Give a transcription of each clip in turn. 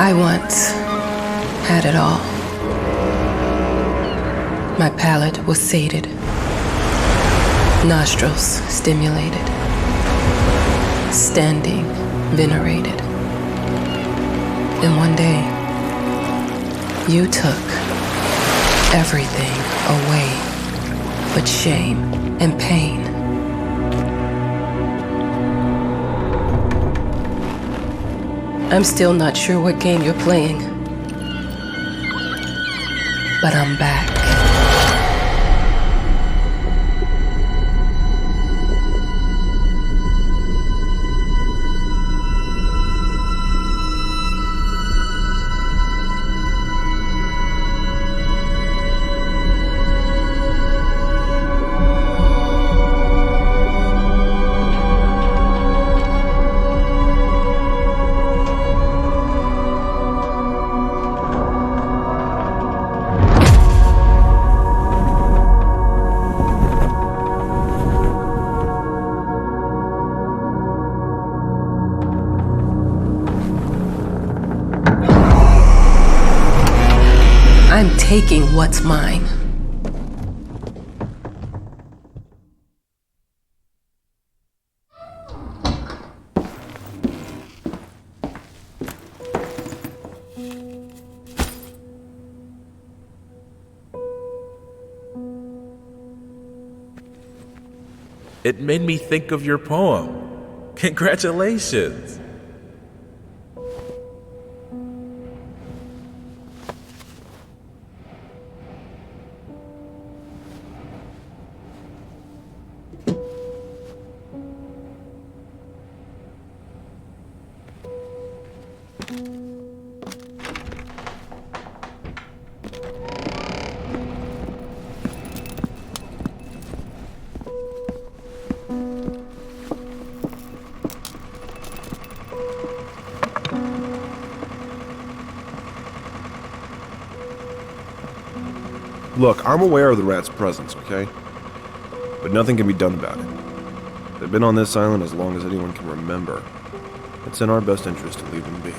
I once had it all. My palate was sated, nostrils stimulated, standing venerated. And one day, you took everything away but shame and pain. I'm still not sure what game you're playing, but I'm back. I'm taking what's mine. It made me think of your poem. Congratulations! Look, I'm aware of the rat's presence, okay? But nothing can be done about it. They've been on this island as long as anyone can remember. It's in our best interest to leave them be.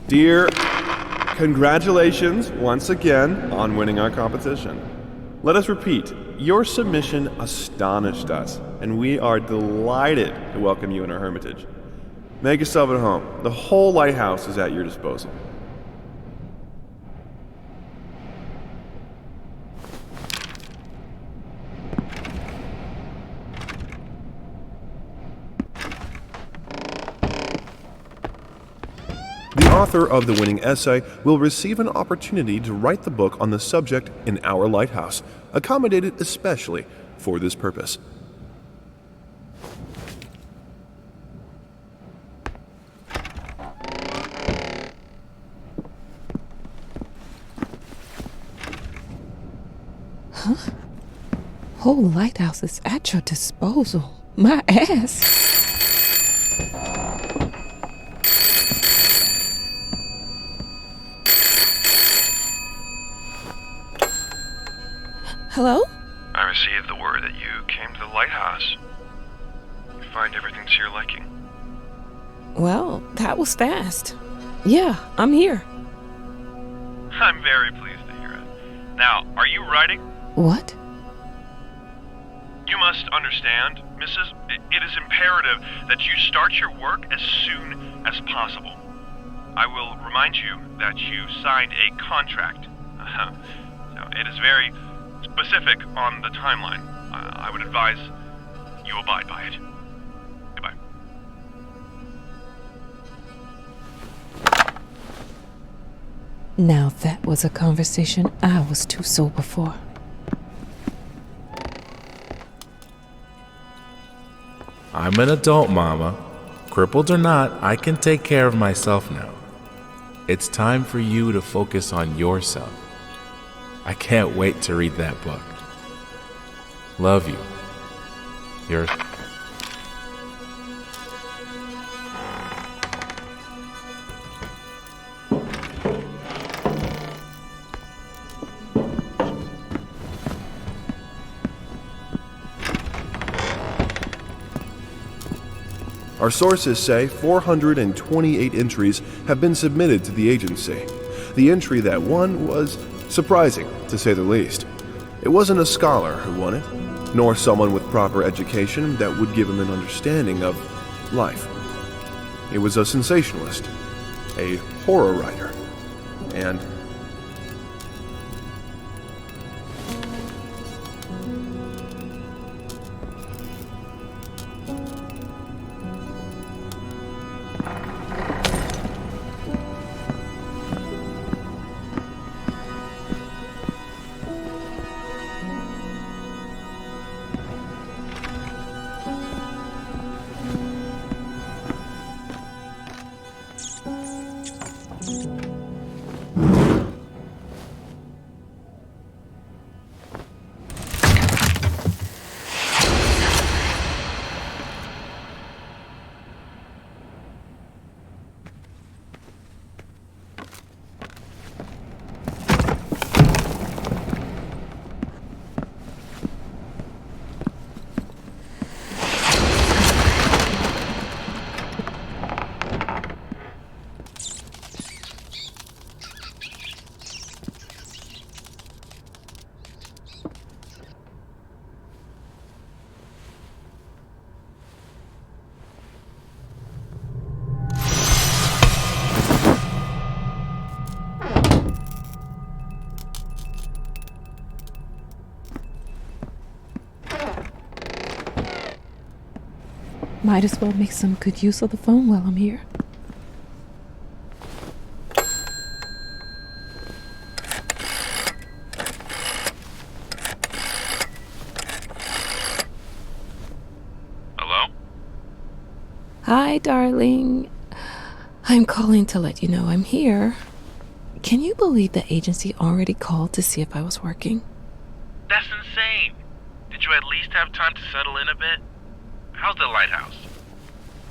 Dear, congratulations once again on winning our competition. Let us repeat, your submission astonished us, and we are delighted to welcome you in our hermitage. Make yourself at home. The whole lighthouse is at your disposal. The author of the winning essay will receive an opportunity to write the book on the subject in our lighthouse, accommodated especially for this purpose. Huh? Whole lighthouse is at your disposal. My ass. Hello? I received the word that you came to the lighthouse. You find everything to your liking. Well, that was fast. Yeah, I'm here. I'm very pleased to hear it. Now, are you writing? What? You must understand, Mrs. It is imperative that you start your work as soon as possible. I will remind you that you signed a contract. So it is very specific on the timeline. I would advise you abide by it. Goodbye. Now that was a conversation I was too sober for. I'm an adult, Mama. Crippled or not, I can take care of myself now. It's time for you to focus on yourself. I can't wait to read that book. Love you. Yours. Our sources say 428 entries have been submitted to the agency. The entry that won was surprising, to say the least. It wasn't a scholar who won it, nor someone with proper education that would give him an understanding of life. It was a sensationalist, a horror writer, and Might as well make some good use of the phone while I'm here. Hello? Hi, darling. I'm calling to let you know I'm here. Can you believe the agency already called to see if I was working? That's insane. Did you at least have time to settle in a bit? How's the lighthouse?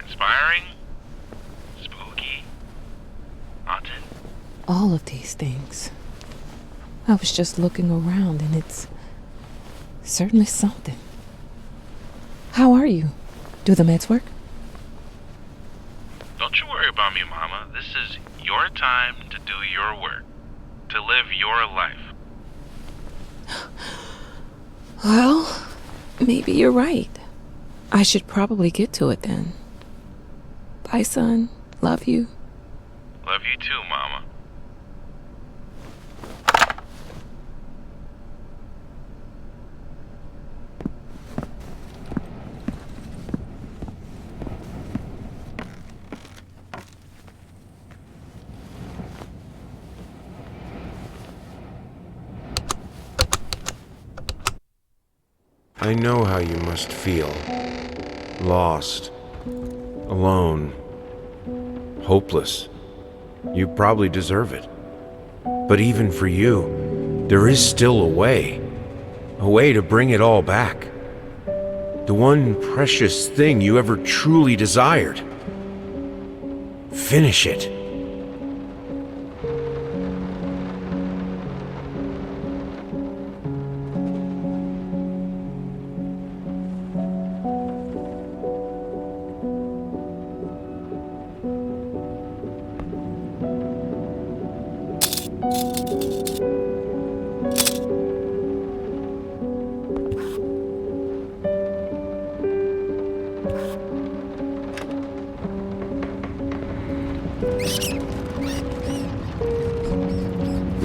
Inspiring? Spooky? Haunted? All of these things. I was just looking around and it's certainly something. How are you? Do the meds work? Don't you worry about me, Mama. This is your time to do your work. To live your life. Well, maybe you're right. I should probably get to it then. Bye, son. Love you. Love you too, Mama. I know how you must feel. Lost. Alone. Hopeless. You probably deserve it. But even for you, there is still a way. A way to bring it all back. The one precious thing you ever truly desired. Finish it.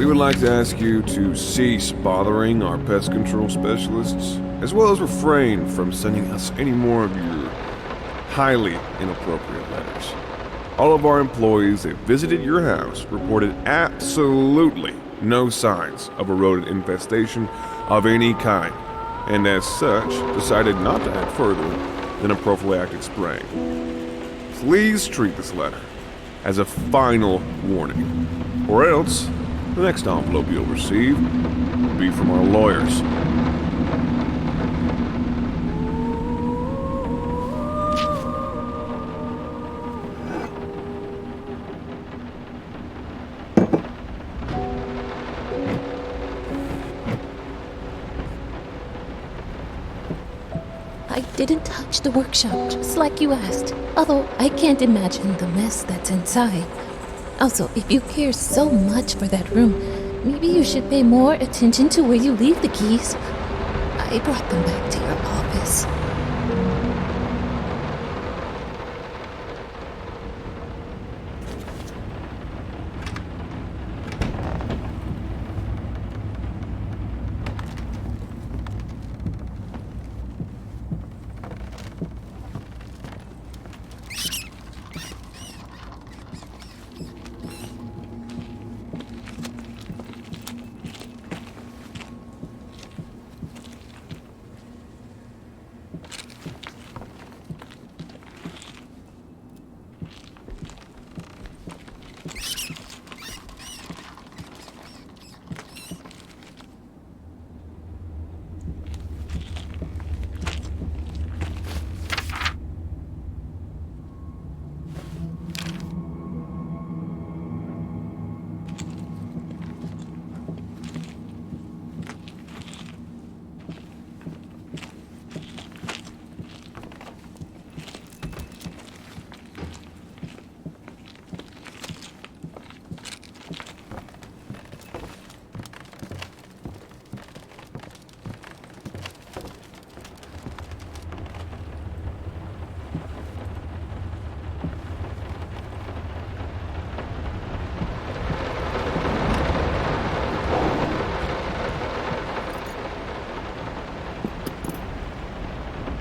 we would like to ask you to cease bothering our pest control specialists, as well as refrain from sending us any more of your highly inappropriate letters. All of our employees that visited your house reported absolutely no signs of a rodent infestation of any kind, and as such, decided not to add further than a prophylactic spraying. Please treat this letter as a final warning, or else the next envelope you'll receive will be from our lawyers. I didn't touch the workshop, just like you asked. Although I can't imagine the mess that's inside. Also, if you care so much for that room, maybe you should pay more attention to where you leave the keys. I brought them back to your office.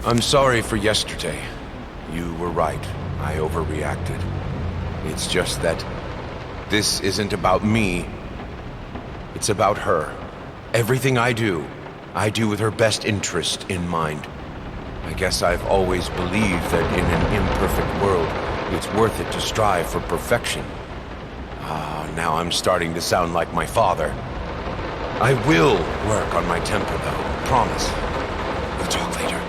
I'm sorry for yesterday. You were right. I overreacted. It's just that this isn't about me. It's about her. Everything I do with her best interest in mind. I guess I've always believed that in an imperfect world, it's worth it to strive for perfection. Now I'm starting to sound like my father. I will work on my temper, though. Promise. We'll talk later.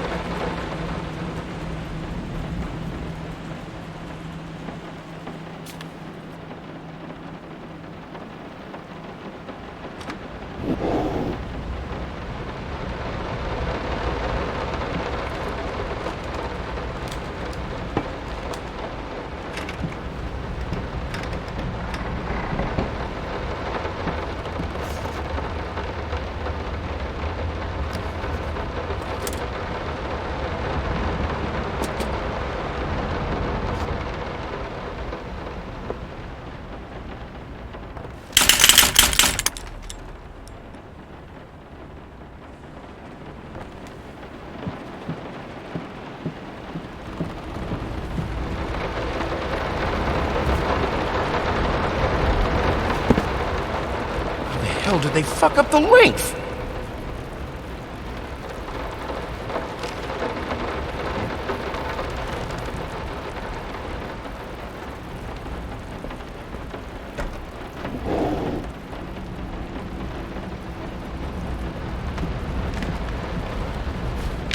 How did they fuck up the length?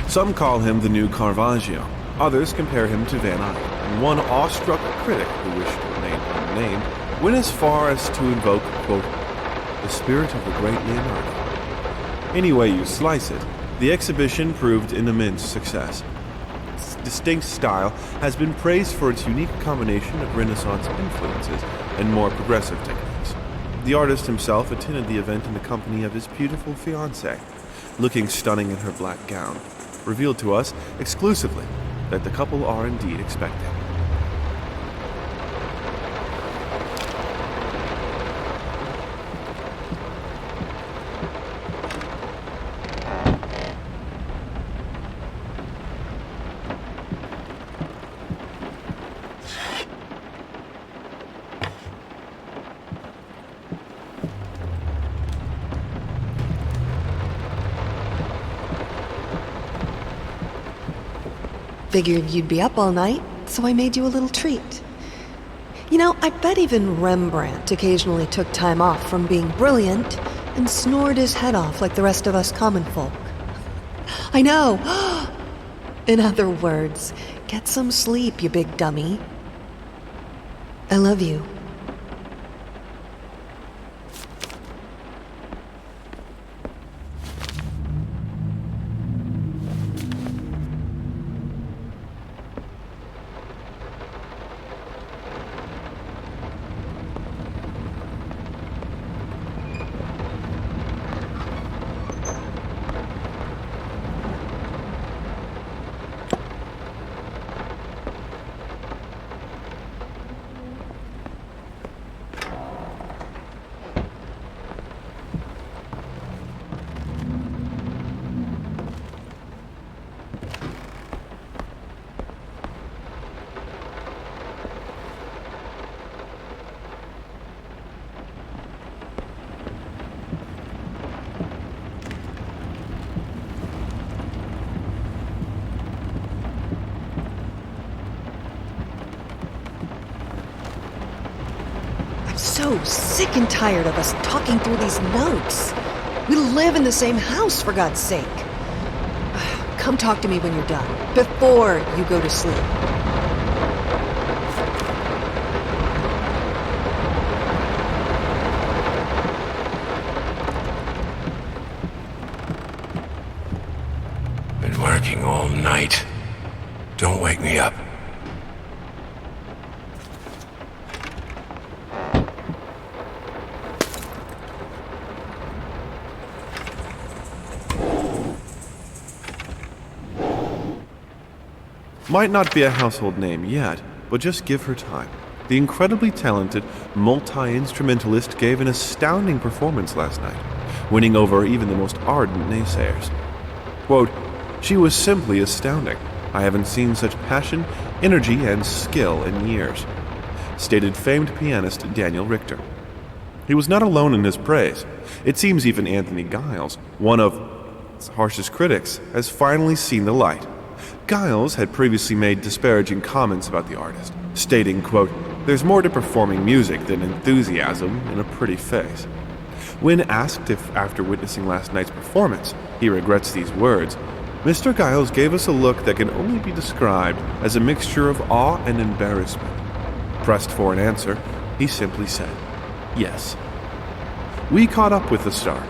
Some call him the new Caravaggio. Others compare him to Van Eyck. And one awestruck critic who wished to remain unnamed went as far as to invoke, quote, the spirit of the great Leonardo. Any way you slice it, the exhibition proved an immense success. Its distinct style has been praised for its unique combination of Renaissance influences and more progressive techniques. The artist himself attended the event in the company of his beautiful fiancée, looking stunning in her black gown, revealed to us exclusively that the couple are indeed expecting. Figured you'd be up all night, so I made you a little treat. You know, I bet even Rembrandt occasionally took time off from being brilliant and snored his head off like the rest of us common folk. I know! In other words, get some sleep, you big dummy. I love you. So sick and tired of us talking through these notes. We live in the same house, for God's sake. Come talk to me when you're done, before you go to sleep. Been working all night. Don't wake me up. Might not be a household name yet, but just give her time. The incredibly talented multi-instrumentalist gave an astounding performance last night, winning over even the most ardent naysayers. Quote, "She was simply astounding. I haven't seen such passion, energy, and skill in years," stated famed pianist Daniel Richter. He was not alone in his praise. It seems even Anthony Giles, one of its harshest critics, has finally seen the light. Giles had previously made disparaging comments about the artist, stating, quote, "There's more to performing music than enthusiasm and a pretty face." When asked if, after witnessing last night's performance, he regrets these words, Mr. Giles gave us a look that can only be described as a mixture of awe and embarrassment. Pressed for an answer, he simply said, "Yes." We caught up with the star.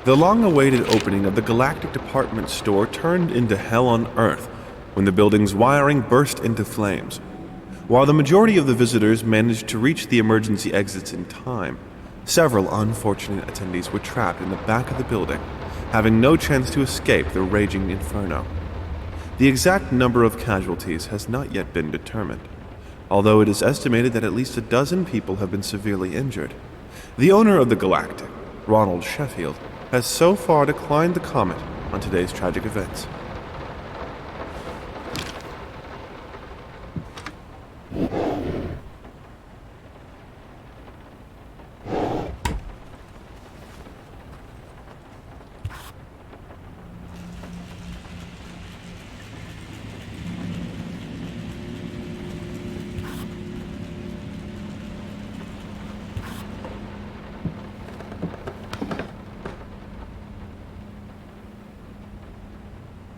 The long-awaited opening of the Galactic Department Store turned into hell on Earth when the building's wiring burst into flames. While the majority of the visitors managed to reach the emergency exits in time, several unfortunate attendees were trapped in the back of the building, having no chance to escape the raging inferno. The exact number of casualties has not yet been determined, although it is estimated that at least a dozen people have been severely injured. The owner of the Galactic, Ronald Sheffield, has so far declined to comment on today's tragic events.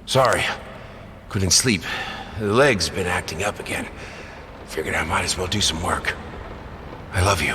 Sorry. Couldn't sleep. The leg's been acting up again. Figured I might as well do some work. I love you.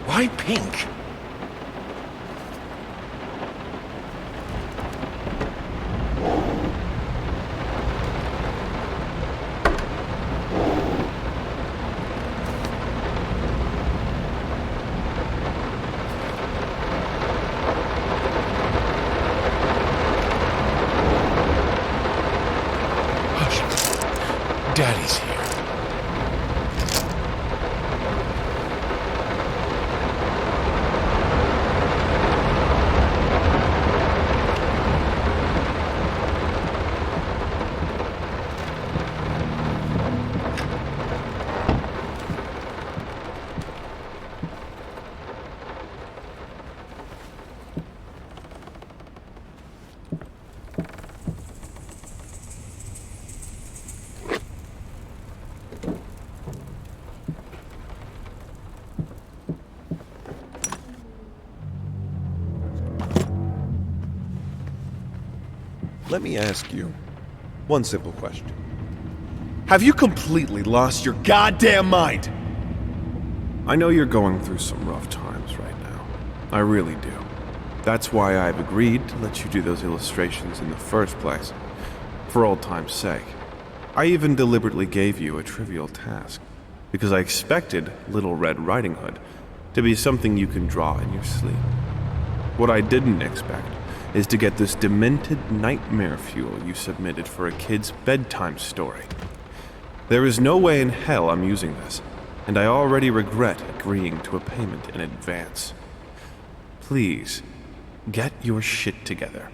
Why pink? Hush. Daddy's here. Let me ask you one simple question. Have you completely lost your goddamn mind? I know you're going through some rough times right now. I really do. That's why I've agreed to let you do those illustrations in the first place, for old time's sake. I even deliberately gave you a trivial task, because I expected Little Red Riding Hood to be something you can draw in your sleep. What I didn't expect is to get this demented nightmare fuel you submitted for a kid's bedtime story. There is no way in hell I'm using this, and I already regret agreeing to a payment in advance. Please, get your shit together.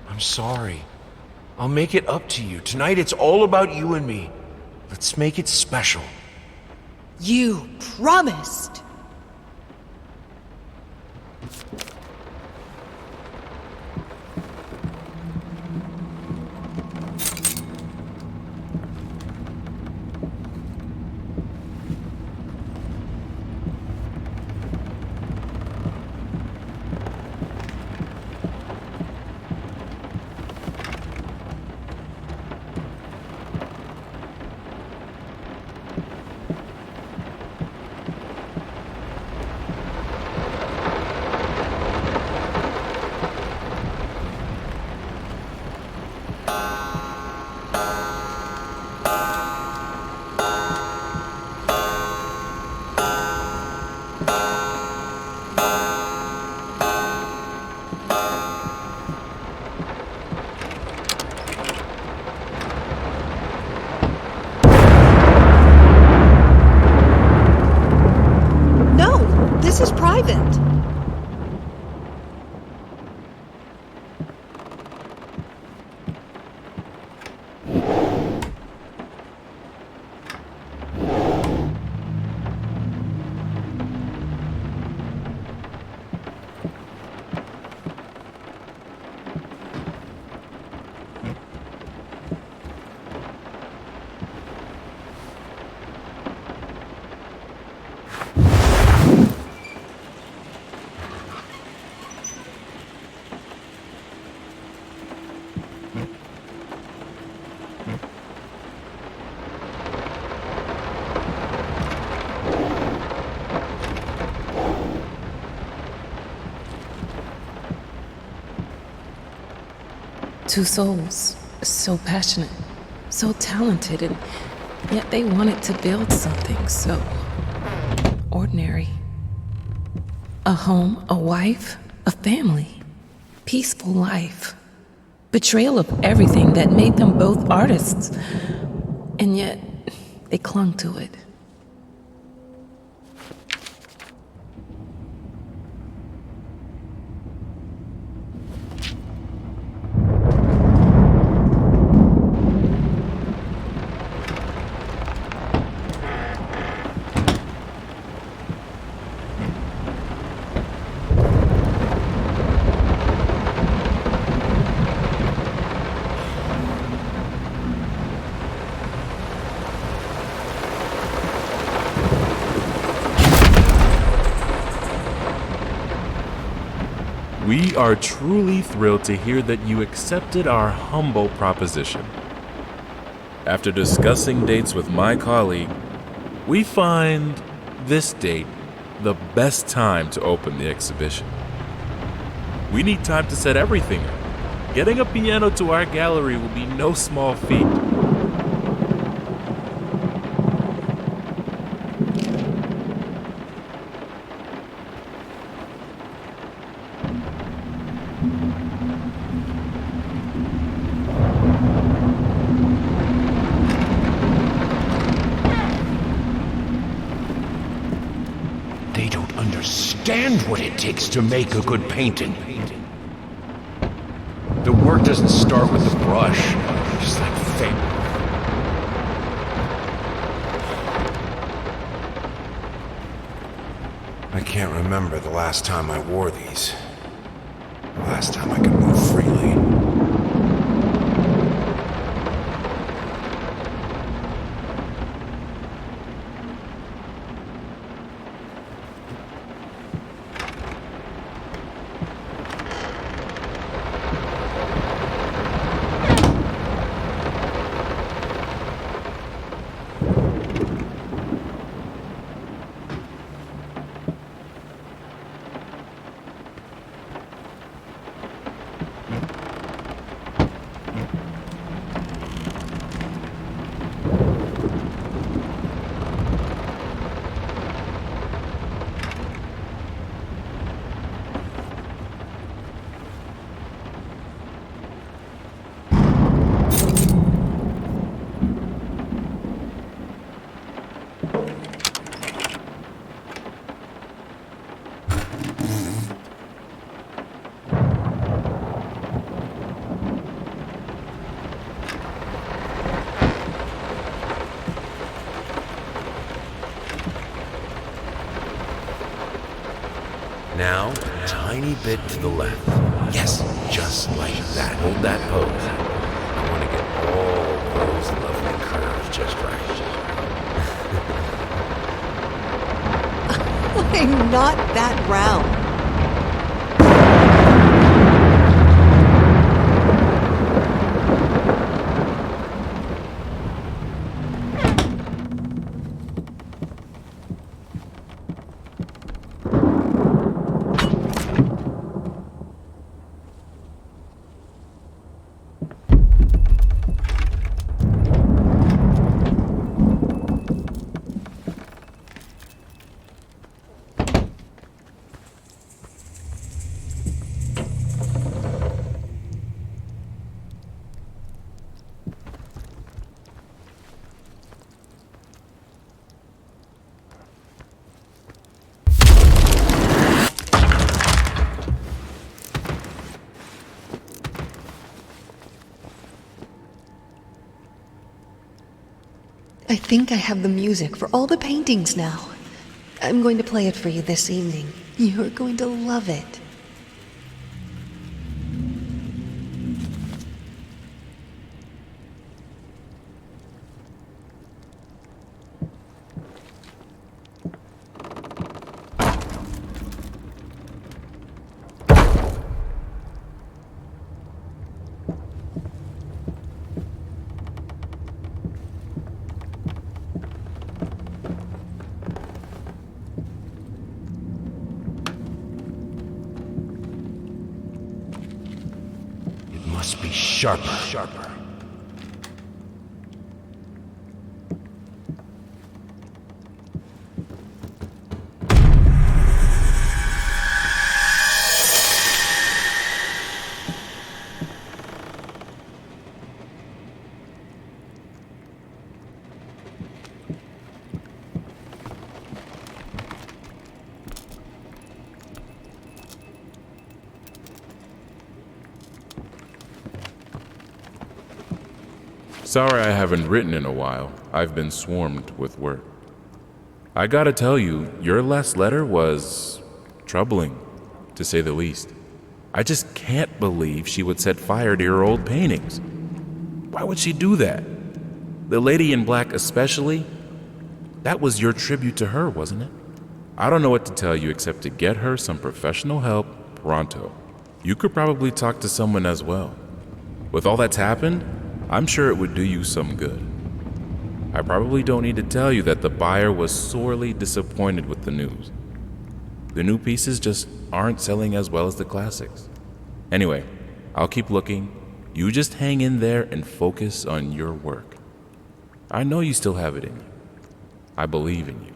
I'm sorry. I'll make it up to you. Tonight it's all about you and me. Let's make it special. You promised! This is private. Two souls, so passionate, so talented, and yet they wanted to build something so ordinary. A home, a wife, a family, peaceful life. Betrayal of everything that made them both artists, and yet they clung to it. We are truly thrilled to hear that you accepted our humble proposition. After discussing dates with my colleague, we find this date the best time to open the exhibition. We need time to set everything up. Getting a piano to our gallery will be no small feat. They don't understand what it takes to make a good painting. The work doesn't start with the brush, just like fame. I can't remember the last time I wore these. The last time I could move freely. Now, a tiny bit to the left. Yes, just like that. Hold that pose. I want to get all those lovely curves just right. I'm not that round. I think I have the music for all the paintings now. I'm going to play it for you this evening. You're going to love it. Must be sharper. Sorry I haven't written in a while. I've been swarmed with work. I gotta tell you, your last letter was troubling, to say the least. I just can't believe she would set fire to your old paintings. Why would she do that? The lady in black especially? That was your tribute to her, wasn't it? I don't know what to tell you except to get her some professional help pronto. You could probably talk to someone as well. With all that's happened, I'm sure it would do you some good. I probably don't need to tell you that the buyer was sorely disappointed with the news. The new pieces just aren't selling as well as the classics. Anyway, I'll keep looking. You just hang in there and focus on your work. I know you still have it in you. I believe in you.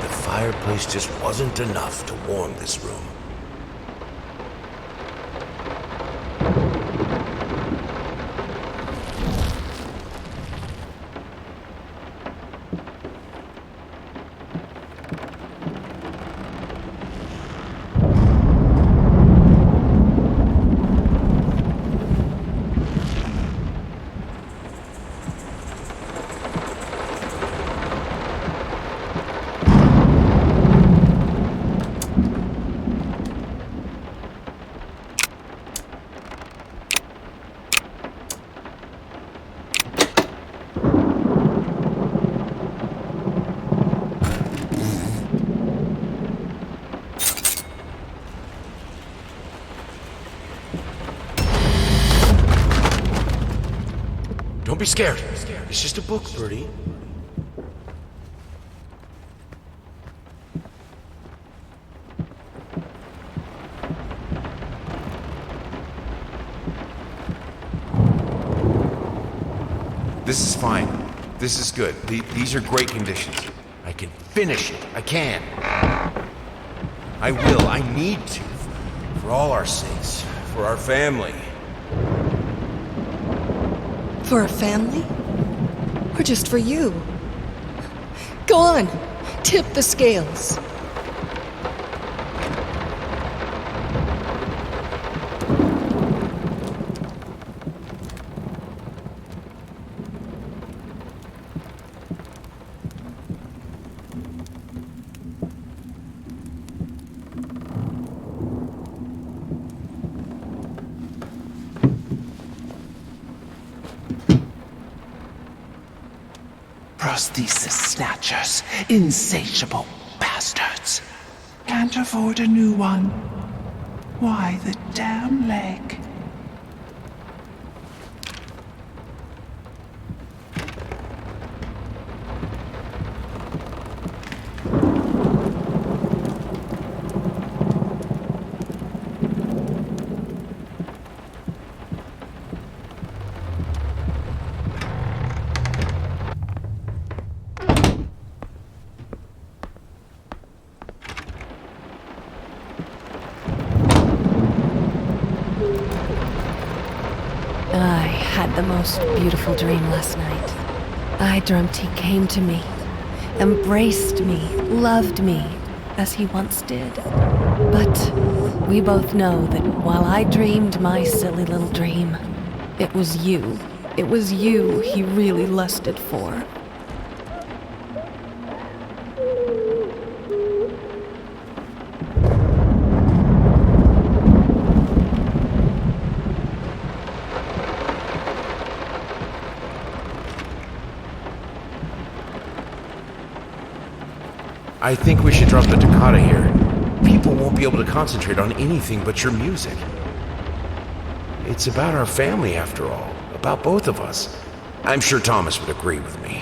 Fireplace just wasn't enough to warm this room. Don't be scared. It's just a book, Birdie. This is fine. This is good. These are great conditions. I can finish it. I can. I will. I need to. For all our sakes. For our family. For a family? Or just for you? Go on, tip the scales. Prosthesis snatchers, insatiable bastards. Can't afford a new one. Why the damn leg? I had the most beautiful dream last night. I dreamt he came to me, embraced me, loved me, as he once did. But we both know that while I dreamed my silly little dream, it was you. It was you he really lusted for. I think we should drop the toccata here. People won't be able to concentrate on anything but your music. It's about our family, after all. About both of us. I'm sure Thomas would agree with me.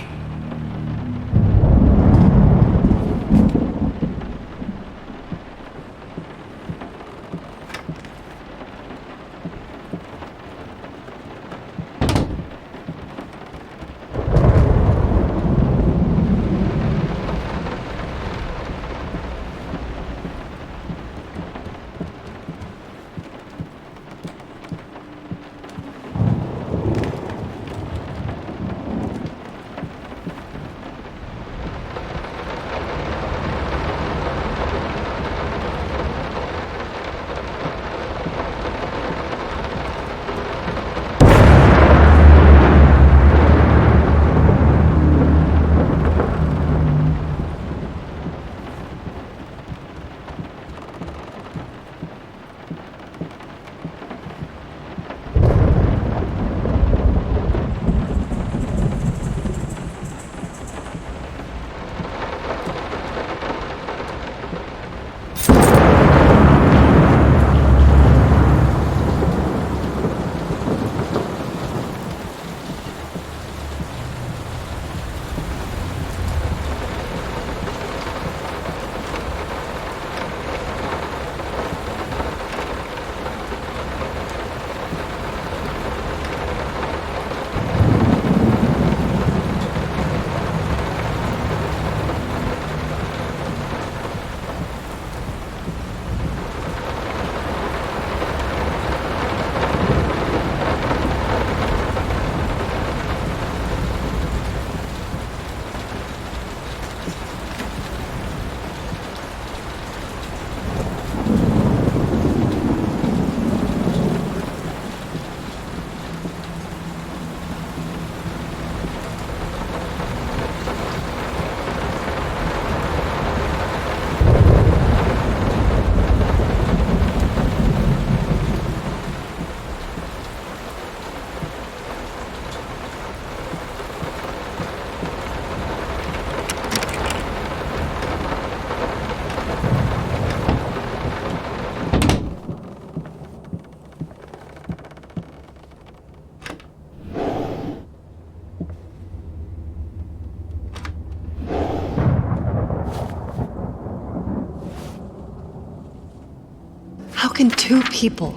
can two people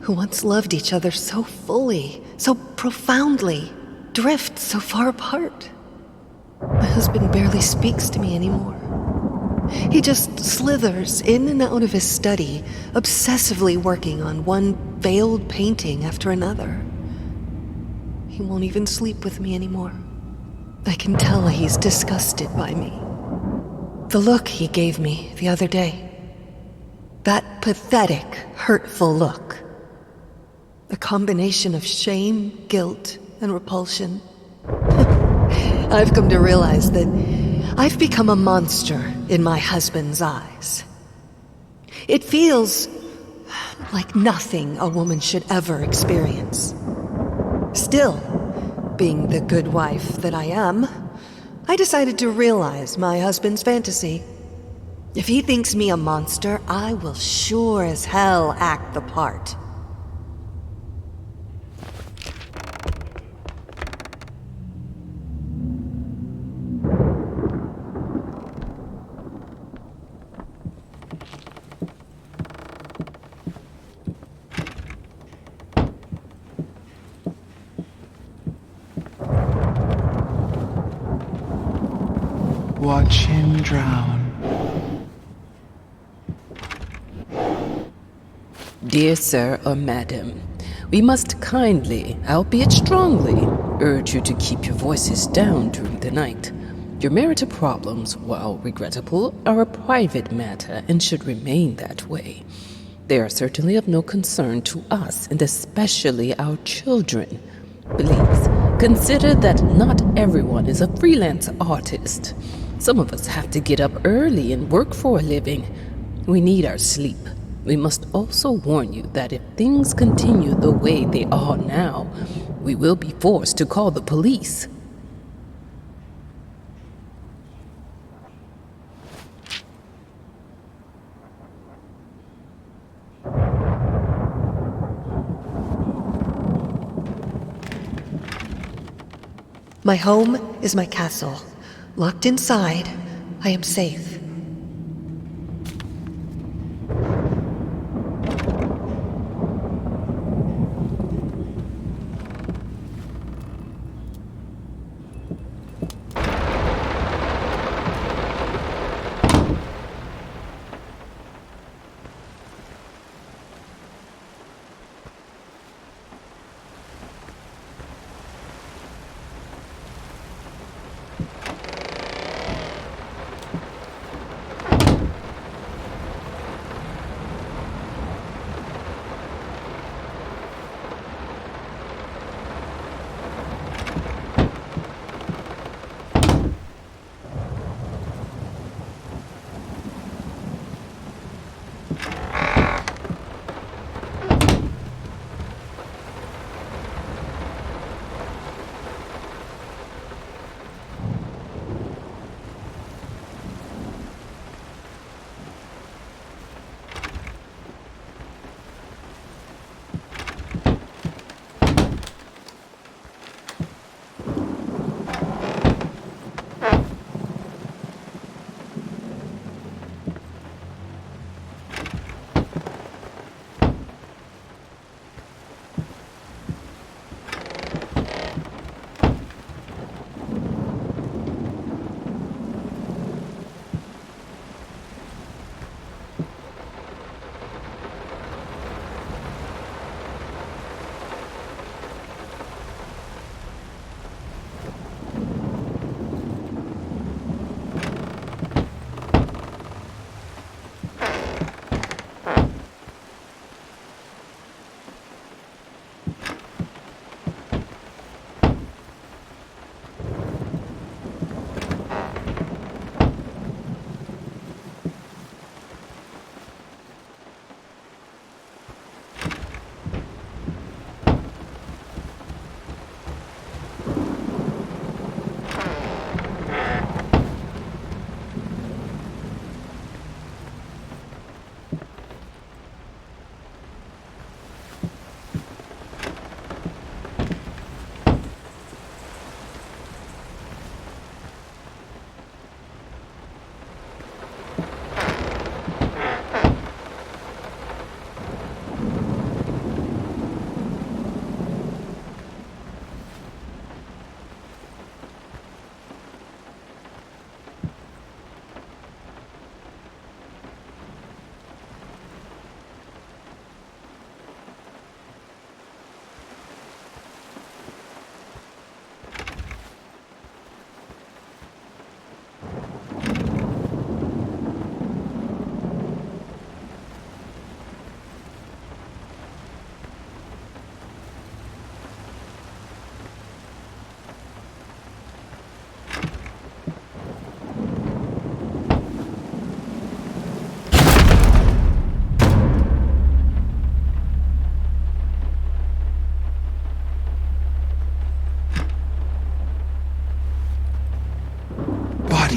who once loved each other so fully, so profoundly, drift so far apart? My husband barely speaks to me anymore. He just slithers in and out of his study, obsessively working on one veiled painting after another. He won't even sleep with me anymore. I can tell he's disgusted by me. The look he gave me the other day. That pathetic, hurtful look. A combination of shame, guilt, and repulsion. I've come to realize that I've become a monster in my husband's eyes. It feels like nothing a woman should ever experience. Still, being the good wife that I am, I decided to realize my husband's fantasy. If he thinks me a monster, I will sure as hell act the part. Watch him drown. Dear sir or madam, we must kindly, albeit strongly, urge you to keep your voices down during the night. Your marital problems, while regrettable, are a private matter and should remain that way. They are certainly of no concern to us, and especially our children. Please, consider that not everyone is a freelance artist. Some of us have to get up early and work for a living. We need our sleep. We must also warn you that if things continue the way they are now, we will be forced to call the police. My home is my castle. Locked inside, I am safe.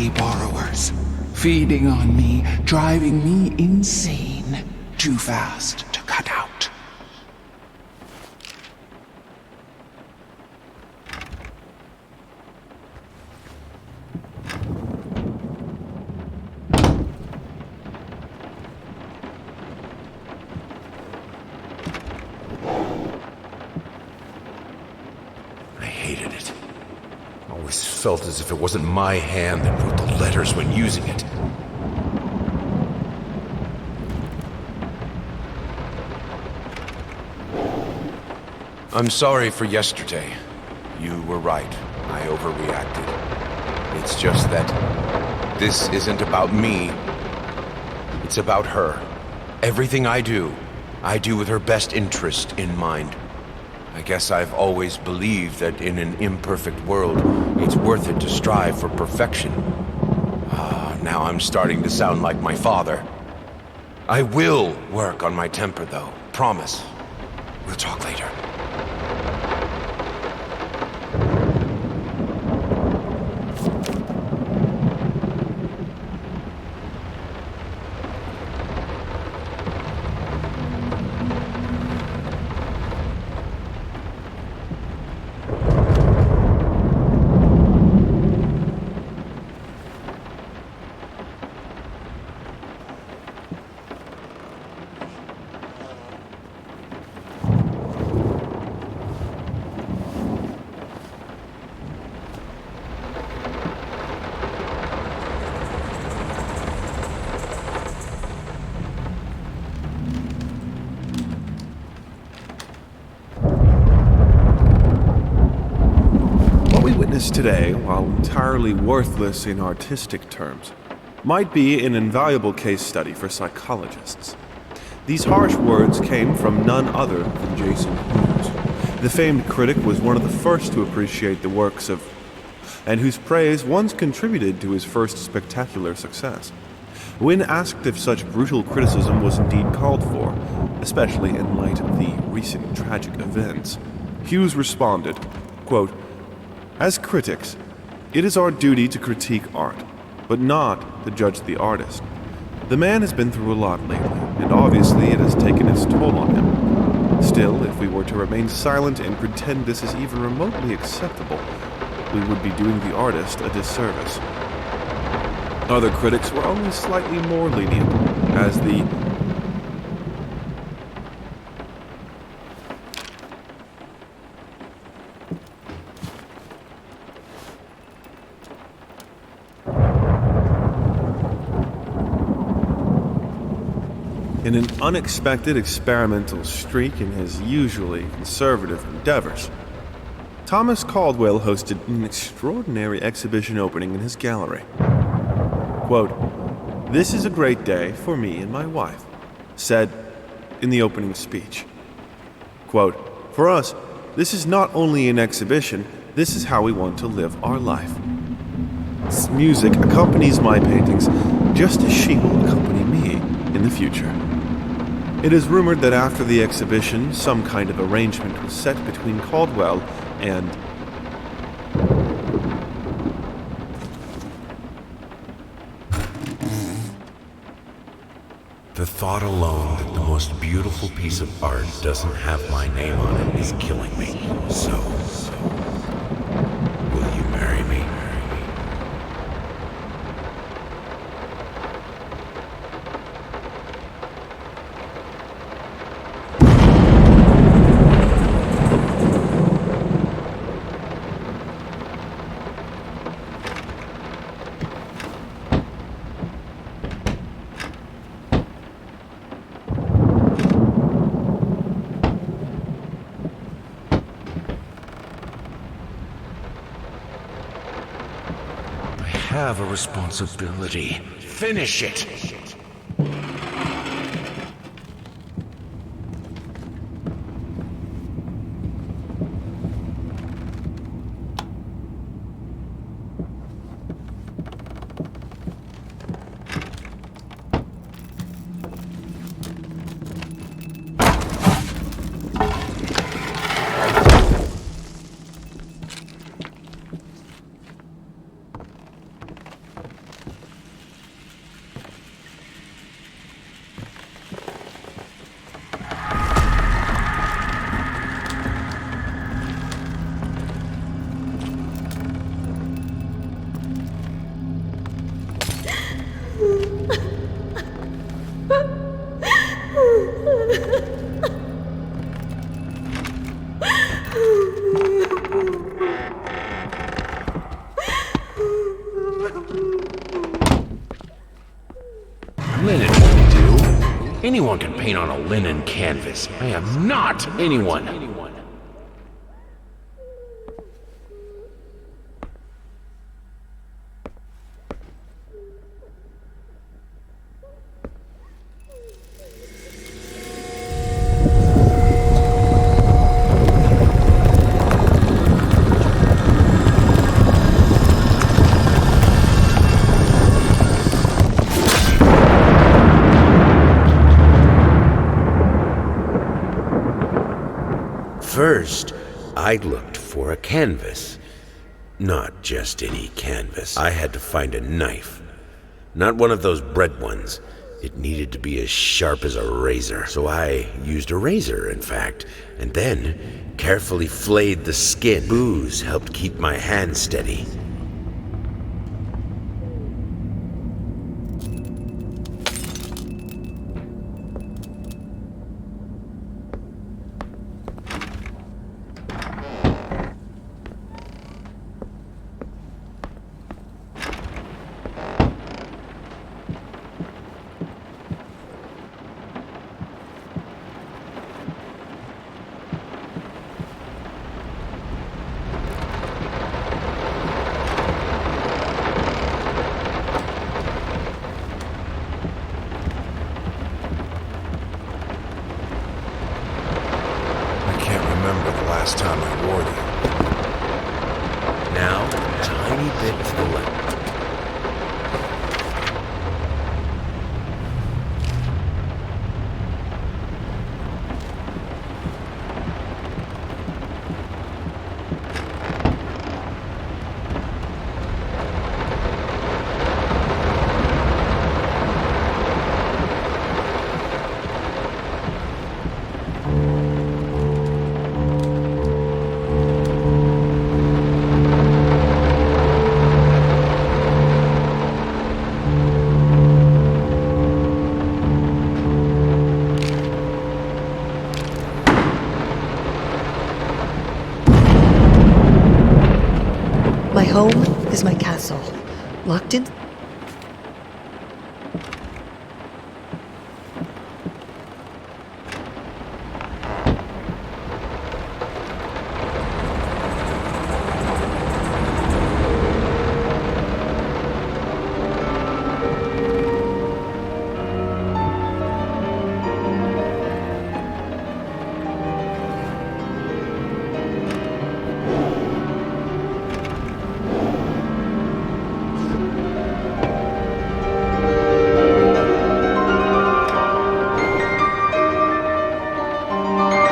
greedy borrowers, feeding on me, driving me insane, too fast to cut out. I hated it. Always felt as if it wasn't my hand that wrote the letters when using it. I'm sorry for yesterday. You were right. I overreacted. It's just that this isn't about me. It's about her. Everything I do with her best interest in mind. I guess I've always believed that in an imperfect world, it's worth it to strive for perfection. Now I'm starting to sound like my father. I will work on my temper, though. Promise. We'll talk later. Today, while entirely worthless in artistic terms, might be an invaluable case study for psychologists. These harsh words came from none other than Jason Hughes. The famed critic was one of the first to appreciate the works of, and whose praise once contributed to his first spectacular success. When asked if such brutal criticism was indeed called for, especially in light of the recent tragic events, Hughes responded, quote, "As critics, it is our duty to critique art, but not to judge the artist. The man has been through a lot lately, and obviously it has taken its toll on him. Still, if we were to remain silent and pretend this is even remotely acceptable, we would be doing the artist a disservice." Other critics were only slightly more lenient, as the in an unexpected experimental streak in his usually conservative endeavors, Thomas Caldwell hosted an extraordinary exhibition opening in his gallery. Quote, "This is a great day for me and my wife," said in the opening speech. Quote, "For us, this is not only an exhibition, this is how we want to live our life. Music accompanies my paintings just as she will accompany me in the future." It is rumored that after the exhibition, some kind of arrangement was set between Caldwell and The thought alone that the most beautiful piece of art doesn't have my name on it is killing me. So, will you marry me? I have a responsibility. Finish it! Anyone can paint on a linen canvas. I am not anyone. First, I looked for a canvas. Not just any canvas. I had to find a knife. Not one of those bread ones. It needed to be as sharp as a razor. So I used a razor, in fact, and then carefully flayed the skin. Booze helped keep my hand steady. Last time I wore them. Now, a tiny bit to the left. My home is my castle, locked in.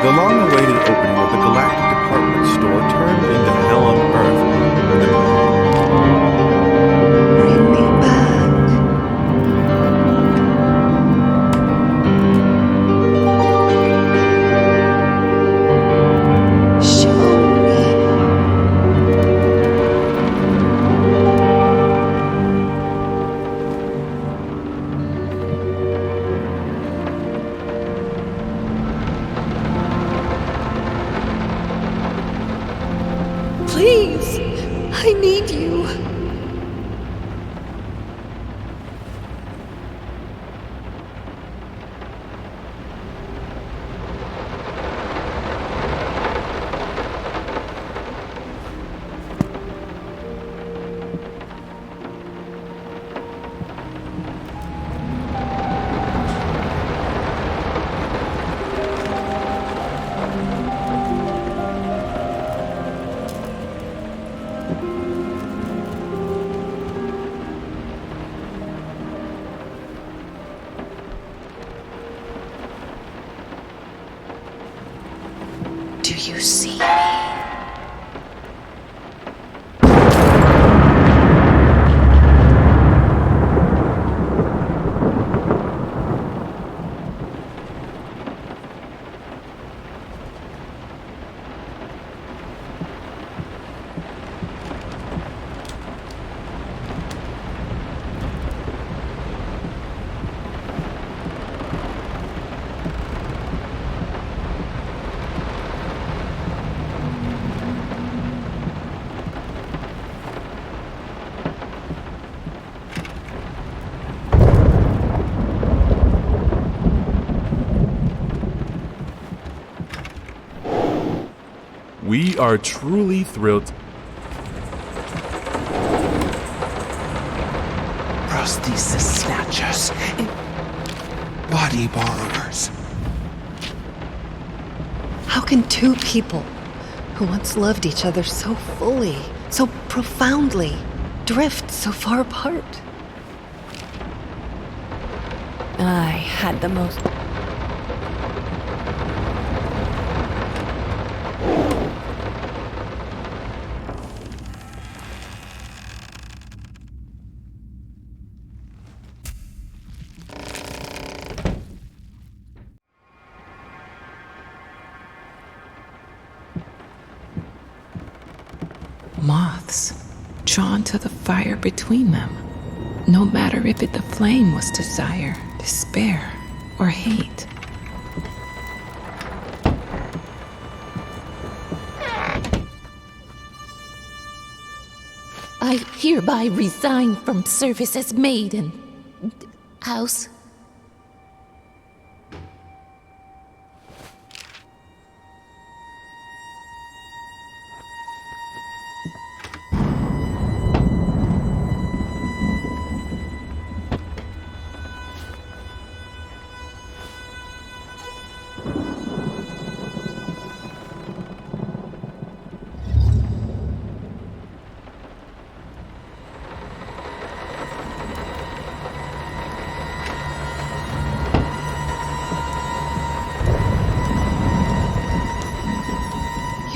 The long-awaited opening of the Galactic Department Store turned into hell on Earth. Bring me back. Show me. Please, I need you. Do you see me? are truly thrilled. Prosthesis snatchers. Body borrowers. How can two people who once loved each other so fully, so profoundly, drift so far apart? I had the most... Moths, drawn to the fire between them, no matter if the flame was desire, despair, or hate. I hereby resign from service as maid in house.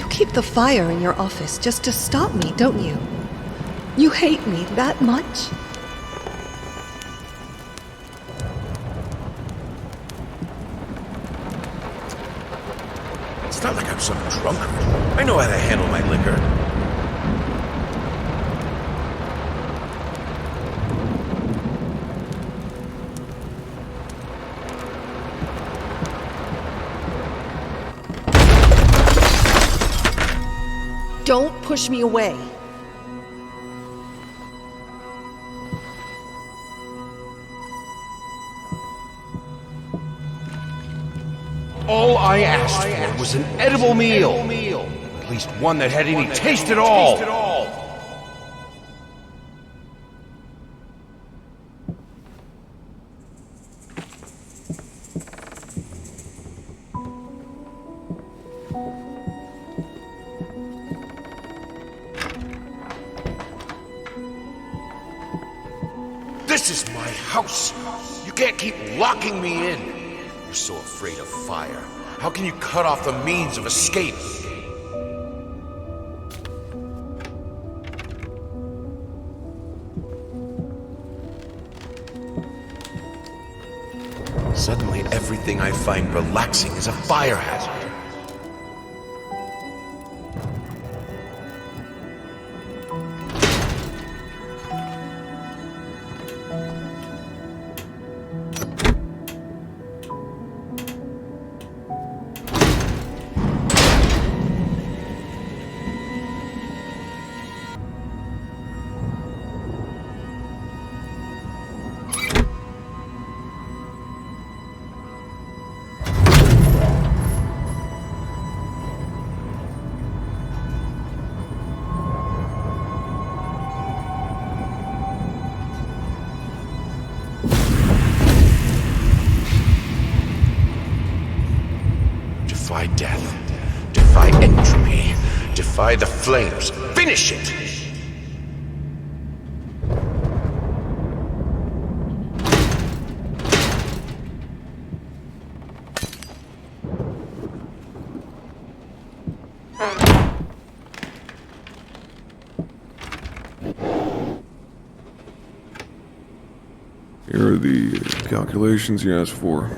Keep the fire in your office just to stop me, don't you? You hate me that much? It's not like I'm some drunkard. I know how to handle my liquor. Don't push me away. All I asked for was an edible meal. At least one that had any taste at all. This is my house. You can't keep locking me in. You're so afraid of fire. How can you cut off the means of escape? Suddenly, everything I find relaxing is a fire hazard. Defy death. Defy entropy. Defy the flames. Finish it! Here are the calculations you asked for.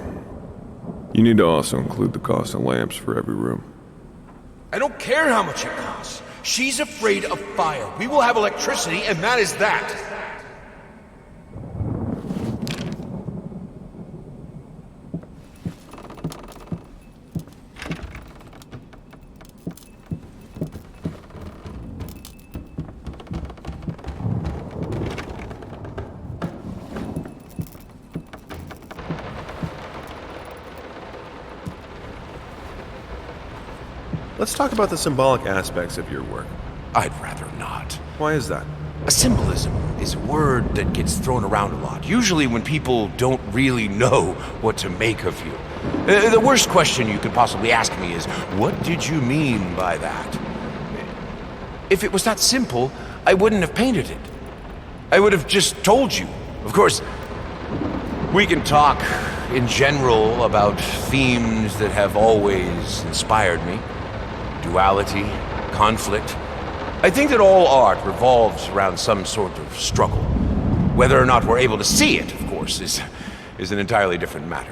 You need to also include the cost of lamps for every room. I don't care how much it costs. She's afraid of fire. We will have electricity, and that is that. Let's talk about the symbolic aspects of your work. I'd rather not. Why is that? A symbolism is a word that gets thrown around a lot, usually when people don't really know what to make of you. The worst question you could possibly ask me is, what did you mean by that? If it was that simple, I wouldn't have painted it. I would have just told you. Of course, we can talk in general about themes that have always inspired me. Duality, conflict. I think that all art revolves around some sort of struggle. Whether or not we're able to see it, of course, is an entirely different matter.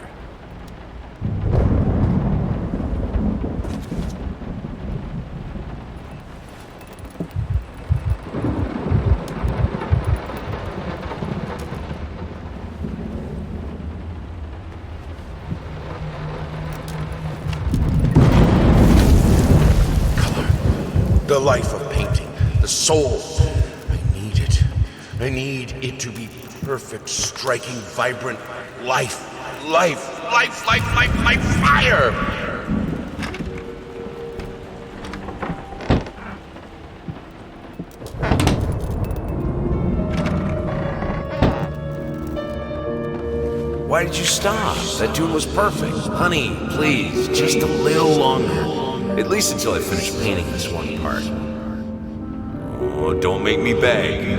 The life of painting, the soul. I need it. I need it to be perfect, striking, vibrant life. Life, fire! Why did you stop? That tune was perfect. Honey, please, just a little longer. At least until I finish painting this one part. Oh, don't make me beg.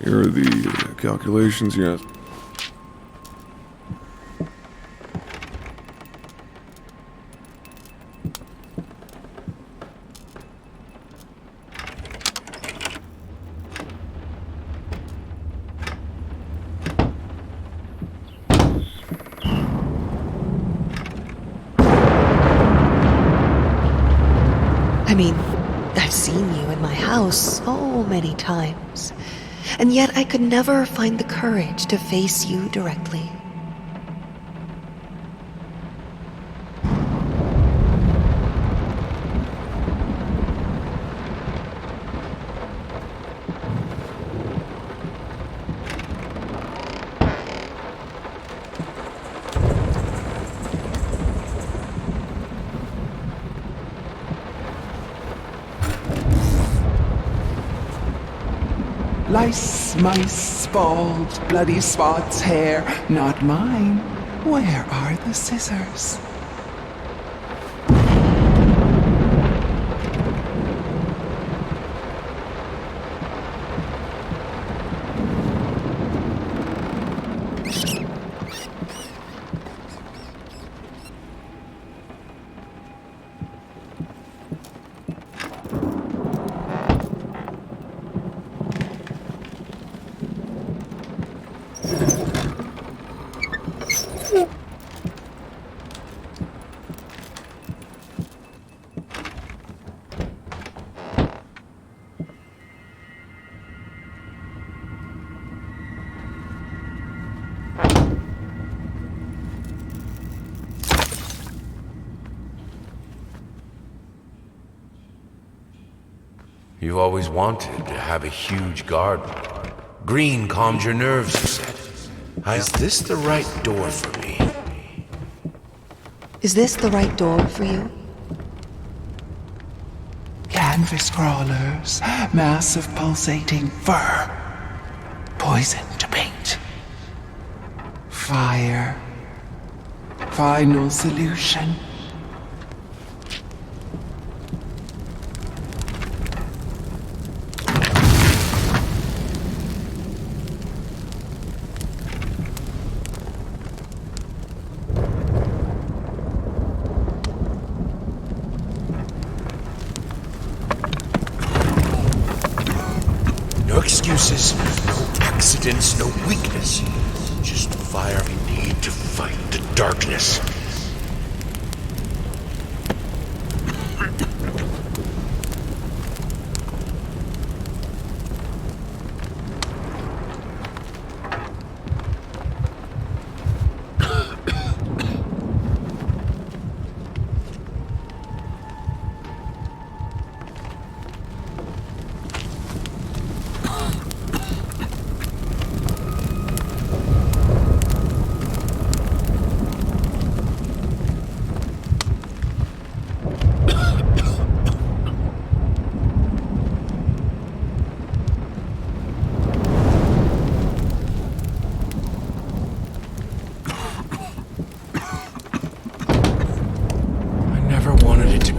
Here are the calculations, yes. I mean, I've seen you in my house so many times, and yet I could never find the courage to face you directly. Lice, mice, bald, bloody spots, hair, not mine. Where are the scissors? You've always wanted to have a huge garden. Green calms your nerves, you said. Is this the right door for me? Is this the right door for you? Canvas crawlers, massive pulsating fur, poison to paint. Fire. Final solution. No excuses, no accidents, no weakness. Just the fire we need to fight the darkness.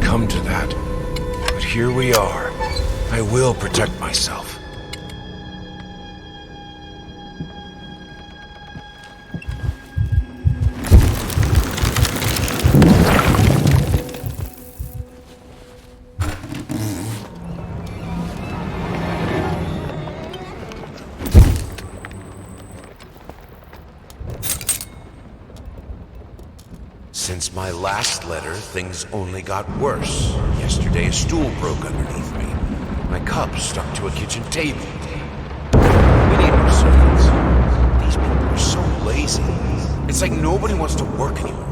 Come to that. But here we are. I will protect myself. Since my last letter, things only got worse. Yesterday, a stool broke underneath me. My cup stuck to a kitchen table. We need more servants. These people are so lazy. It's like nobody wants to work anymore.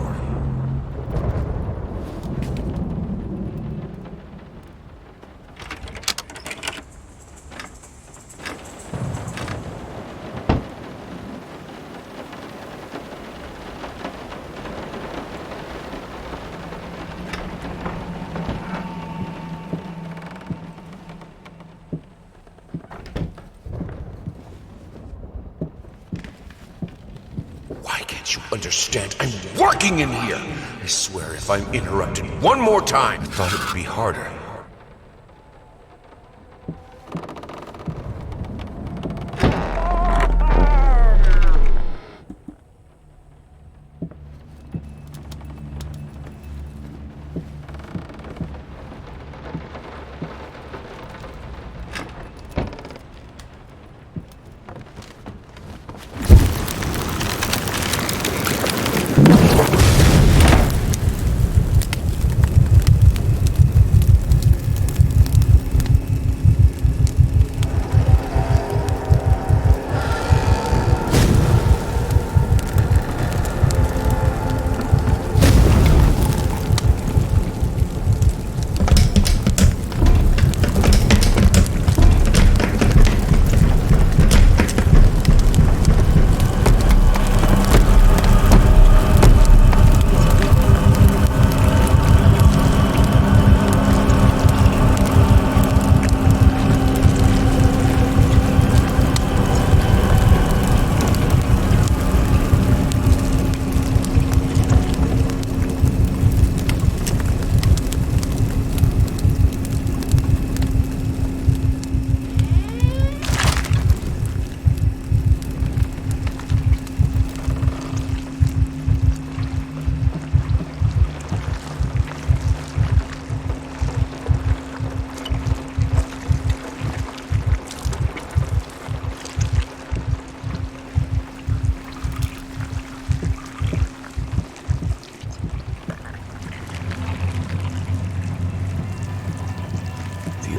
You understand? I'm working in here! I swear if I'm interrupted one more time, I thought it would be harder.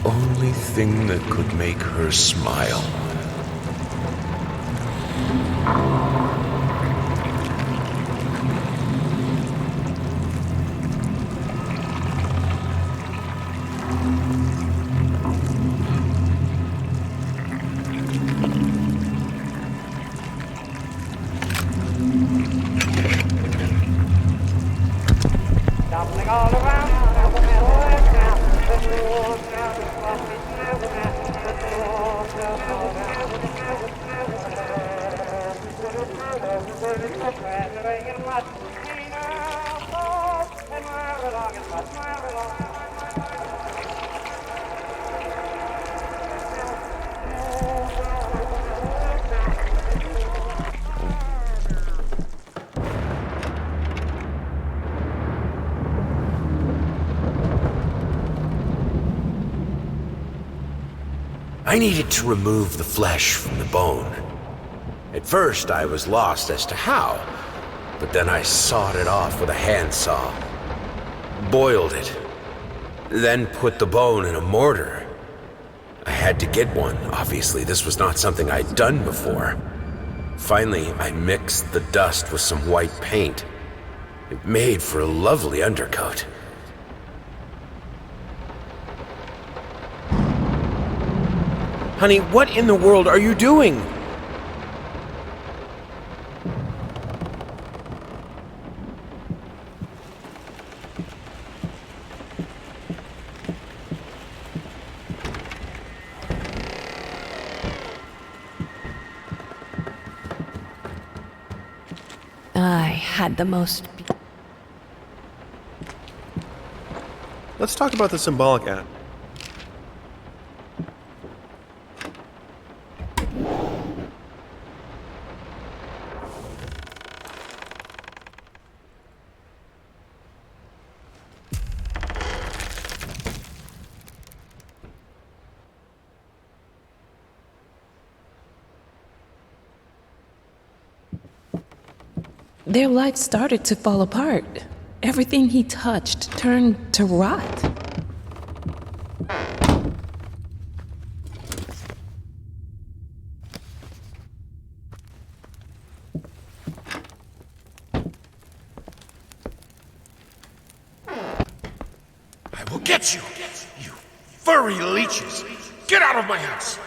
Only thing that could make her smile. I needed to remove the flesh from the bone. At first, I was lost as to how, but then I sawed it off with a handsaw, boiled it, then put the bone in a mortar. I had to get one, obviously. This was not something I'd done before. Finally, I mixed the dust with some white paint. It made for a lovely undercoat. Honey, what in the world are you doing? I had the most... Let's talk about the symbolic act. Their life started to fall apart. Everything he touched turned to rot. I will get you, you furry leeches! Get out of my house!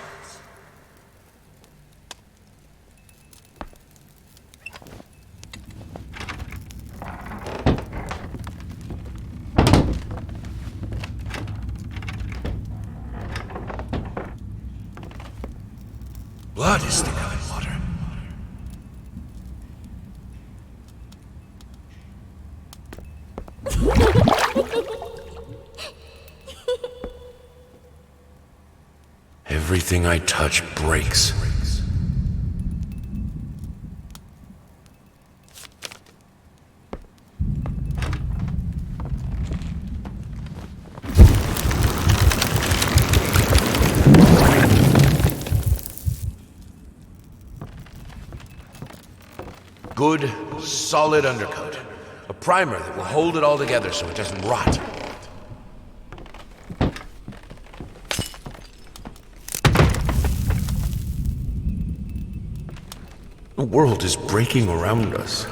Blood is thicker than water. Everything I touch breaks. Good, solid undercoat. A primer that will hold it all together so it doesn't rot. The world is breaking around us.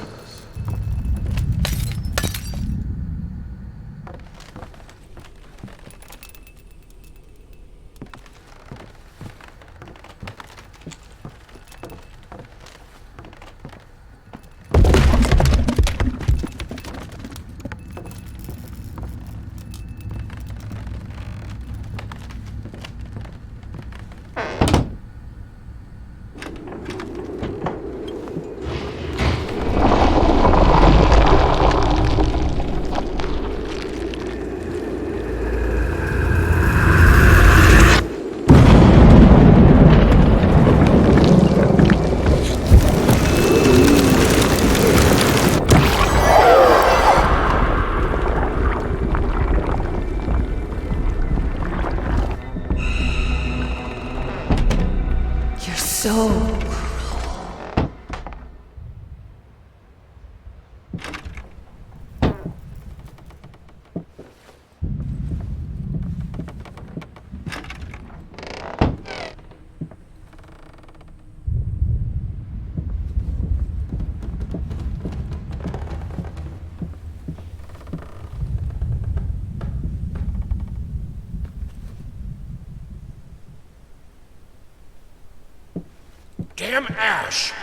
Damn ash!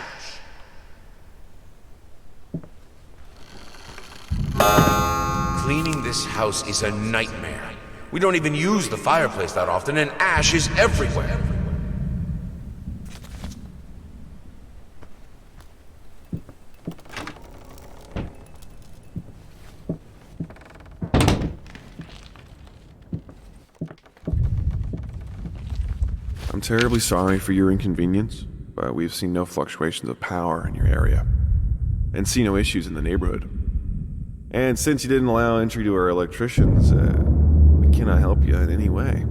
Cleaning this house is a nightmare. We don't even use the fireplace that often, and ash is everywhere. I'm terribly sorry for your inconvenience, but we've seen no fluctuations of power in your area, and see no issues in the neighborhood. And since you didn't allow entry to our electricians, we cannot help you in any way.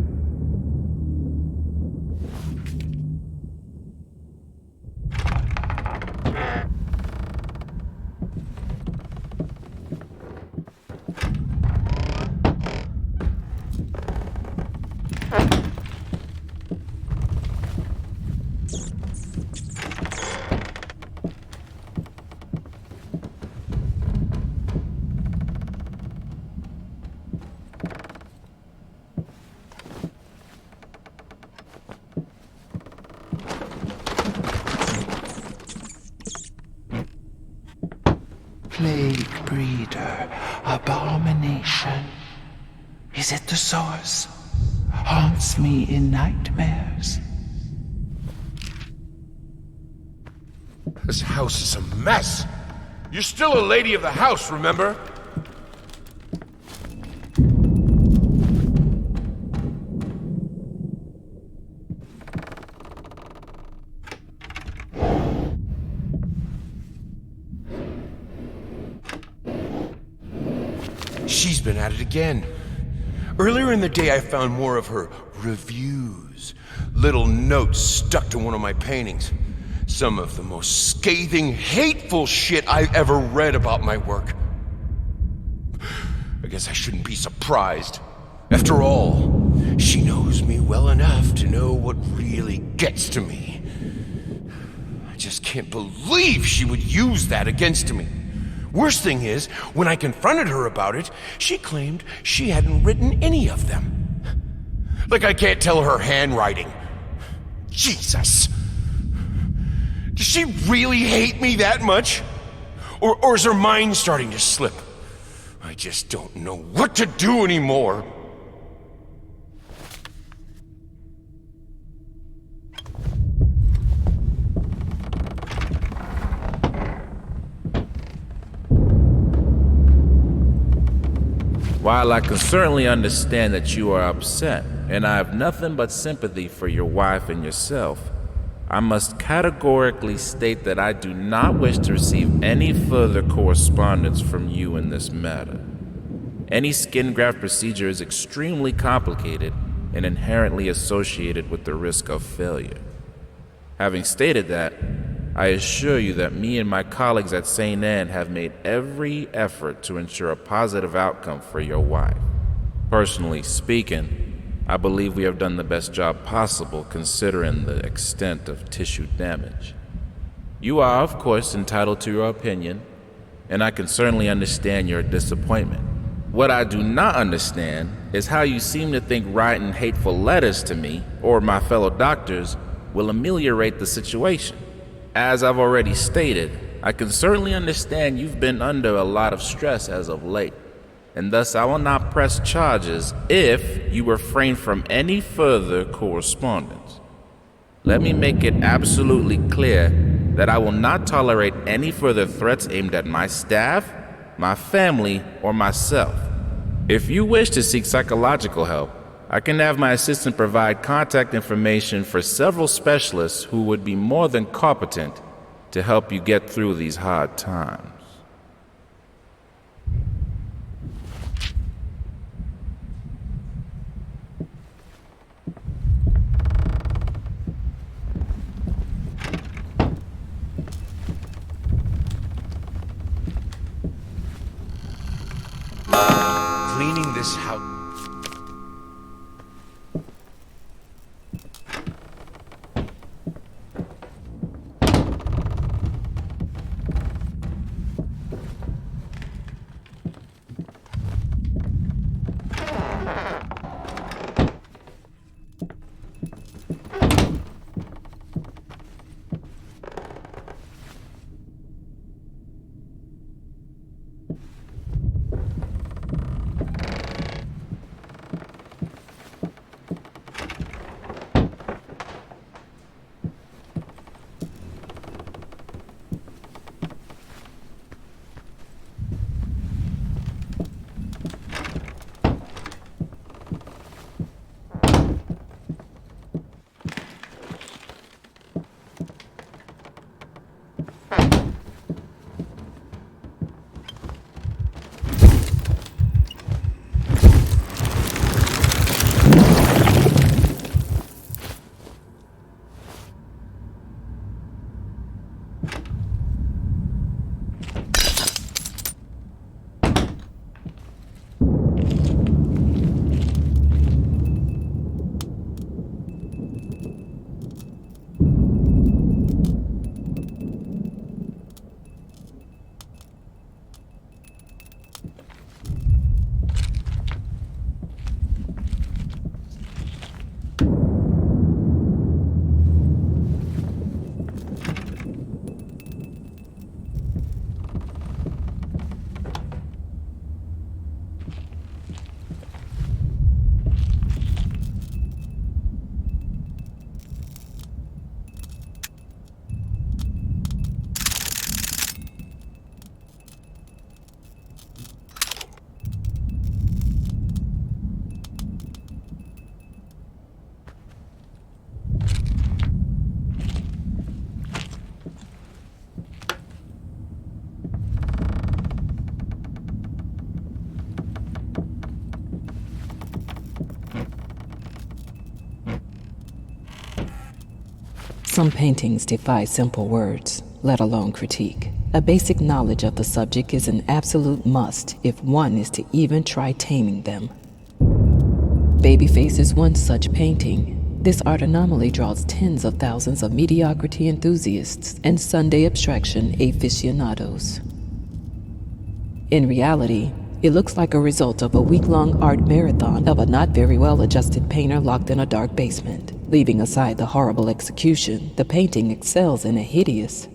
murder, abomination. Is it the source? Haunts me in nightmares. This house is a mess. You're still a lady of the house, remember? She's been at it again. Earlier in the day, I found more of her reviews. Little notes stuck to one of my paintings. Some of the most scathing, hateful shit I've ever read about my work. I guess I shouldn't be surprised. After all, she knows me well enough to know what really gets to me. I just can't believe she would use that against me. Worst thing is, when I confronted her about it, she claimed she hadn't written any of them. Like I can't tell her handwriting. Jesus! Does she really hate me that much? Or is her mind starting to slip? I just don't know what to do anymore. While I can certainly understand that you are upset, and I have nothing but sympathy for your wife and yourself, I must categorically state that I do not wish to receive any further correspondence from you in this matter. Any skin graft procedure is extremely complicated and inherently associated with the risk of failure. Having stated that, I assure you that me and my colleagues at St. Anne have made every effort to ensure a positive outcome for your wife. Personally speaking, I believe we have done the best job possible considering the extent of tissue damage. You are, of course, entitled to your opinion, and I can certainly understand your disappointment. What I do not understand is how you seem to think writing hateful letters to me or my fellow doctors will ameliorate the situation. As I've already stated, I can certainly understand you've been under a lot of stress as of late, and thus I will not press charges if you refrain from any further correspondence. Let me make it absolutely clear that I will not tolerate any further threats aimed at my staff, my family, or myself. If you wish to seek psychological help, I can have my assistant provide contact information for several specialists who would be more than competent to help you get through these hard times. Cleaning this house. Some paintings defy simple words, let alone critique. A basic knowledge of the subject is an absolute must if one is to even try taming them. Babyface is one such painting. This art anomaly draws tens of thousands of mediocrity enthusiasts and Sunday abstraction aficionados. In reality, it looks like a result of a week-long art marathon of a not very well-adjusted painter locked in a dark basement. Leaving aside the horrible execution, the painting excels in a hideous.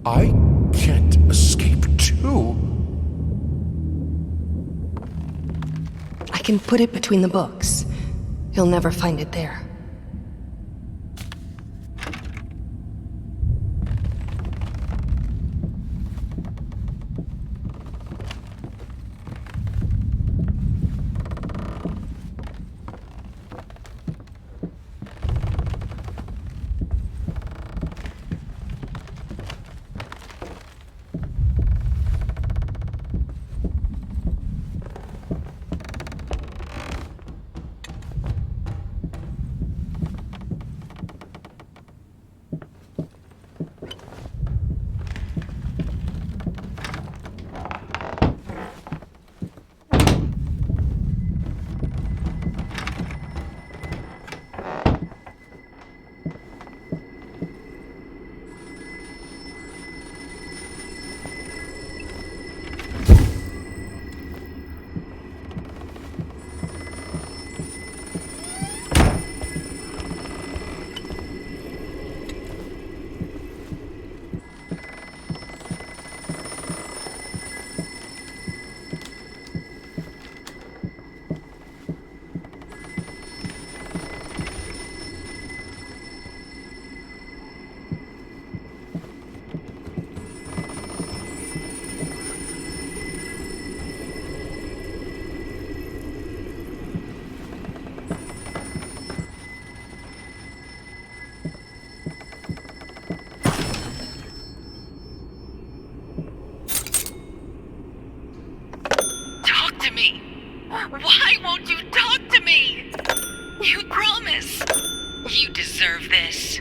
I can't escape too. I can put it between the books. You'll never find it there. Why won't you talk to me? You promise. You deserve this.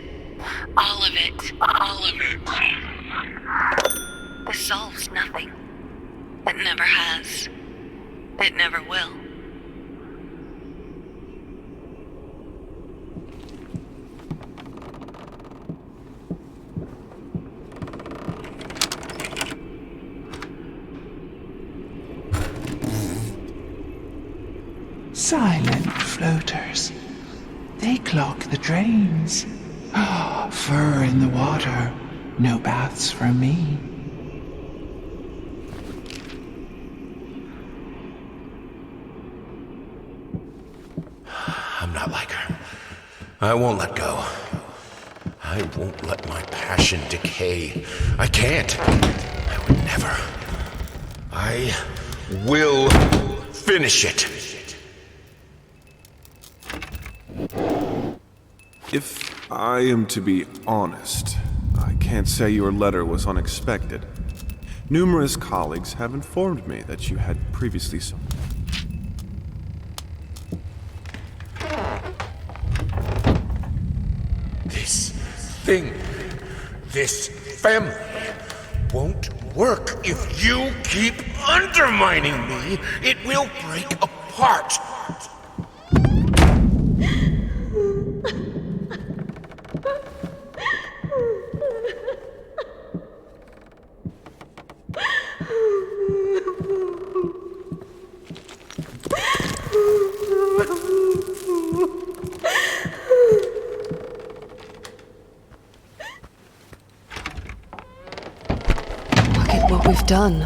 All of it. All of it. This solves nothing. It never has. It never will. Silent floaters. They clog the drains. Fur in the water. No baths for me. I'm not like her. I won't let go. I won't let my passion decay. I can't. I would never. I will finish it. If I am to be honest, I can't say your letter was unexpected. Numerous colleagues have informed me that you had previously This thing, this family, won't work if you keep undermining me. It will break apart. Look at what we've done.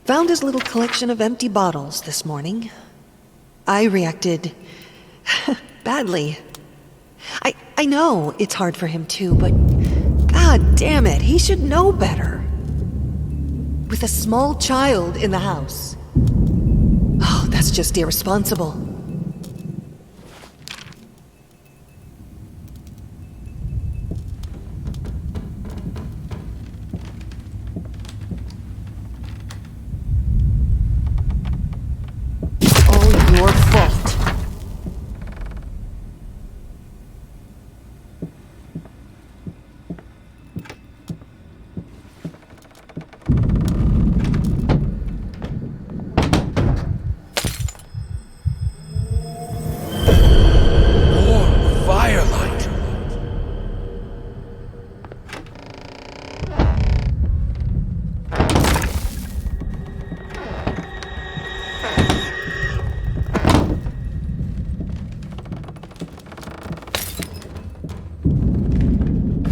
Found his little collection of empty bottles this morning. I reacted badly. I know it's hard for him too, but god damn it, he should know better. With a small child in the house. Oh, that's just irresponsible. Your fault. More firelight.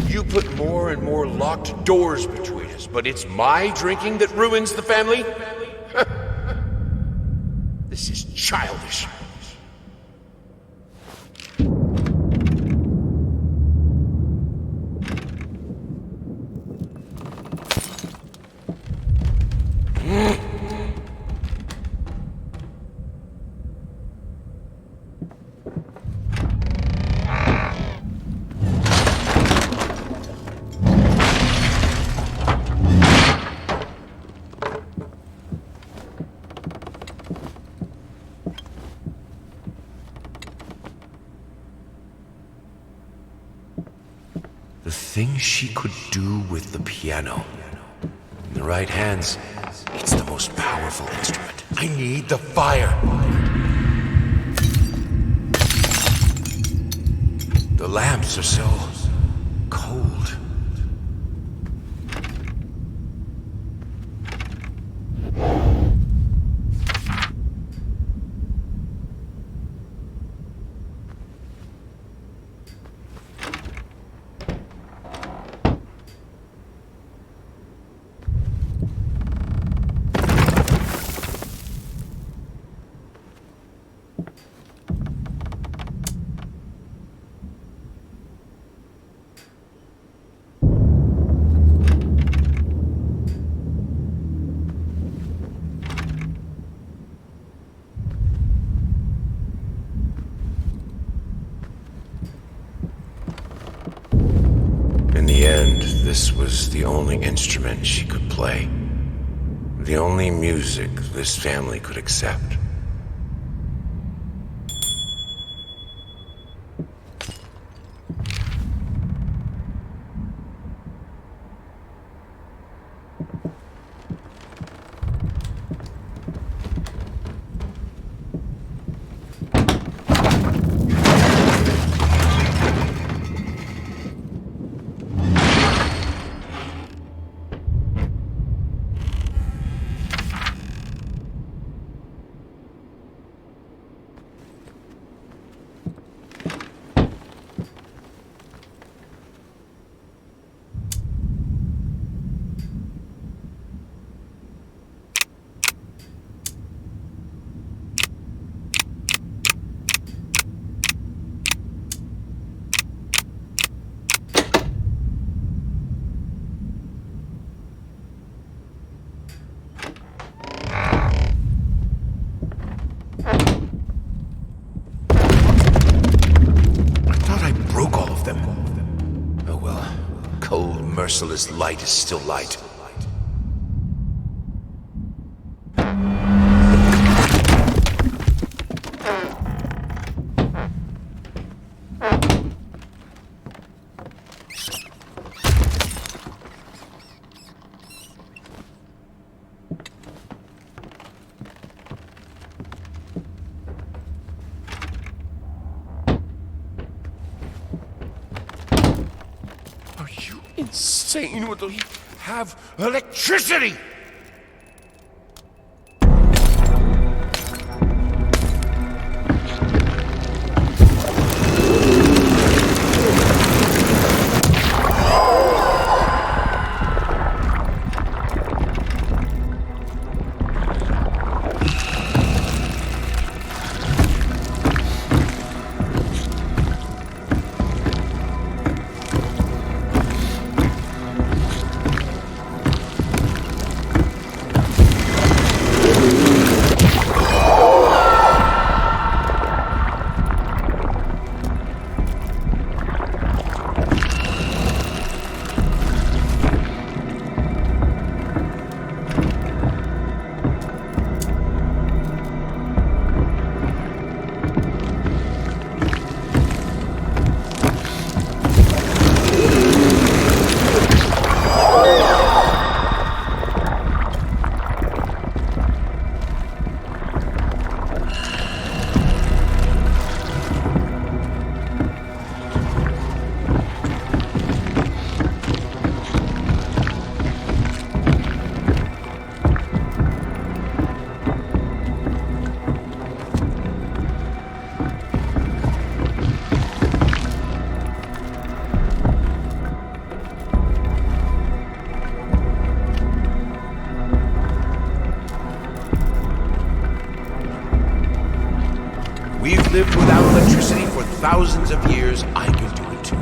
You put more and more locked doors between us, but it's my drinking that ruins the family? This is childish. The things she could do with the piano. In the right hands, it's the most powerful instrument. I need the fire. The lamps are so cold. this was the only instrument she could play. The only music this family could accept. Merciless light is still light. Insane, would we have electricity? We've lived without electricity for thousands of years. I can do it too.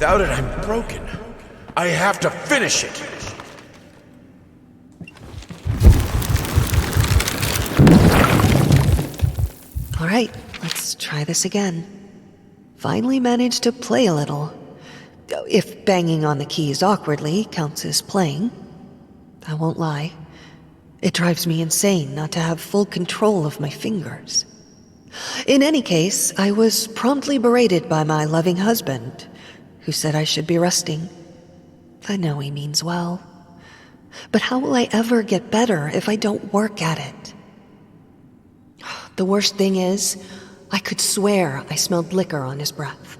Without it, I'm broken. I have to finish it. All right, let's try this again. Finally managed to play a little. If banging on the keys awkwardly counts as playing. I won't lie. It drives me insane not to have full control of my fingers. In any case, I was promptly berated by my loving husband, who said I should be resting. I know he means well. But how will I ever get better if I don't work at it? The worst thing is, I could swear I smelled liquor on his breath.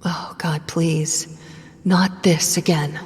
Oh, God, please. Not this again.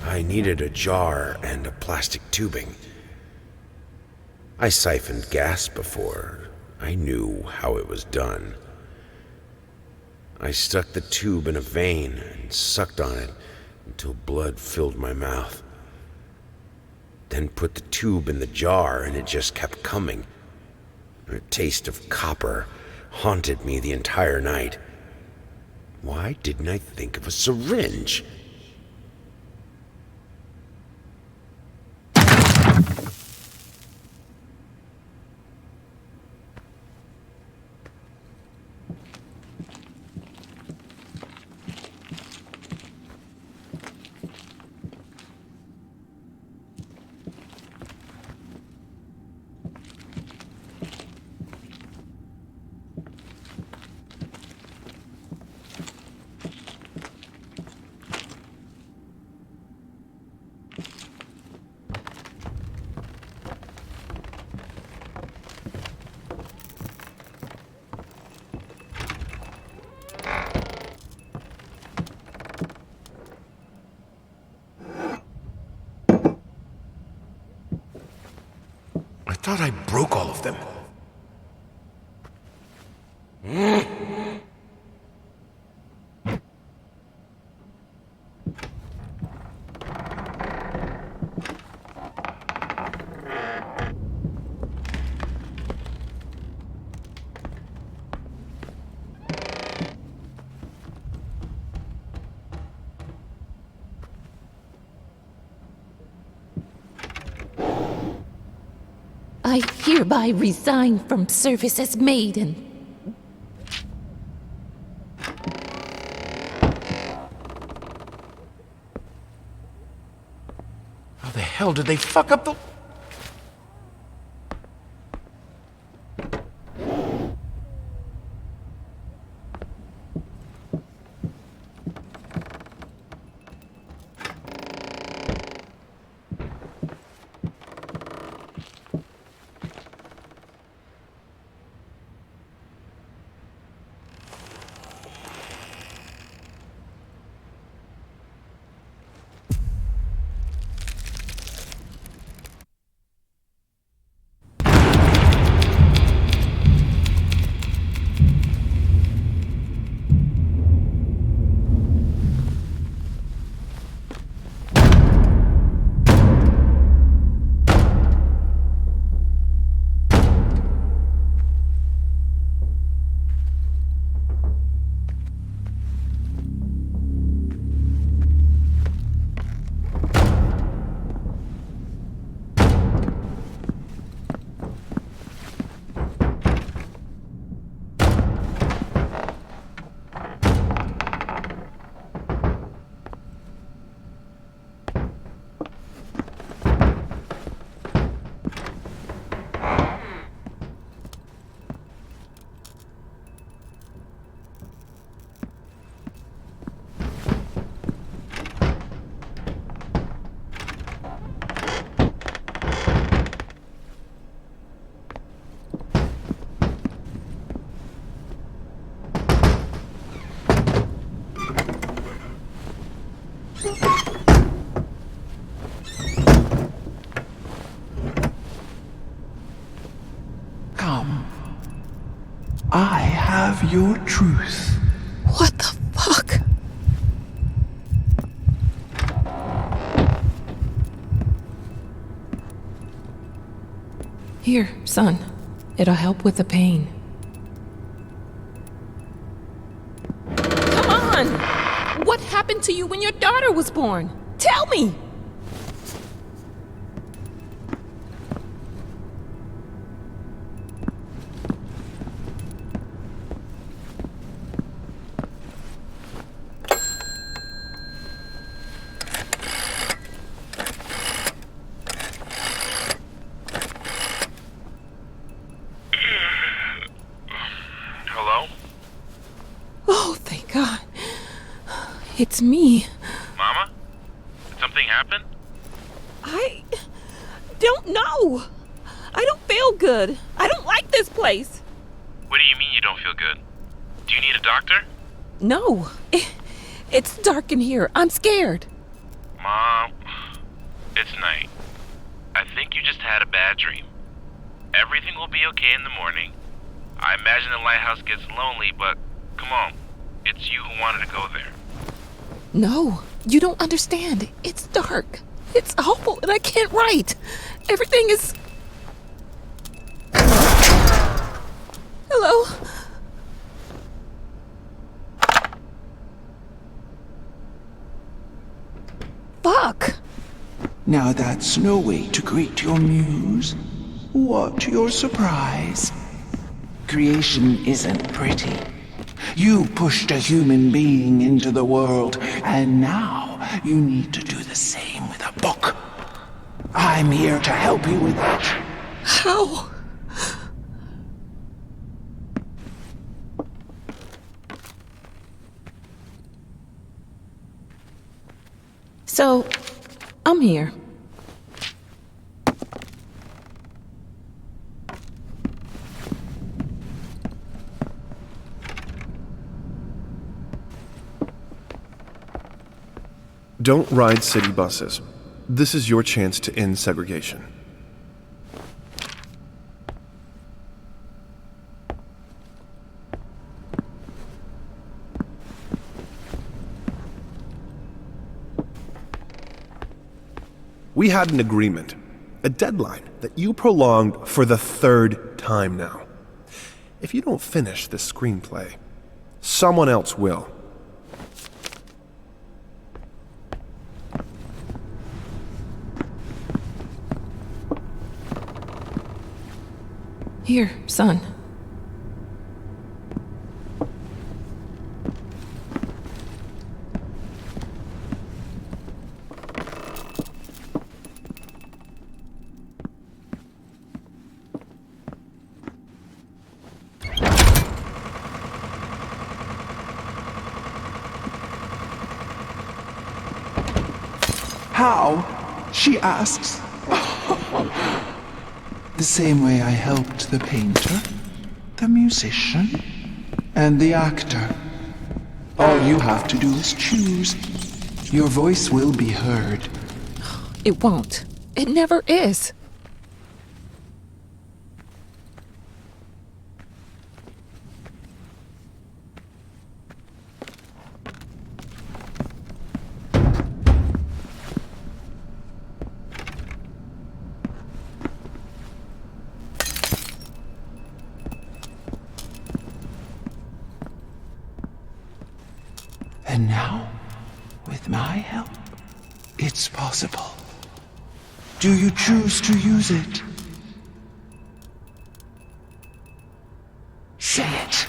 I needed a jar and a plastic tubing. I siphoned gas before. I knew how it was done. I stuck the tube in a vein and sucked on it until blood filled my mouth. Then put the tube in the jar and it just kept coming. The taste of copper haunted me the entire night. Why didn't I think of a syringe? I thought I broke all of them. I hereby resign from service as maiden. How the hell did they fuck up the... your truth. What the fuck? Here, son. It'll help with the pain. Come on! What happened to you when your daughter was born? Tell me! It's me. Mama? Did something happen? I don't know. I don't feel good. I don't like this place. What do you mean you don't feel good? Do you need a doctor? No. It's dark in here. I'm scared. Mom, it's night. I think you just had a bad dream. Everything will be okay in the morning. I imagine the lighthouse gets lonely, but come on. It's you who wanted to go there. No, you don't understand. It's dark. It's awful, and I can't write. Everything is... Hello? Fuck. Now that's no way to greet your muse. What your surprise? Creation isn't pretty. You pushed a human being into the world, and now you need to do the same with a book. I'm here to help you with that. How? So, I'm here. Don't ride city buses. This is your chance to end segregation. We had an agreement, a deadline that you prolonged for the third time now. If you don't finish this screenplay, someone else will. Here, son. How? She asks. The same way I helped the painter, the musician, and the actor. All you have to do is choose. Your voice will be heard. It won't. It never is. And now, with my help, it's possible. Do you choose to use it? Say it.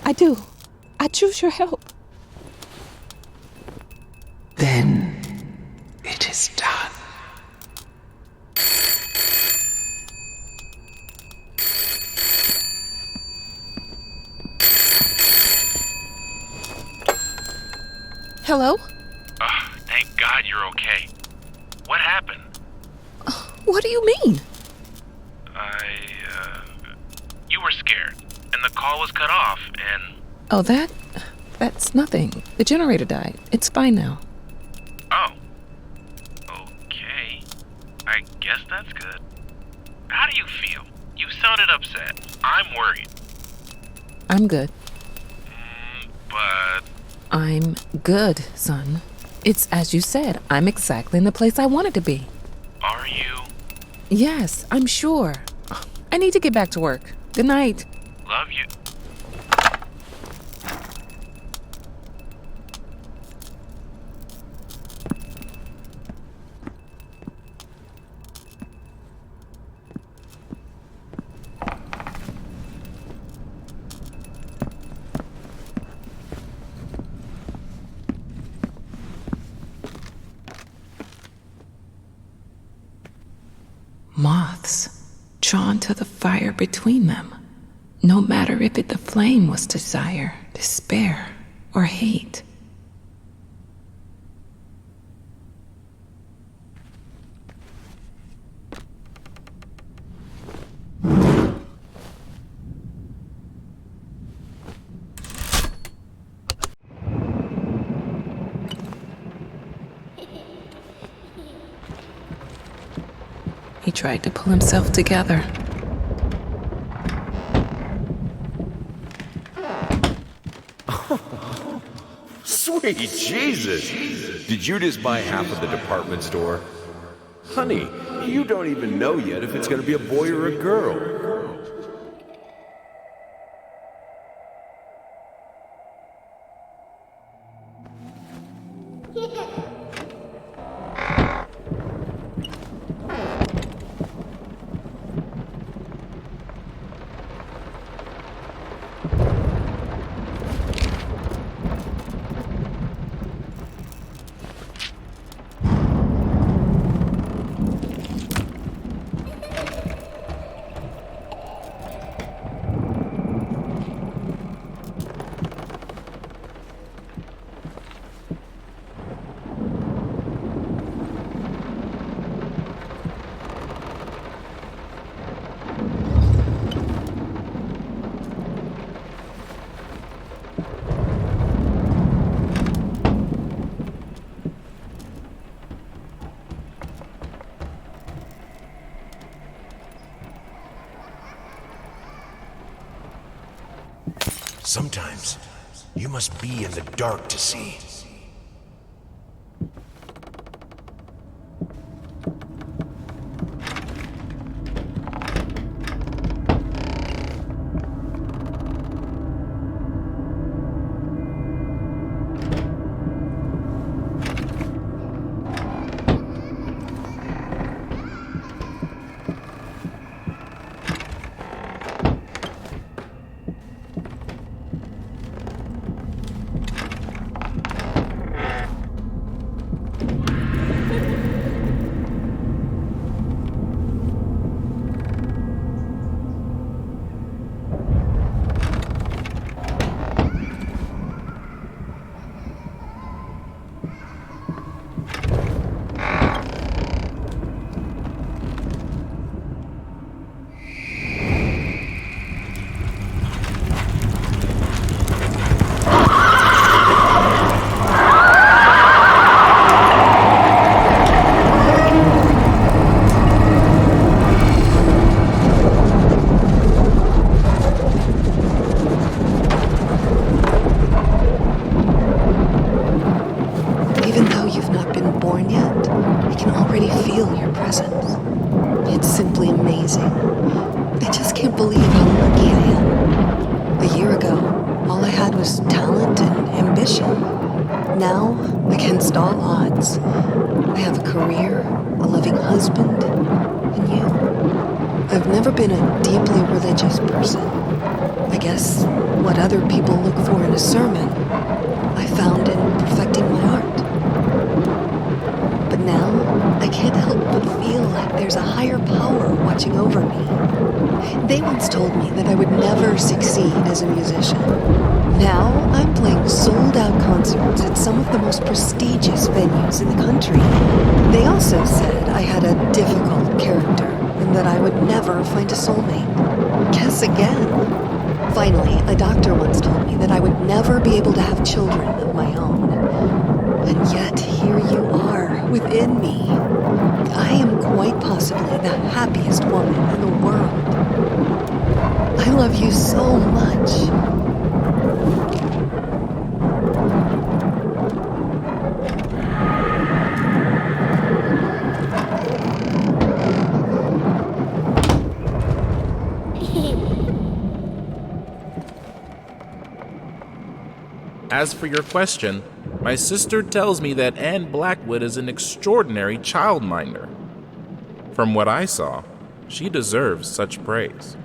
I do. I choose your help. Then, it is done. Hello? Thank God you're okay. What happened? What do you mean? You were scared, and the call was cut off, and... Oh, that's nothing. The generator died. It's fine now. Oh. Okay. I guess that's good. How do you feel? You sounded upset. I'm worried. I'm good. But... I'm good, son. It's as you said, I'm exactly in the place I wanted to be. Are you? Yes, I'm sure. I need to get back to work. Good night. Love you. Moths, drawn to the fire between them, no matter if it the flame was desire, despair, or hate. He tried to pull himself together. Sweet Jesus! Did you just buy half of the department store? Honey, you don't even know yet if it's gonna be a boy or a girl. Sometimes, you must be in the dark to see. Now, against all odds, I have a career, a loving husband, and you. I've never been a deeply religious person. I guess what other people look for in a sermon, I found in perfecting my art. But now, I can't help but feel like there's a higher power watching over me. They once told me that I would never succeed as a musician. Now, I'm playing sold-out concerts at some of the most prestigious venues in the country. They also said I had a difficult character and that I would never find a soulmate. Guess again. Finally, a doctor once told me that I would never be able to have children of my own. And yet, here you are, within me. I am quite possibly the happiest woman in the world. I love you so much. As for your question, my sister tells me that Anne Blackwood is an extraordinary childminder. From what I saw, she deserves such praise.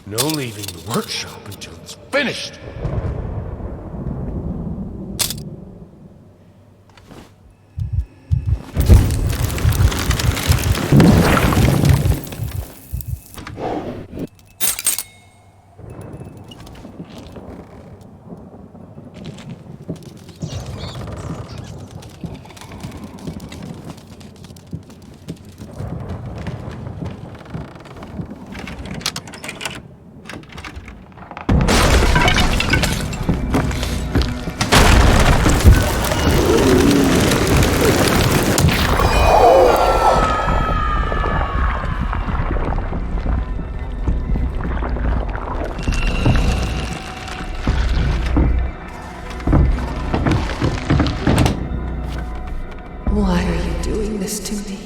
No leaving the workshop until it's finished! Why are you doing this to me?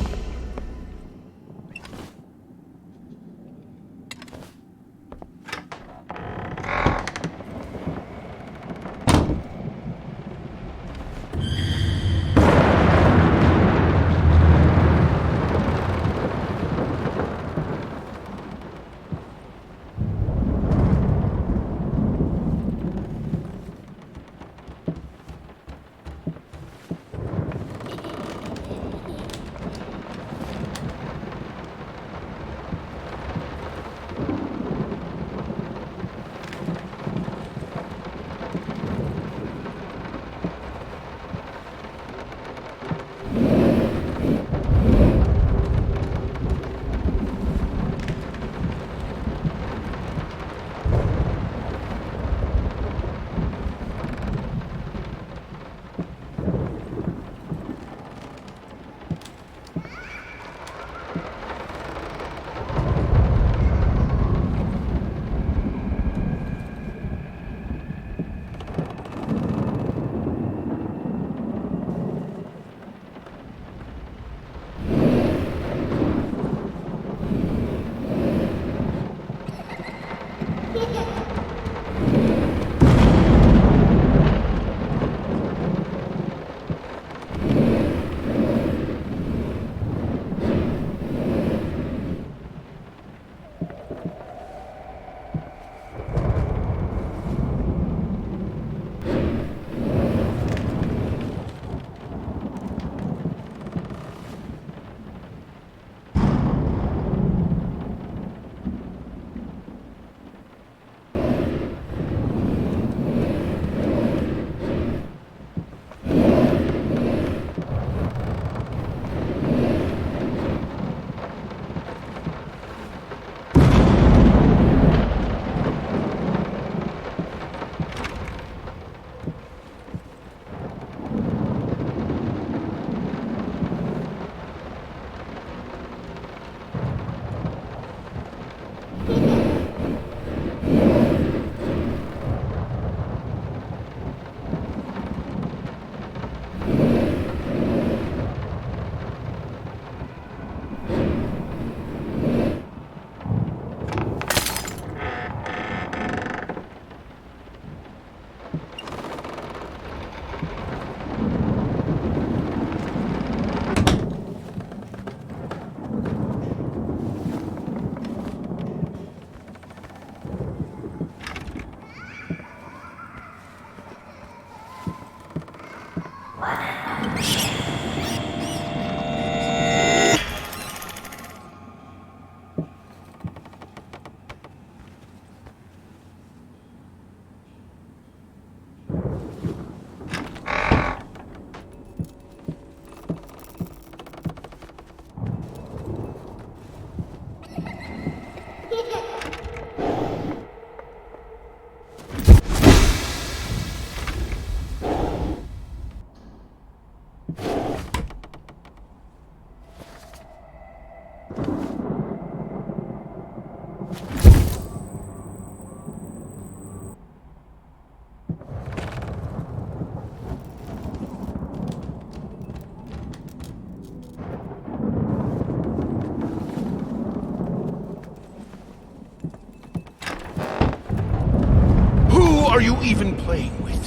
are you even playing with?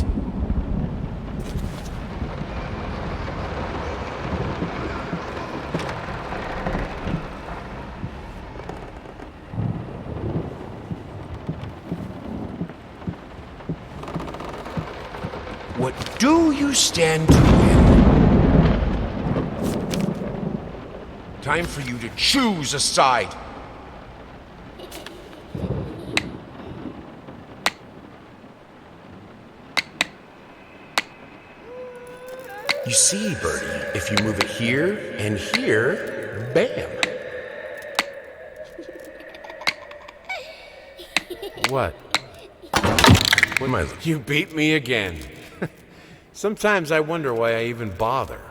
What do you stand to win? Time for you to choose a side. You see, Birdie, if you move it here and here, bam. What? What am I looking? You beat me again. Sometimes I wonder why I even bother.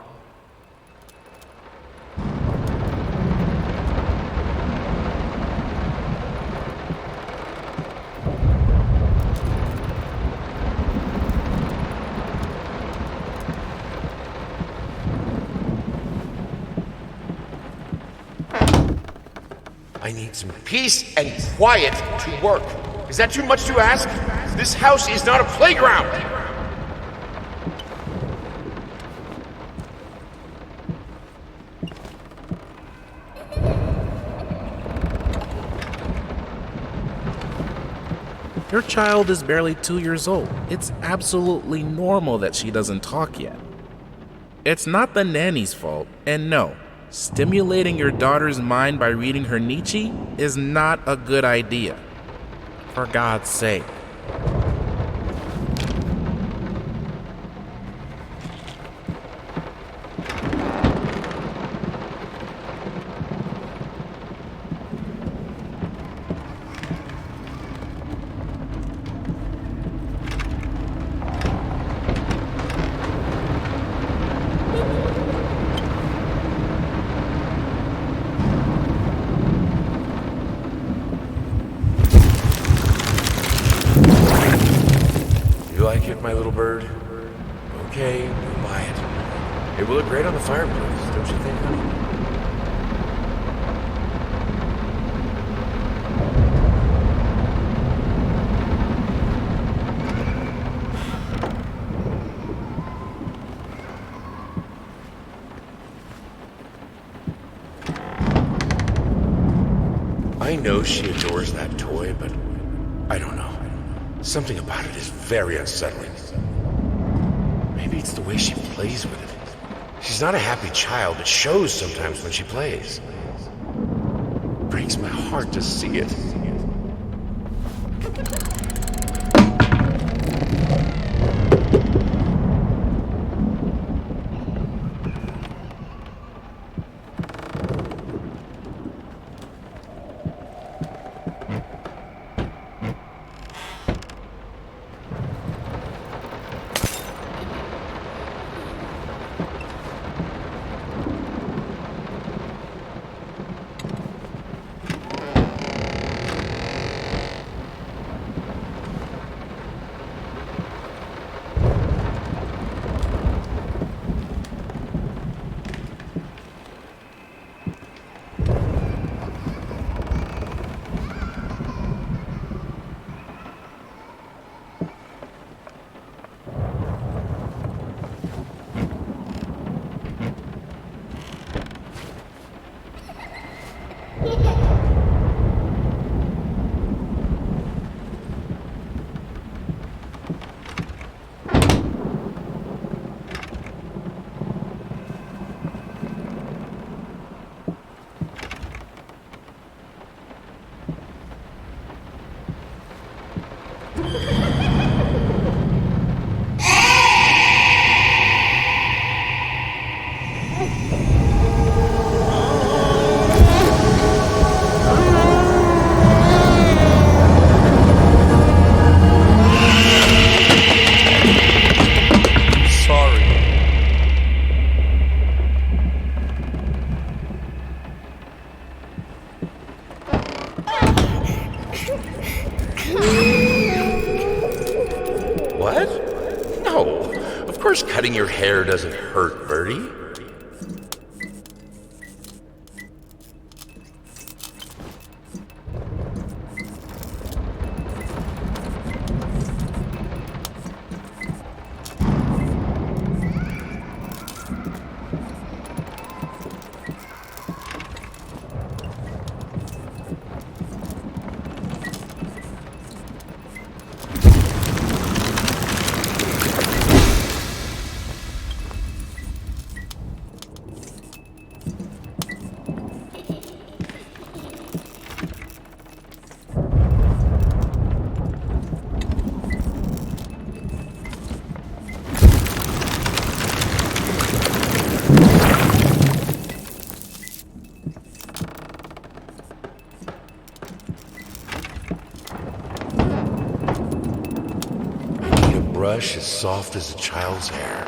I need some peace and quiet to work. Is that too much to ask? This house is not a playground! Your child is barely 2 years old. It's absolutely normal that she doesn't talk yet. It's not the nanny's fault, and no, stimulating your daughter's mind by reading her Nietzsche is not a good idea. For God's sake. My little bird. Okay, we'll buy it. It will look great on the fireplace, don't you think, honey? I know she adores that toy, but I don't know. Something about it is very unsettling. Maybe it's the way she plays with it. She's not a happy child. It shows sometimes when she plays. Breaks my heart to see it. What? No. Of course cutting your hair doesn't hurt, Birdie. I need a brush as soft as a child's hair.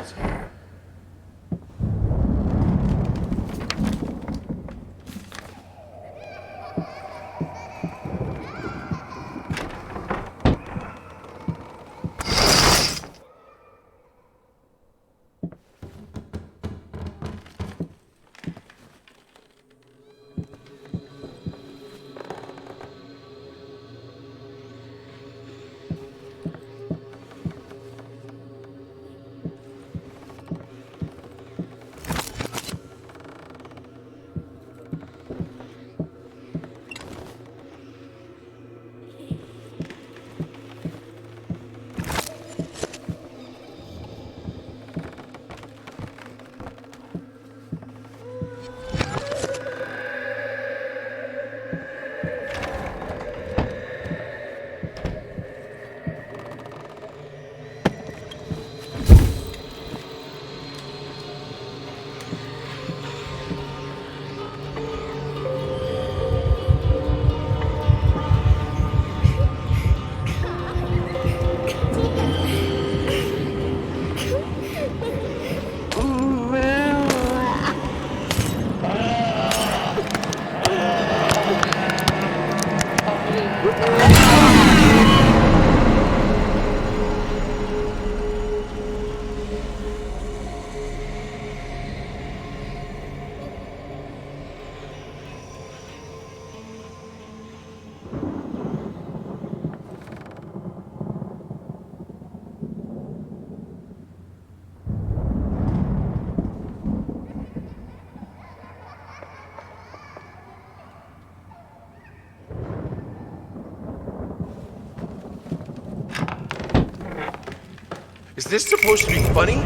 Is this supposed to be funny?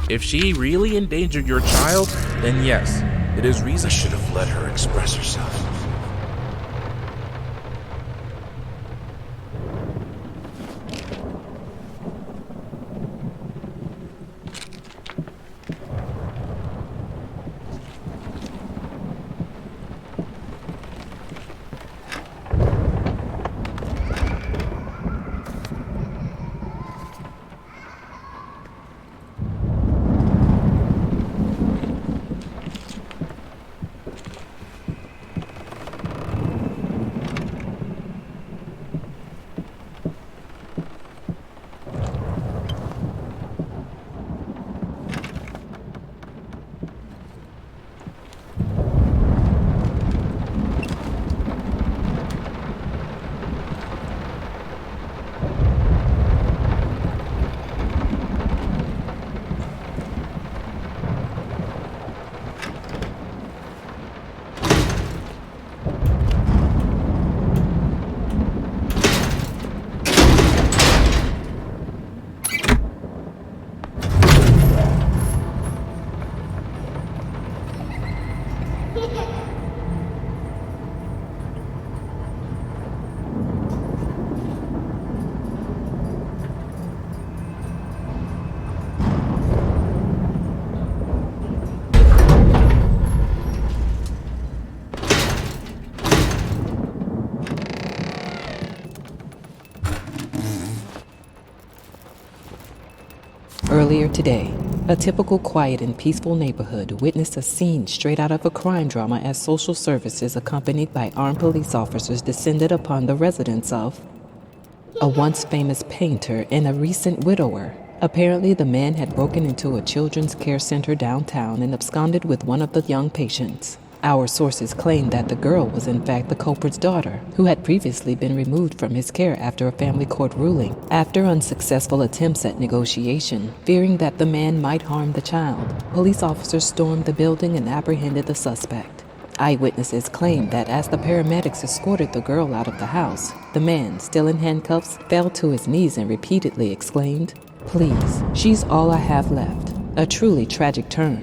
If she really endangered your child, then yes, it is reason. I should have let her express herself. Earlier today, a typical quiet and peaceful neighborhood witnessed a scene straight out of a crime drama as social services accompanied by armed police officers descended upon the residence of a once famous painter and a recent widower. Apparently, the man had broken into a children's care center downtown and absconded with one of the young patients. Our sources claim that the girl was in fact the culprit's daughter, who had previously been removed from his care after a family court ruling. After unsuccessful attempts at negotiation, fearing that the man might harm the child, police officers stormed the building and apprehended the suspect. Eyewitnesses claim that as the paramedics escorted the girl out of the house, the man, still in handcuffs, fell to his knees and repeatedly exclaimed, "Please, she's all I have left." A truly tragic turn.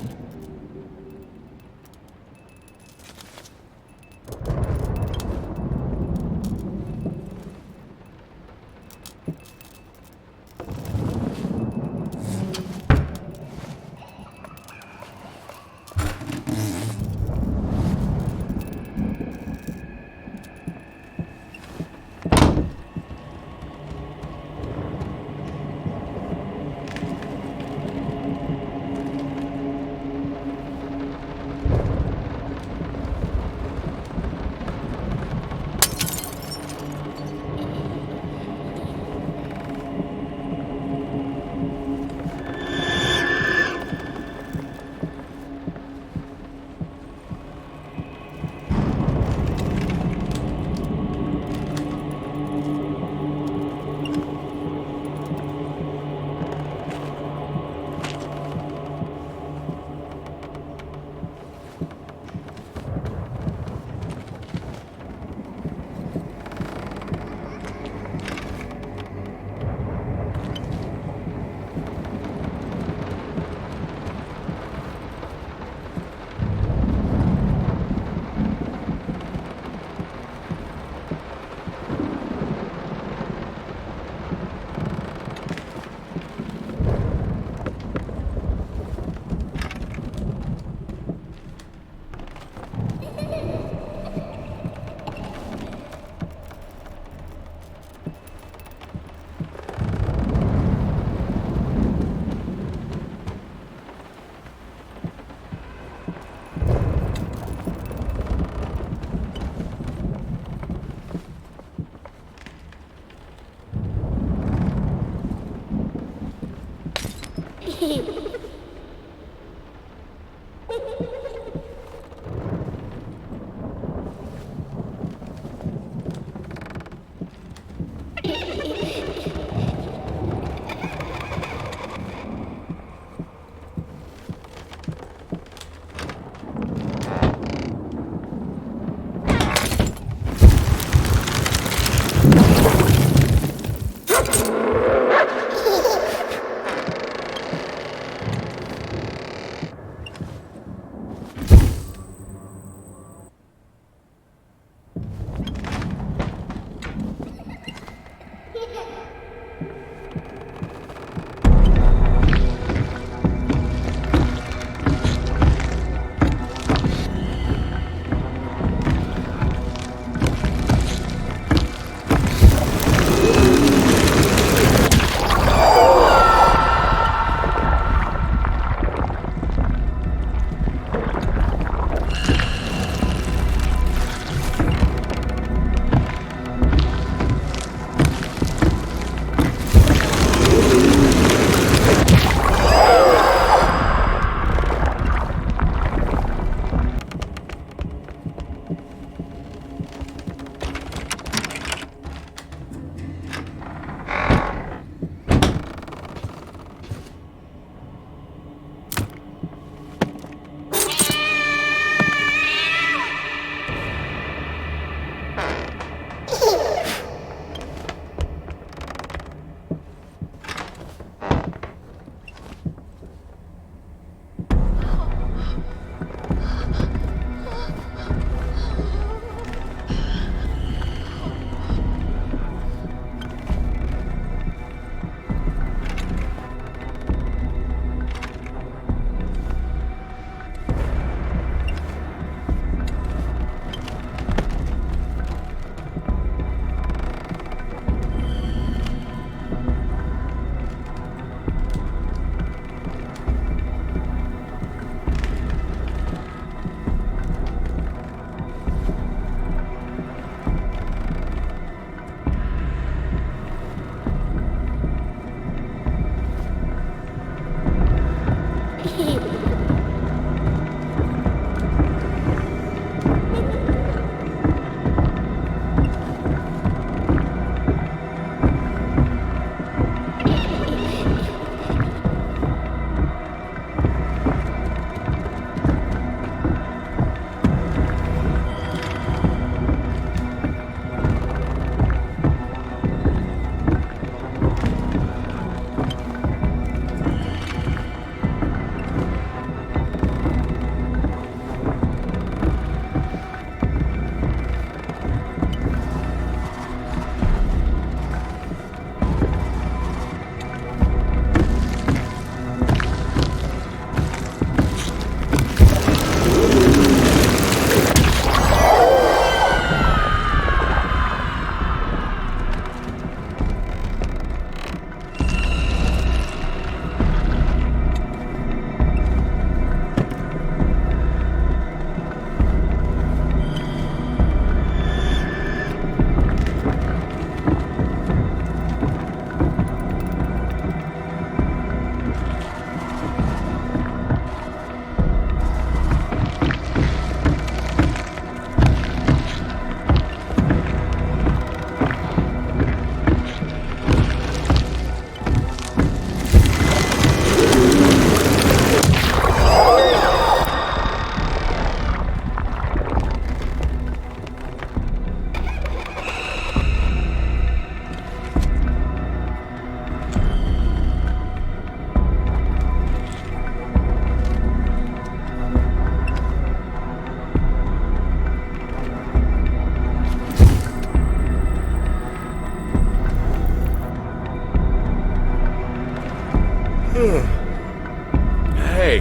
Hey,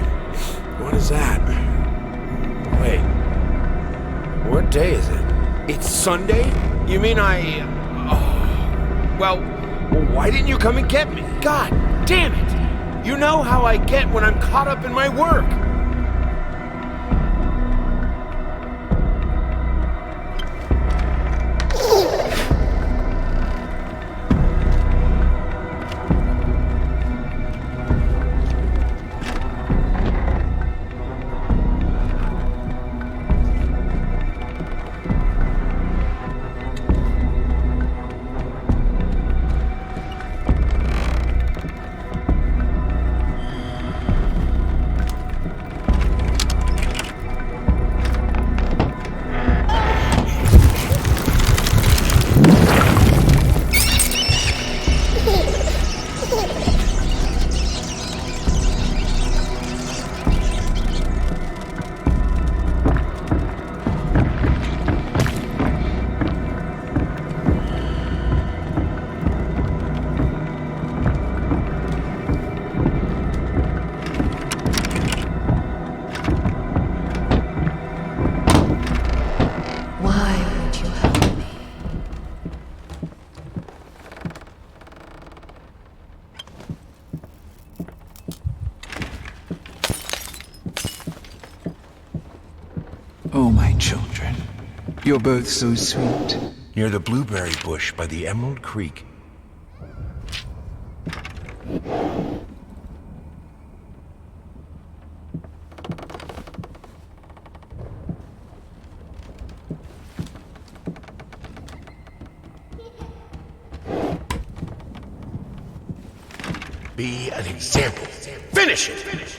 what is that? Wait, what day is it? It's Sunday? You mean well, why didn't you come and get me? God damn it! You know how I get when I'm caught up in my work. Oh, my children. You're both so sweet. Near the blueberry bush by the Emerald Creek. Be an example. Finish it!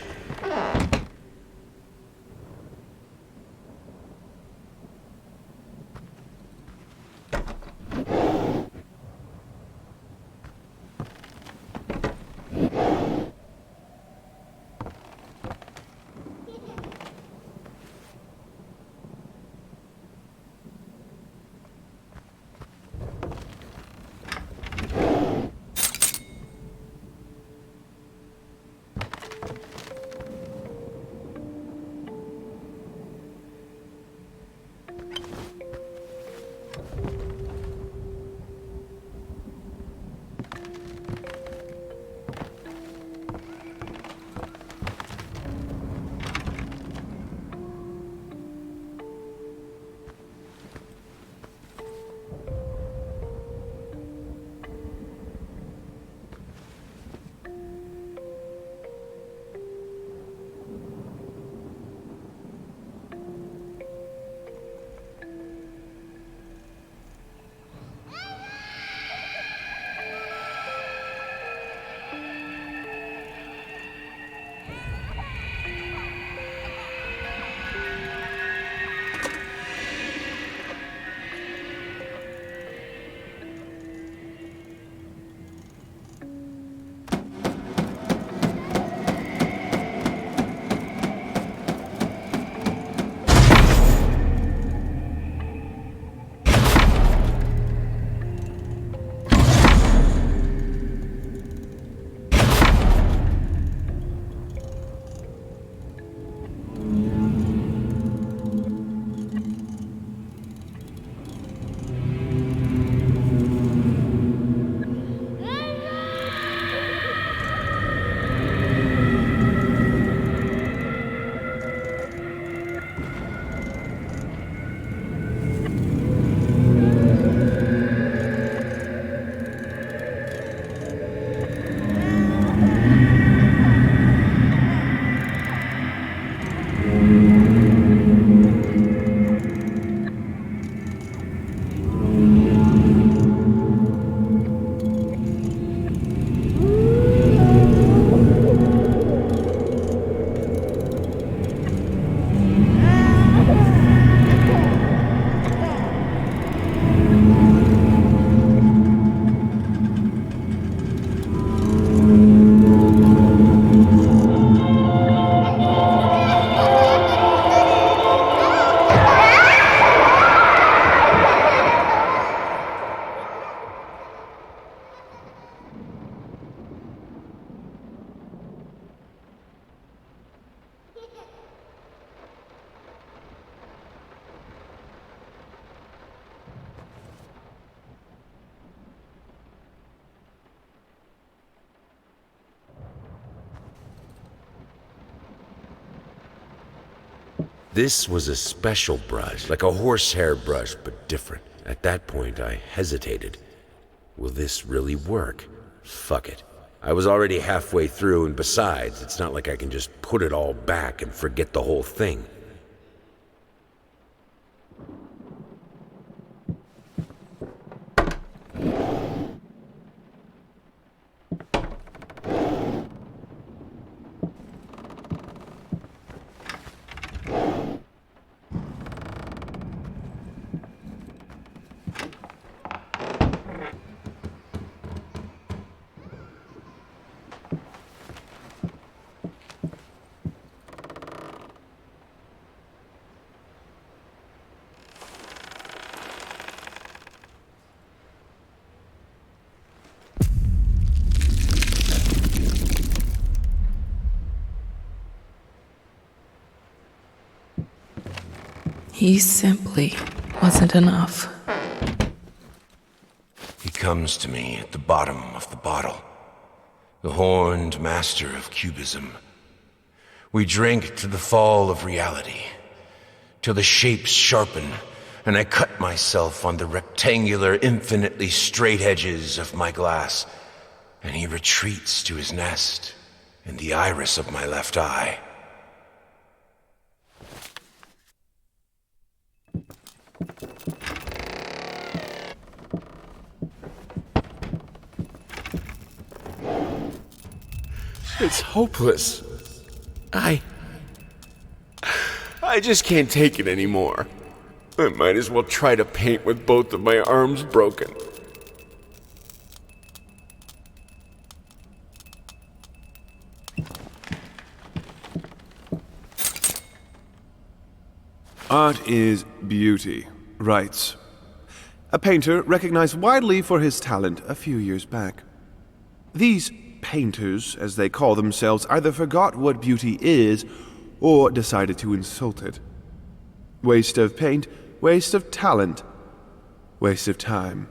This was a special brush, like a horsehair brush, but different. At that point, I hesitated. Will this really work? Fuck it. I was already halfway through, and besides, it's not like I can just put it all back and forget the whole thing. He simply wasn't enough. He comes to me at the bottom of the bottle, the horned master of cubism. We drink to the fall of reality, till the shapes sharpen, and I cut myself on the rectangular, infinitely straight edges of my glass, and he retreats to his nest in the iris of my left eye. It's hopeless. I just can't take it anymore. I might as well try to paint with both of my arms broken. Art is beauty, writes a painter recognized widely for his talent a few years back. These painters, as they call themselves, either forgot what beauty is or decided to insult it. Waste of paint, waste of talent, waste of time.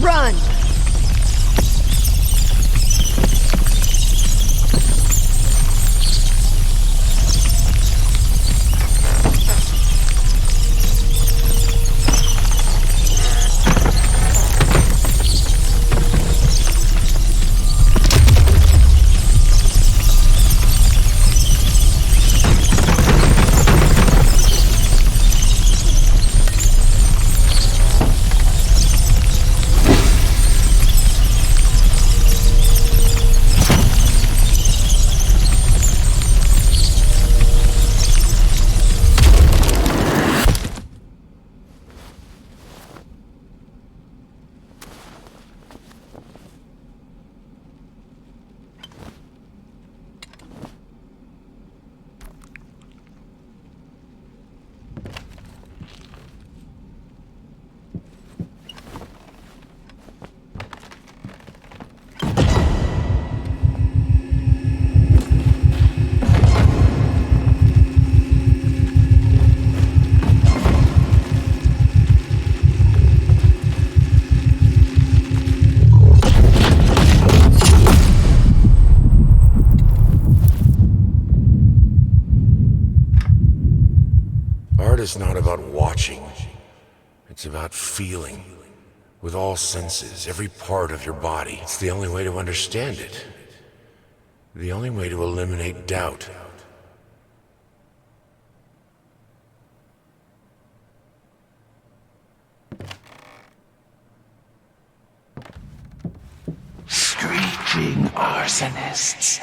Run! Art is not about watching. It's about feeling. With all senses, every part of your body. It's the only way to understand it. The only way to eliminate doubt. Screeching arsonists,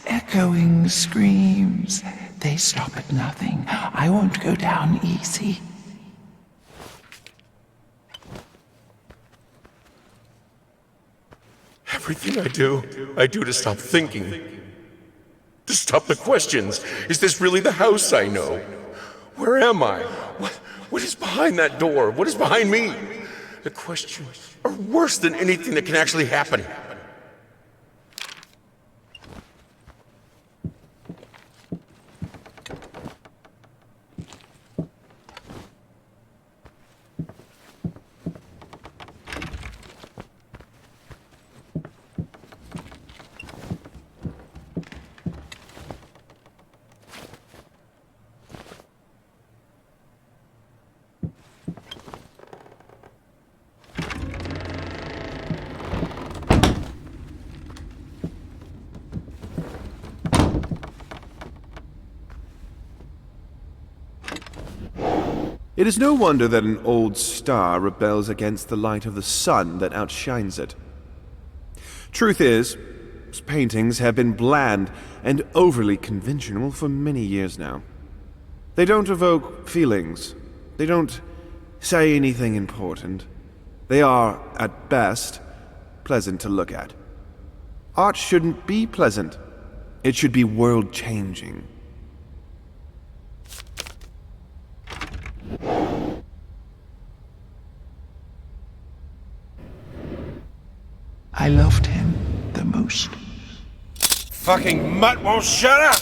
echoing screams. They stop at nothing. I won't go down easy. Everything I do to stop thinking. To stop the questions. Is this really the house I know? Where am I? What is behind that door? What is behind me? The questions are worse than anything that can actually happen. It is no wonder that an old star rebels against the light of the sun that outshines it. Truth is, his paintings have been bland and overly conventional for many years now. They don't evoke feelings. They don't say anything important. They are, at best, pleasant to look at. Art shouldn't be pleasant. It should be world-changing. I loved him the most. Fucking mutt won't shut up!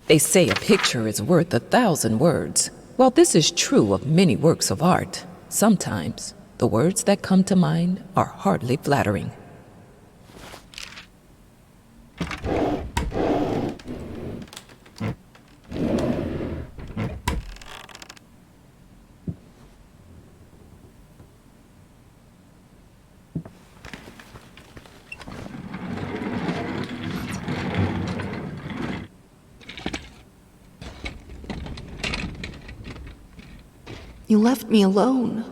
They say a picture is worth 1,000 words. While this is true of many works of art, sometimes the words that come to mind are hardly flattering. You left me alone.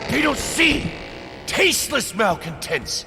They don't see! Tasteless malcontents!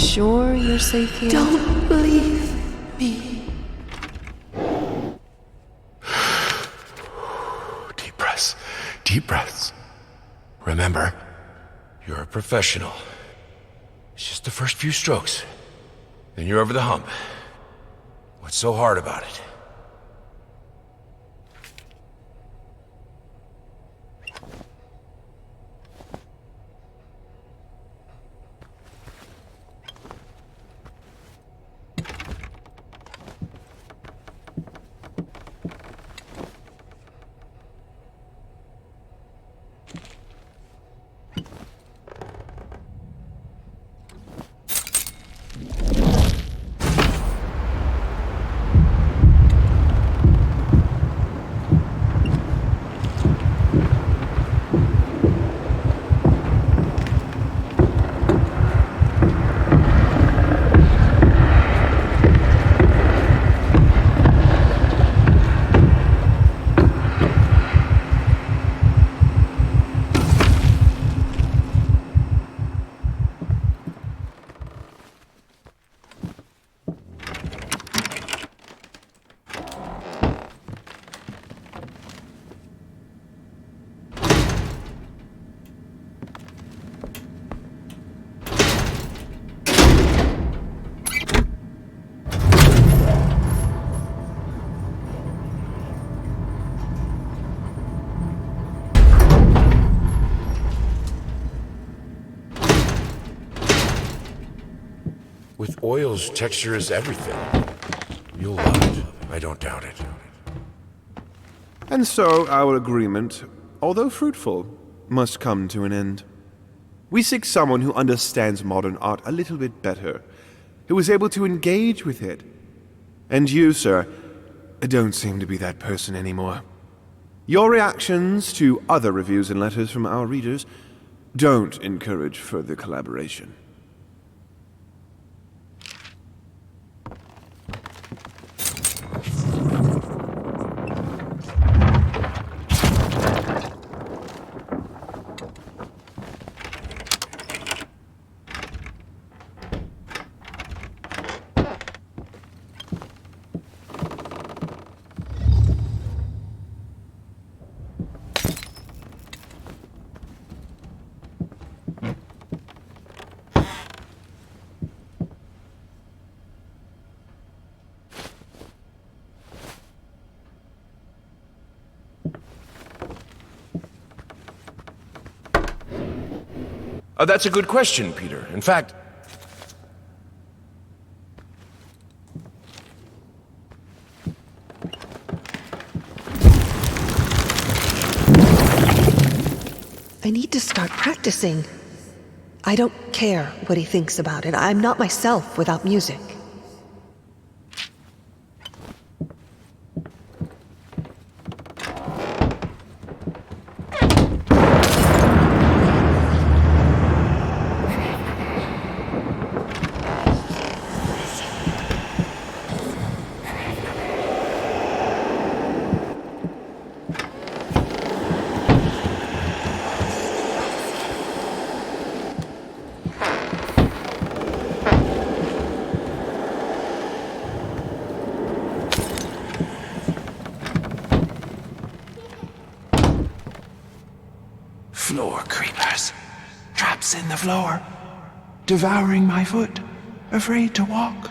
sure you're safe here? Don't leave me. Deep breaths. Deep breaths. Remember, you're a professional. It's just the first few strokes. Then you're over the hump. What's so hard about it? With oils, texture is everything. You'll love it. I don't doubt it. And so our agreement, although fruitful, must come to an end. We seek someone who understands modern art a little bit better, who is able to engage with it. And you, sir, don't seem to be that person anymore. Your reactions to other reviews and letters from our readers don't encourage further collaboration. That's a good question, Peter. In fact, I need to start practicing. I don't care what he thinks about it. I'm not myself without music. Floor creepers. Traps in the floor. Devouring my foot. Afraid to walk.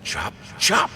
chop, chop!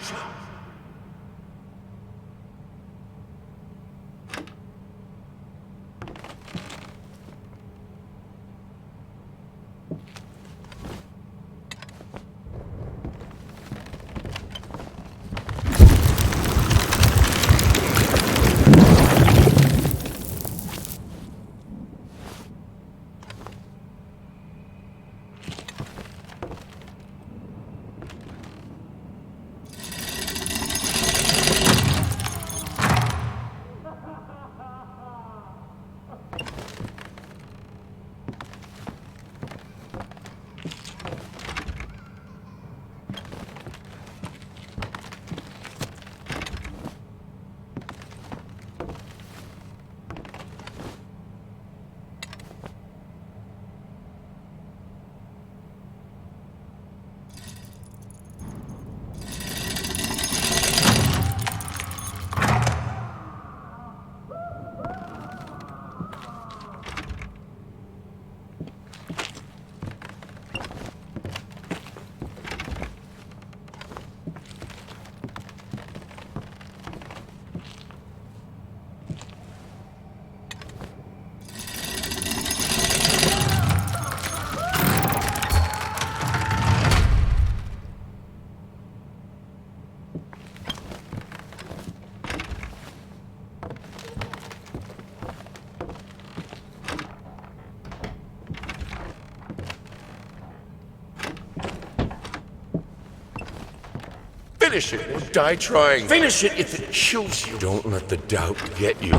Finish it or die trying. Finish it if it kills you. Don't let the doubt get you.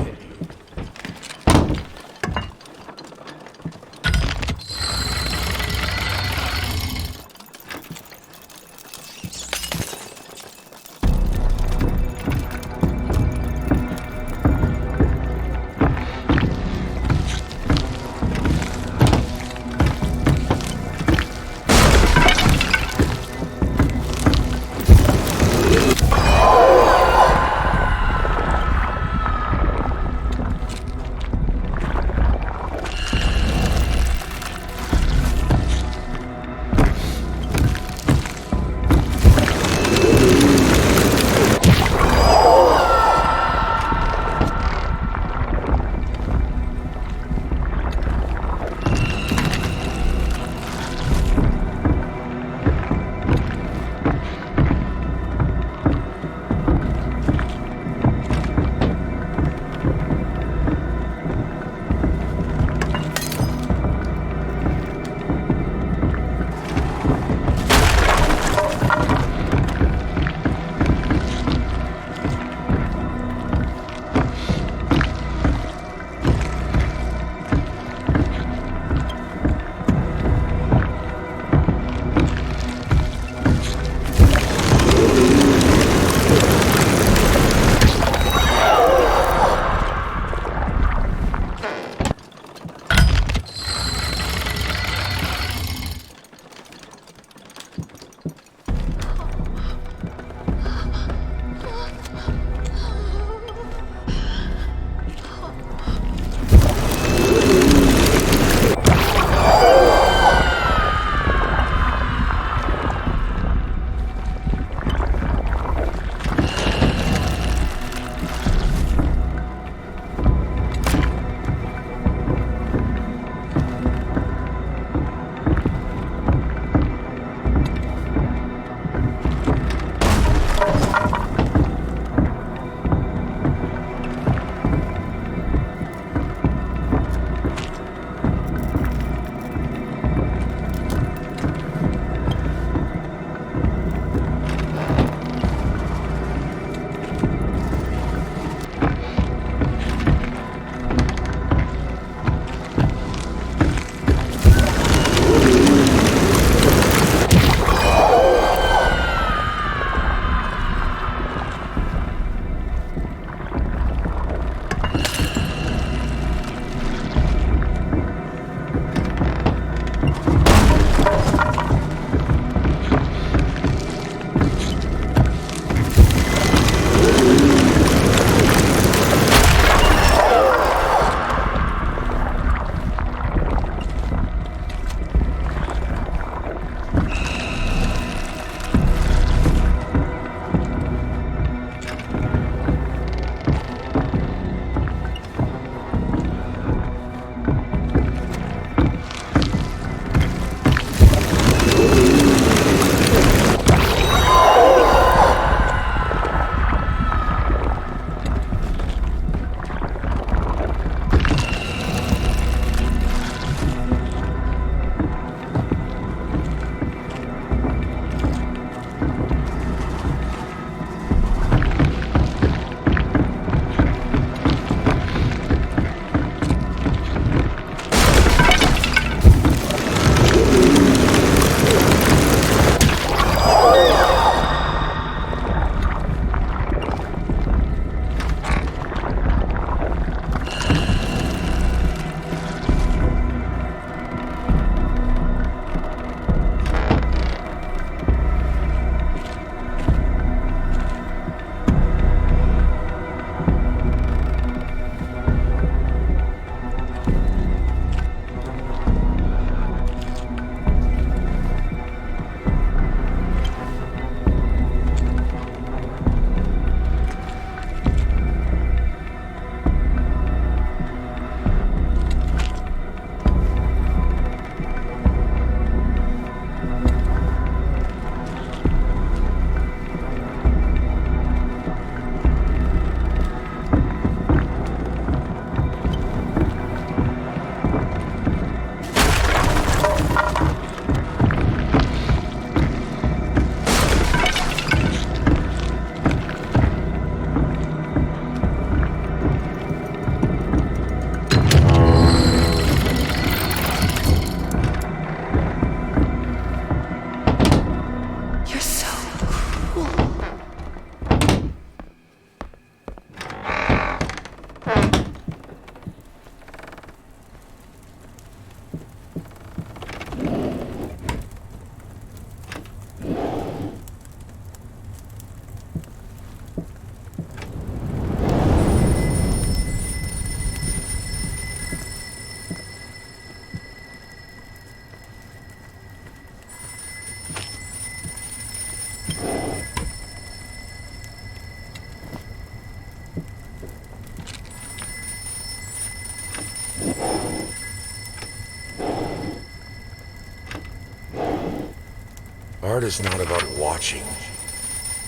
Art is not about watching.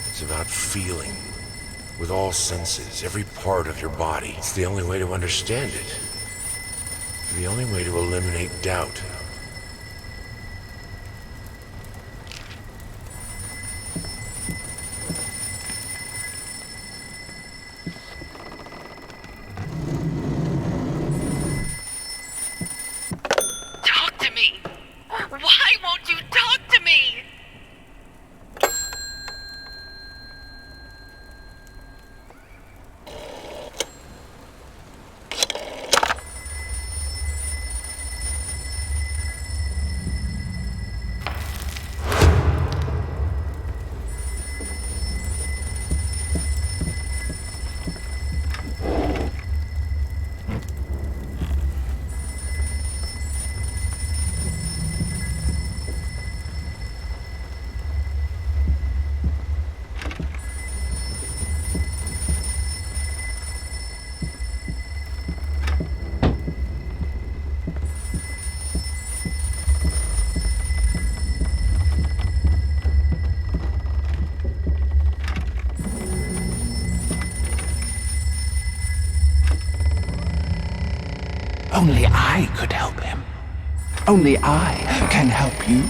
It's about feeling. With all senses, every part of your body. It's the only way to understand it. The only way to eliminate doubt. Talk to me! Why won't you talk to me? Only I could help him. Only I can help you.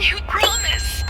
You promised!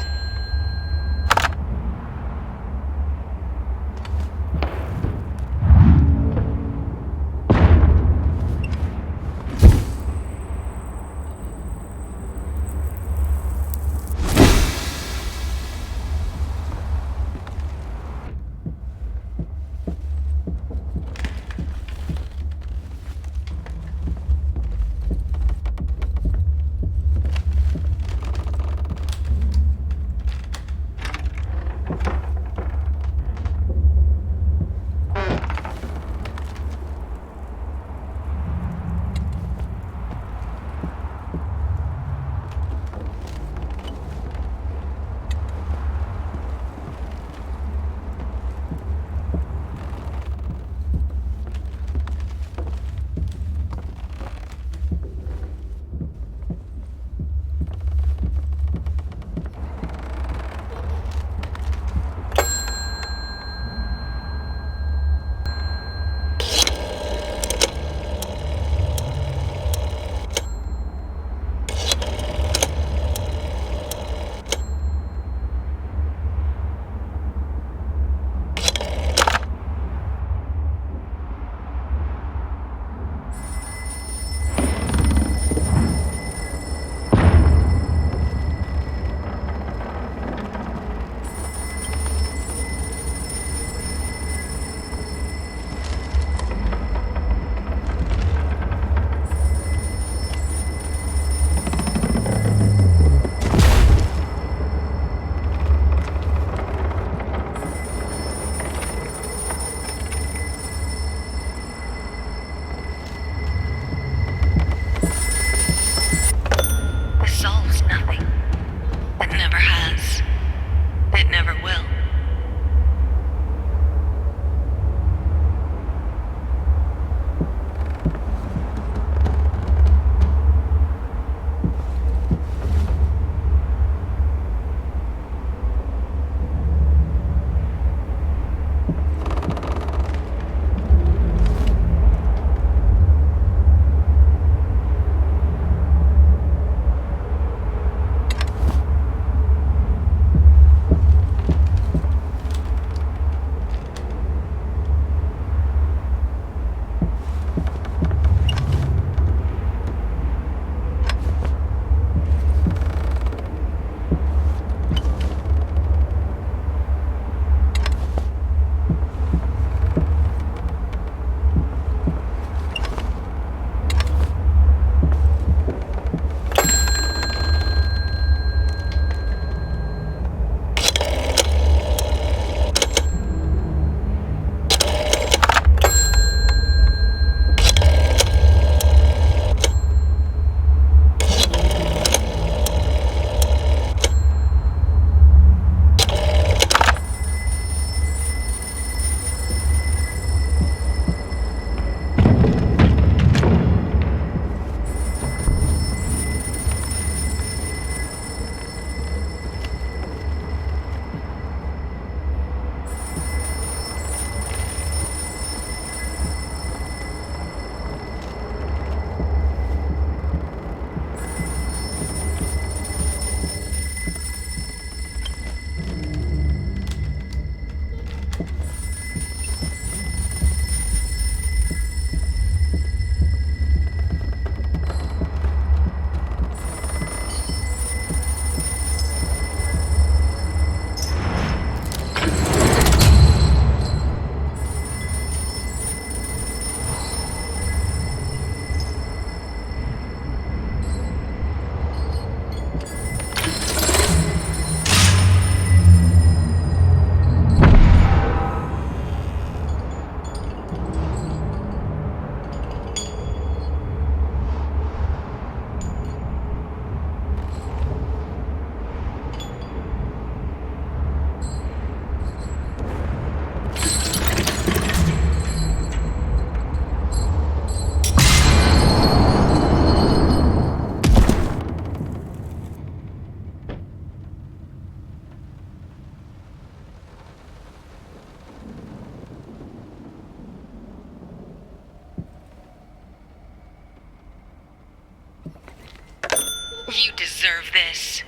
You deserve this.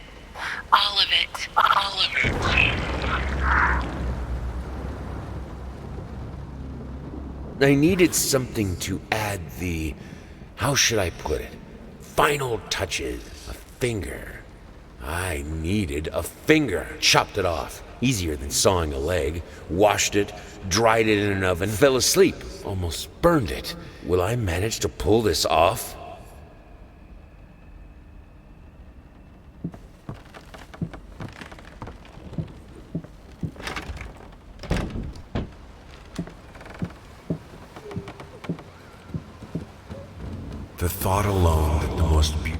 All of it. All of it. I needed something to add the, how should I put it, final touches. A finger. I needed a finger. Chopped it off. Easier than sawing a leg. Washed it, dried it in an oven, fell asleep. Almost burned it. Will I manage to pull this off? The thought alone that the most beautiful.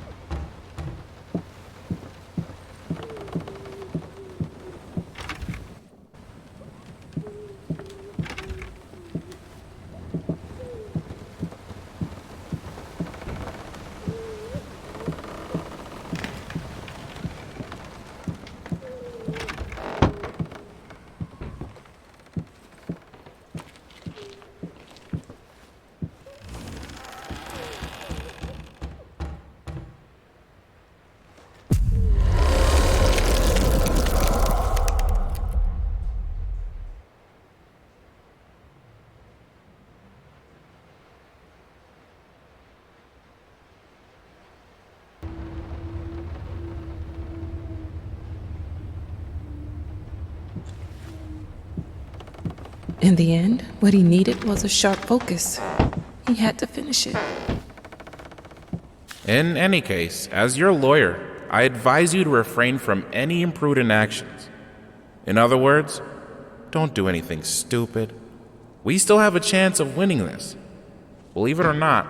In the end, what he needed was a sharp focus. He had to finish it. In any case, as your lawyer, I advise you to refrain from any imprudent actions. In other words, don't do anything stupid. We still have a chance of winning this. Believe it or not,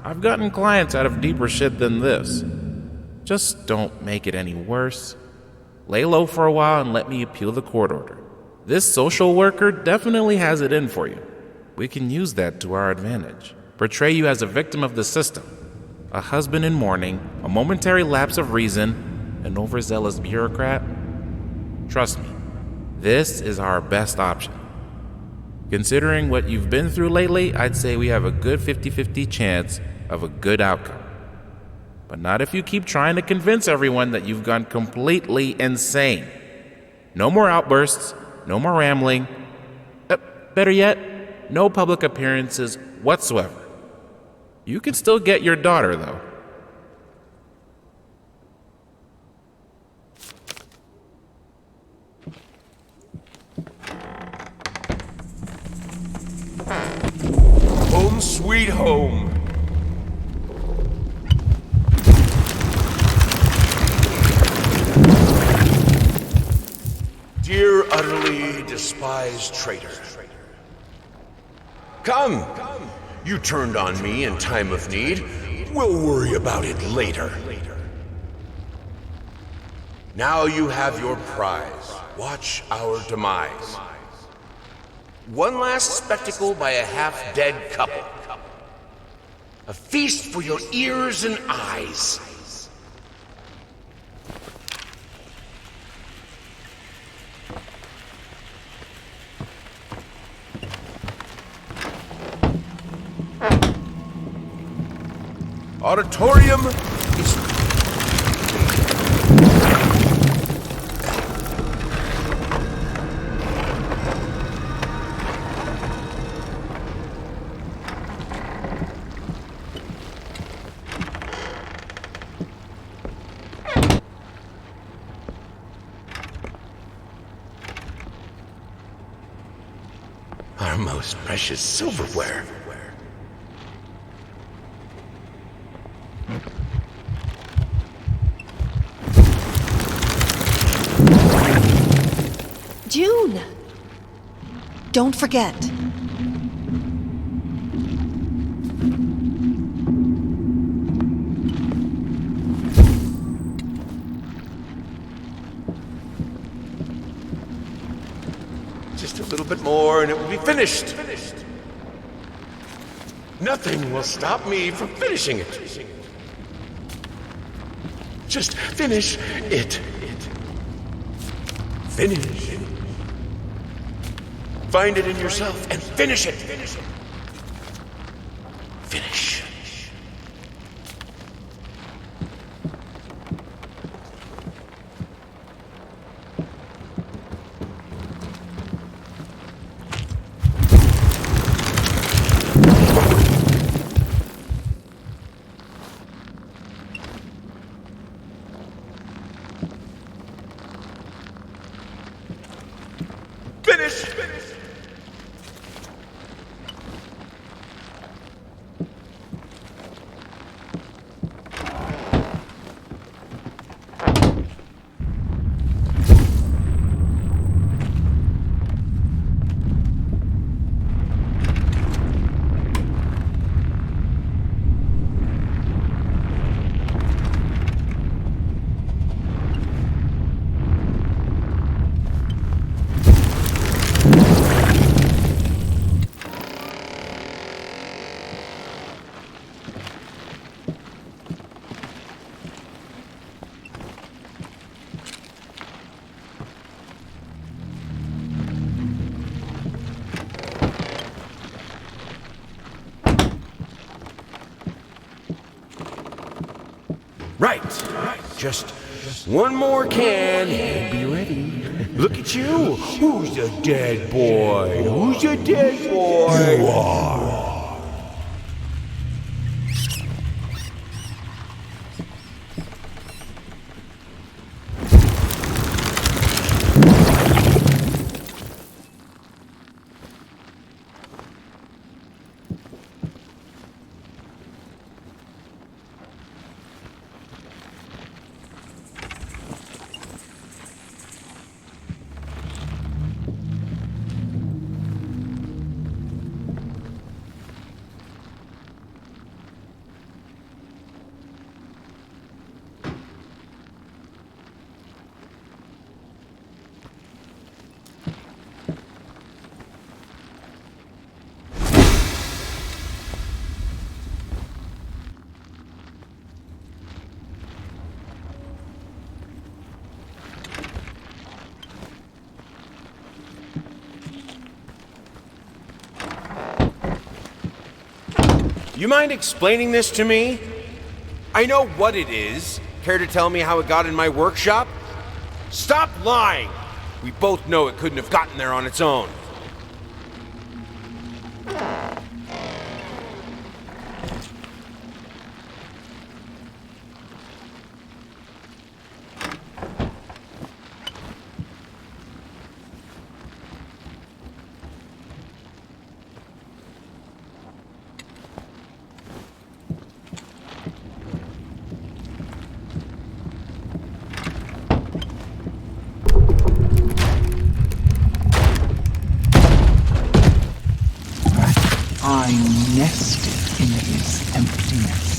I've gotten clients out of deeper shit than this. Just don't make it any worse. Lay low for a while and let me appeal the court order. This social worker definitely has it in for you. We can use that to our advantage. Portray you as a victim of the system, a husband in mourning, a momentary lapse of reason, an overzealous bureaucrat. Trust me, this is our best option. Considering what you've been through lately, I'd say we have a good 50-50 chance of a good outcome. But not if you keep trying to convince everyone that you've gone completely insane. No more outbursts, no more rambling. Better yet, no public appearances whatsoever. You can still get your daughter, though. Home sweet home. Dear utterly despised traitor. Come. You turned on me in time of need. We'll worry about it later. Now you have your prize. Watch our demise. One last spectacle by a half-dead couple. A feast for your ears and eyes. Auditorium is... our most precious silverware. June! Don't forget. Just a little bit more and it will be finished. Nothing will stop me from finishing it. Just finish it. Finish. Find it in yourself and finish it. Finish. Right. Just one more can and be ready. Look at you. Who's the dead boy? Who's the dead boy? You are. You mind explaining this to me? I know what it is. Care to tell me how it got in my workshop? Stop lying! We both know it couldn't have gotten there on its own. I nested in his emptiness.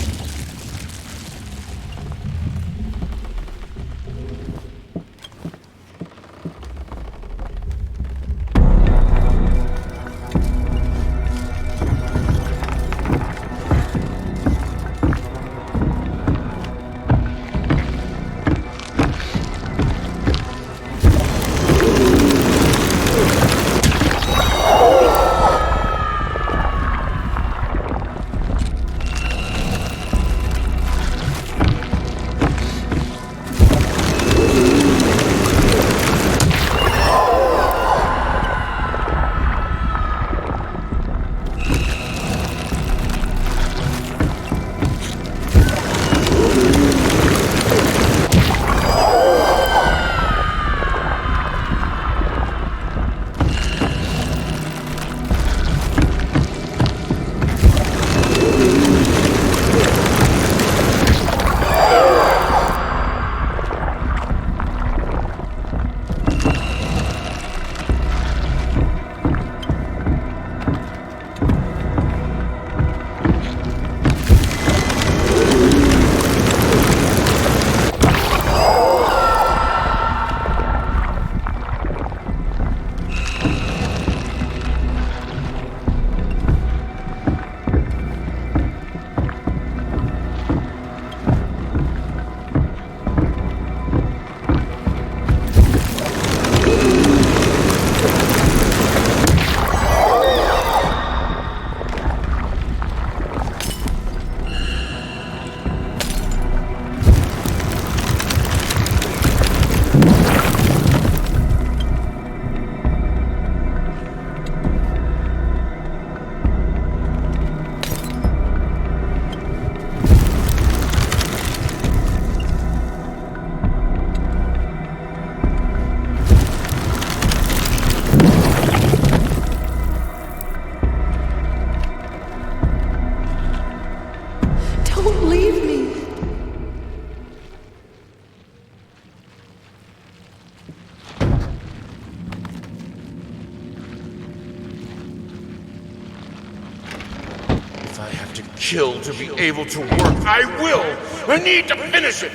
If I have to kill to be able to work, I will! I need to finish it!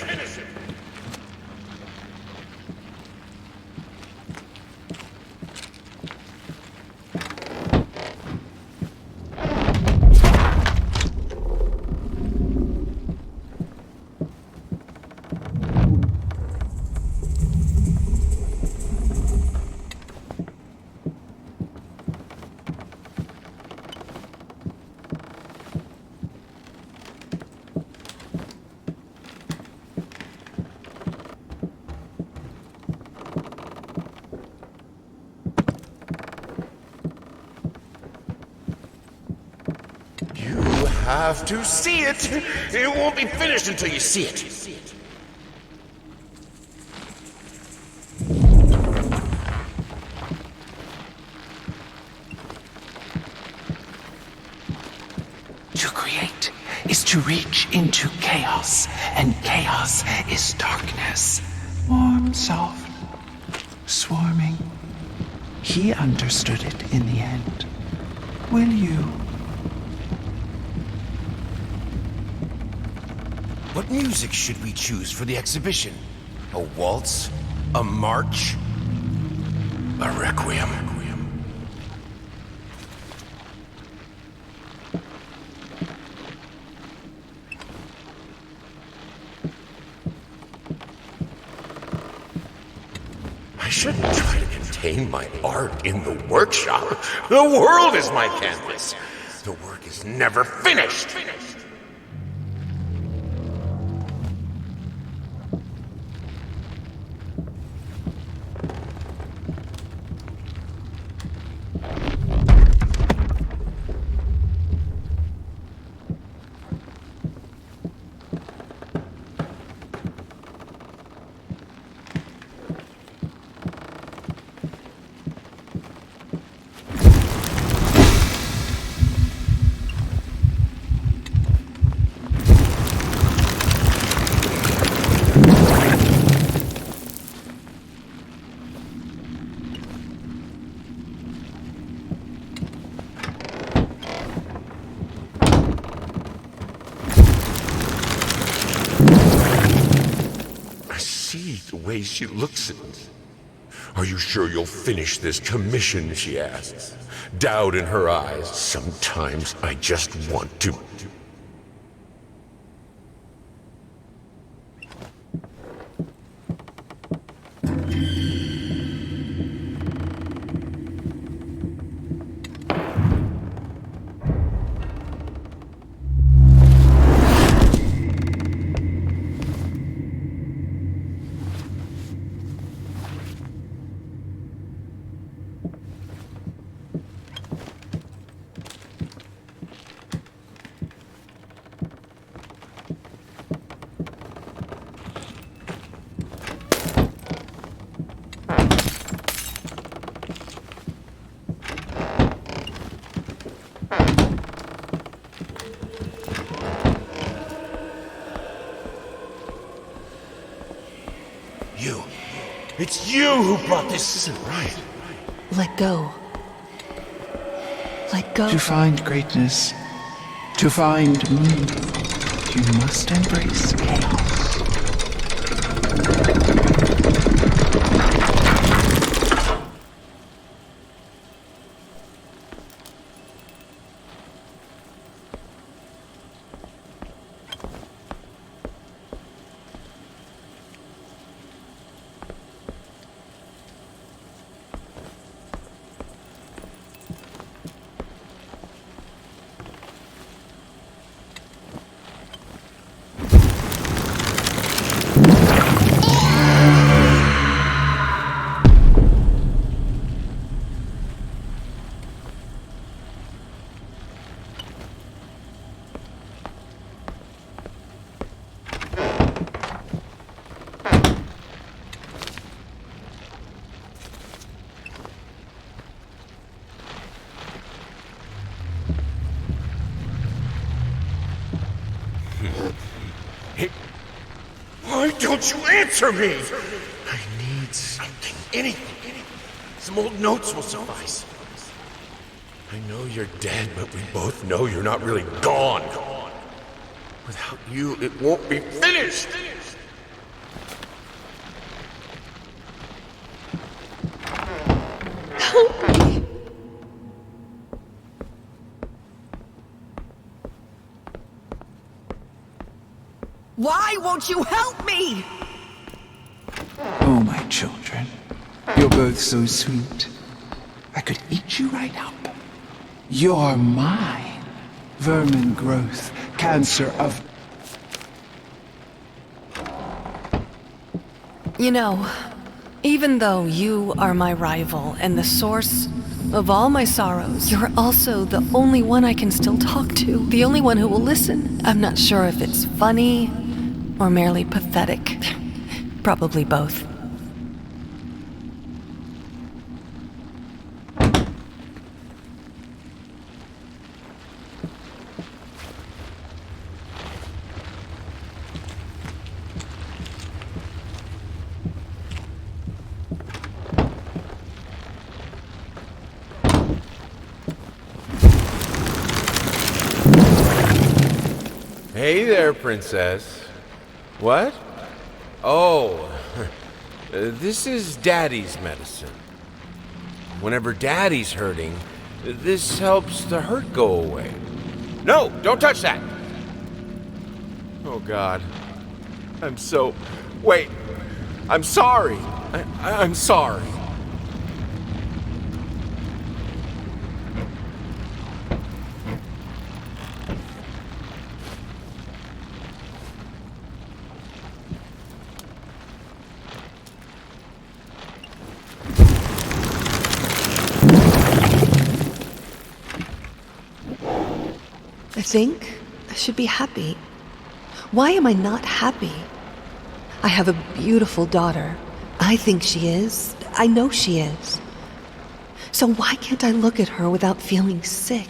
have to see it. It won't be finished until you see it. To create is to reach into chaos, and chaos is darkness. Warm, soft, swarming. He understood it in the end. Will you? What music should we choose for the exhibition? A waltz? A march? A requiem? I shouldn't try to contain my art in the workshop. The world is my canvas. The work is never finished. The way she looks at me. Are you sure you'll finish this commission, she asks. Doubt in her eyes. Sometimes I just want to. It's you who brought this. This isn't right. Let go. Let go. To find greatness, to find me, you must embrace chaos. Why don't you answer me? I need something, anything. Some old notes will suffice. I know you're dead, but we both know you're not really gone. Without you, it won't be finished. Help me. Why won't you help me? Oh, my children, you're both so sweet. I could eat you right up. You're mine. Vermin growth, cancer of... You know, Even though you are my rival and the source of all my sorrows, you're also the only one I can still talk to. The only one who will listen. I'm not sure if it's funny or merely pathetic. Probably both. Hey there, princess. What? Oh, this is Daddy's medicine. Whenever Daddy's hurting, this helps the hurt go away. No, don't touch that! Oh, God. Wait. I'm sorry. I'm sorry. I think I should be happy. Why am I not happy? I have a beautiful daughter. I think she is. I know she is. So why can't I look at her without feeling sick?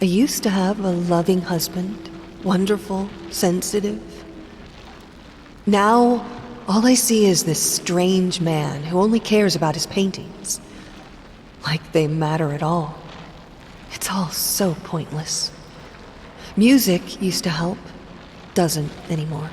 I used to have a loving husband, wonderful, sensitive. Now, all I see is this strange man who only cares about his paintings. Like they matter at all. It's all so pointless. Music used to help, doesn't anymore.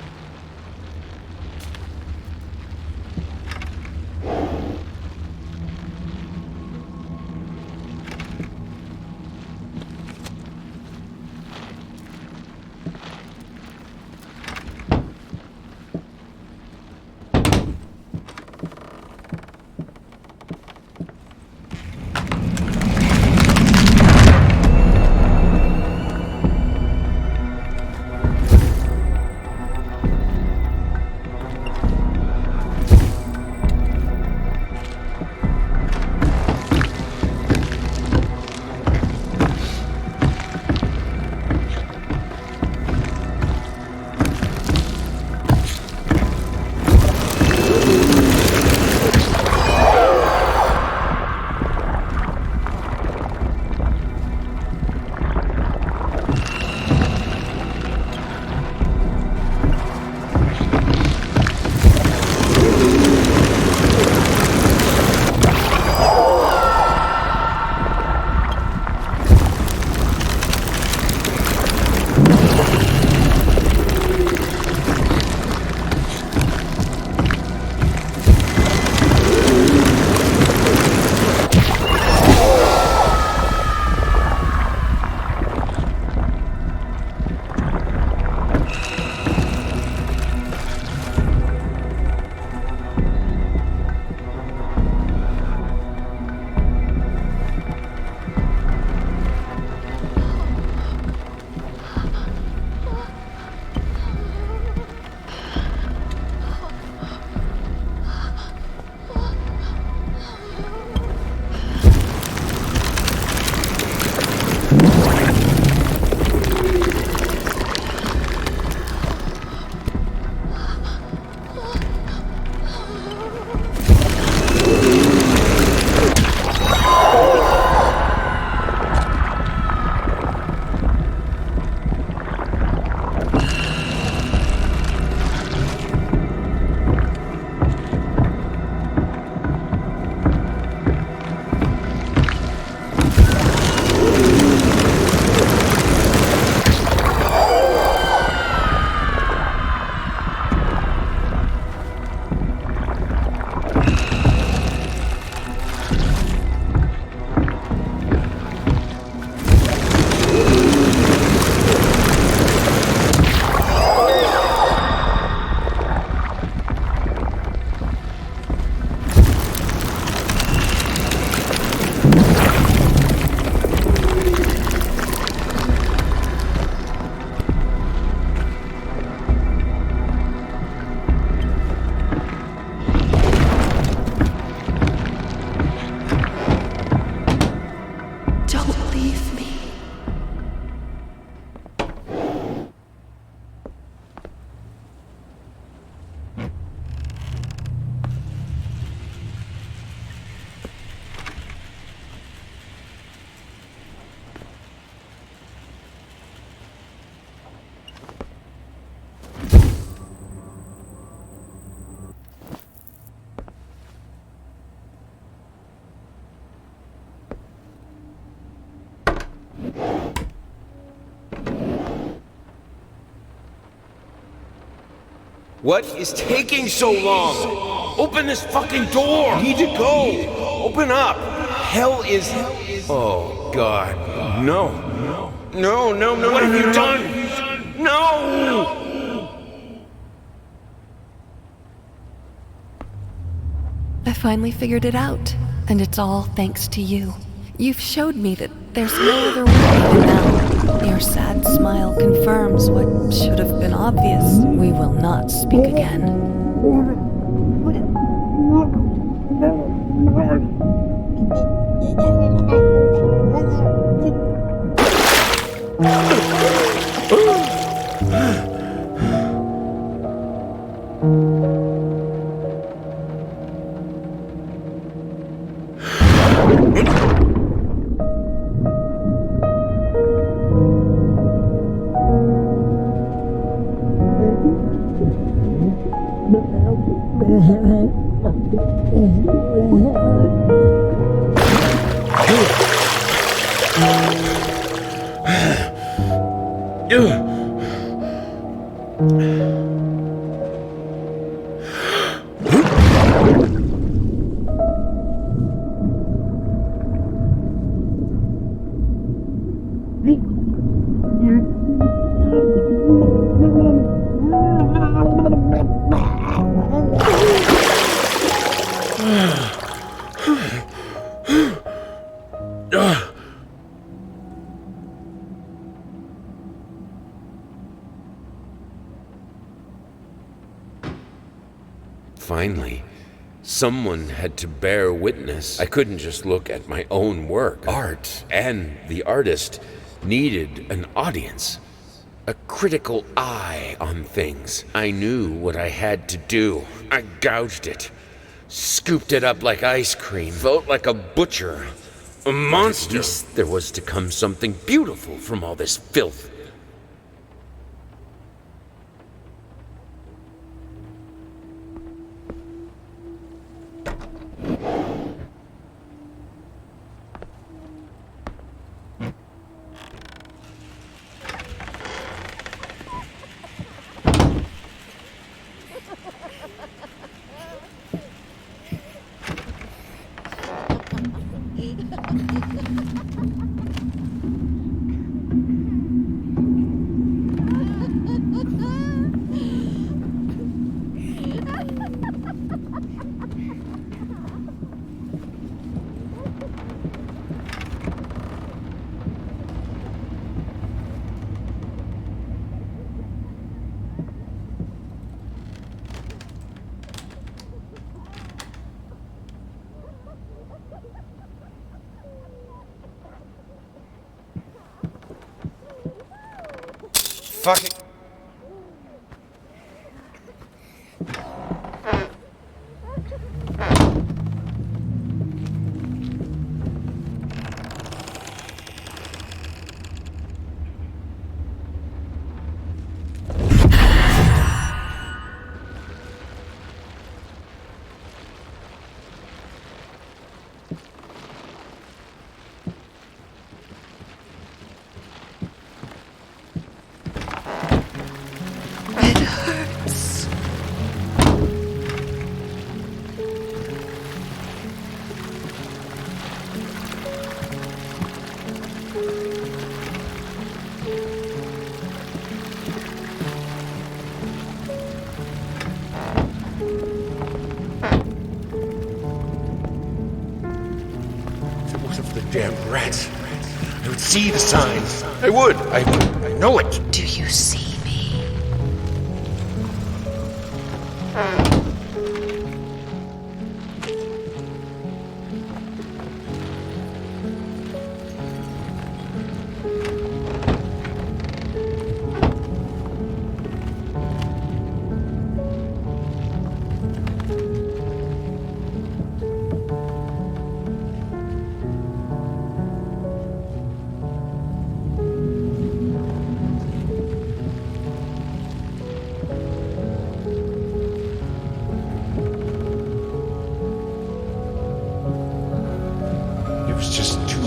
What is taking so long? Open this fucking door! I need to go! Open up! Hell is... Oh, God. No. No, no, no, what have you done? No! I finally figured it out, and it's all thanks to you. You've showed me that there's no other way than now. Your sad smile confirms what should have been obvious. We will not speak again. Finally, someone had to bear witness. I couldn't just look at my own work. Art and the artist needed an audience, a critical eye on things. I knew what I had to do. I gouged it, scooped it up like ice cream, felt like a butcher, a monster. At least there was to come something beautiful from all this filth. Fuck it. Damn rats. I would see the signs. I would. I know it. Do you see me?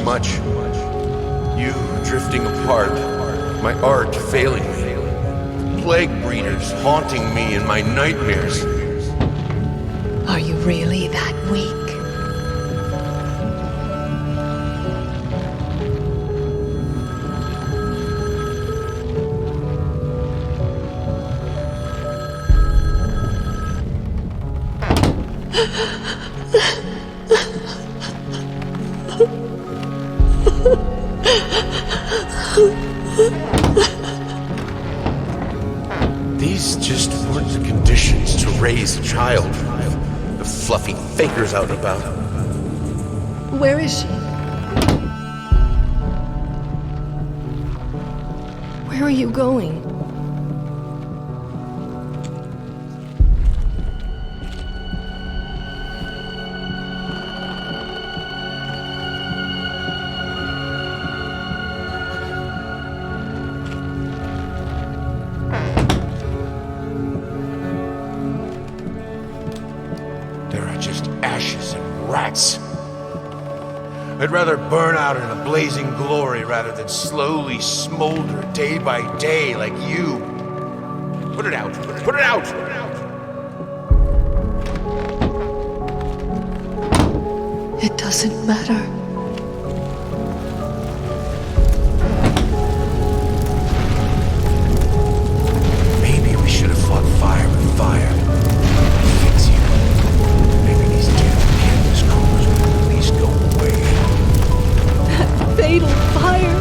Much. You drifting apart. My art failing me. plague breeders haunting me in my nightmares. Are you really that weak? These just weren't the conditions to raise a child. The fluffy fakers out and about. Where is she? Where are you going? Rats. I'd rather burn out in a blazing glory rather than slowly smolder day by day like you. Put it out! Put it out! Put it out! It doesn't matter. Maybe we should have fought fire with fire. Fix you. Maybe these damn canvas crawlers would at least go away. That fatal fire!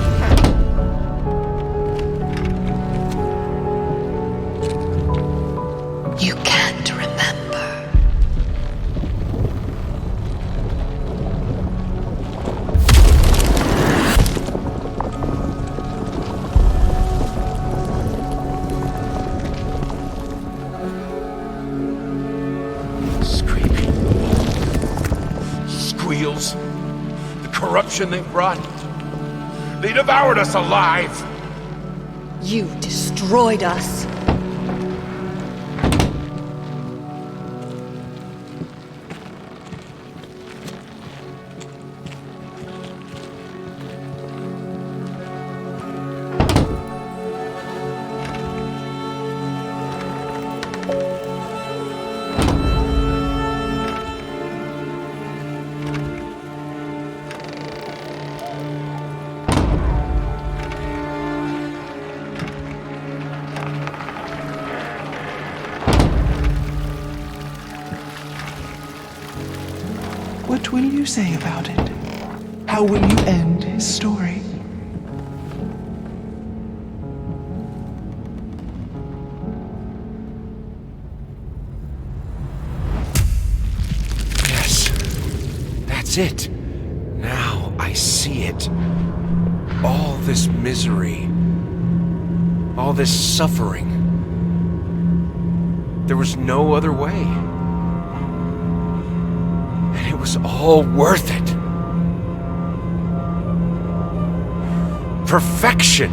You can't remember. Screaming. Squeals. The corruption they brought. They devoured us alive. You destroyed us. What will you say about it? How will you end his story? Yes. That's it. Now I see it. All this misery. All this suffering. There was no other way. And it was all worth it. Perfection.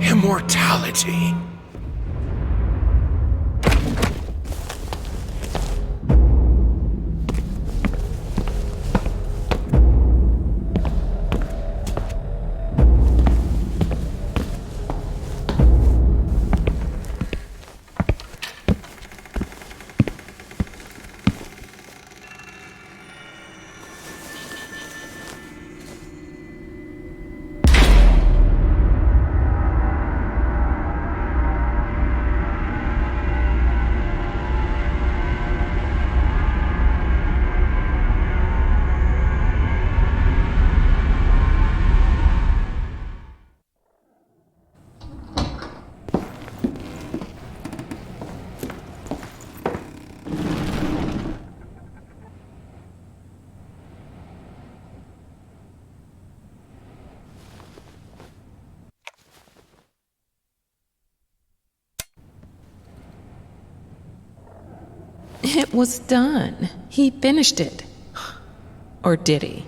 Immortality. It was done. He finished it. Or did he?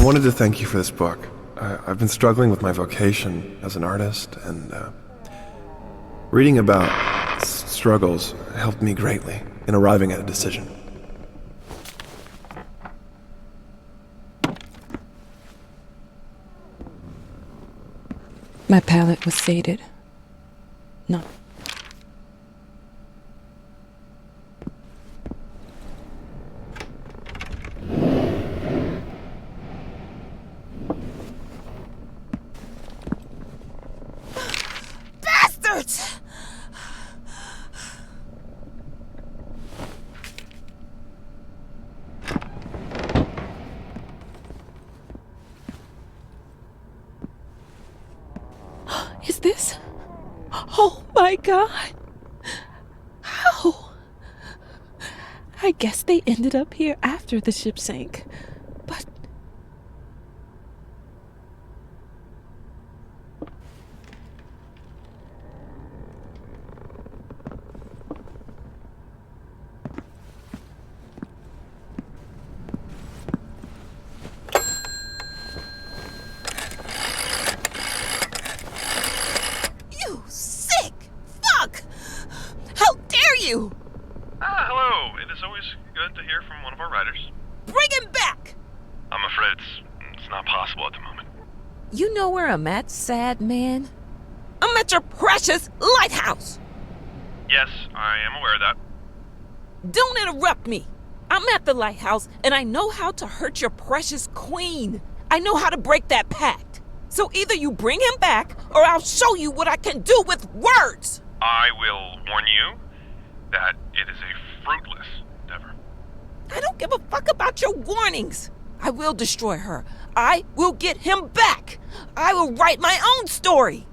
wanted to thank you for this book. I've been struggling with my vocation as an artist, and reading about struggles helped me greatly in arriving at a decision. My palate was sated. No. Bastards! Is this? Oh my God! How? I guess they ended up here after the ship sank. But You sick fuck! How dare you! Hello. It is always good to hear from one of our writers. Bring him back! I'm afraid it's not possible at the moment. You know where I'm at, sad man? I'm at your precious lighthouse! Yes, I am aware of that. Don't interrupt me! I'm at the lighthouse, and I know how to hurt your precious queen. I know how to break that pact. So either you bring him back, or I'll show you what I can do with words! I will warn you that it is a fruitless endeavor. I don't give a fuck about your warnings. I will destroy her. I will get him back. I will write my own story.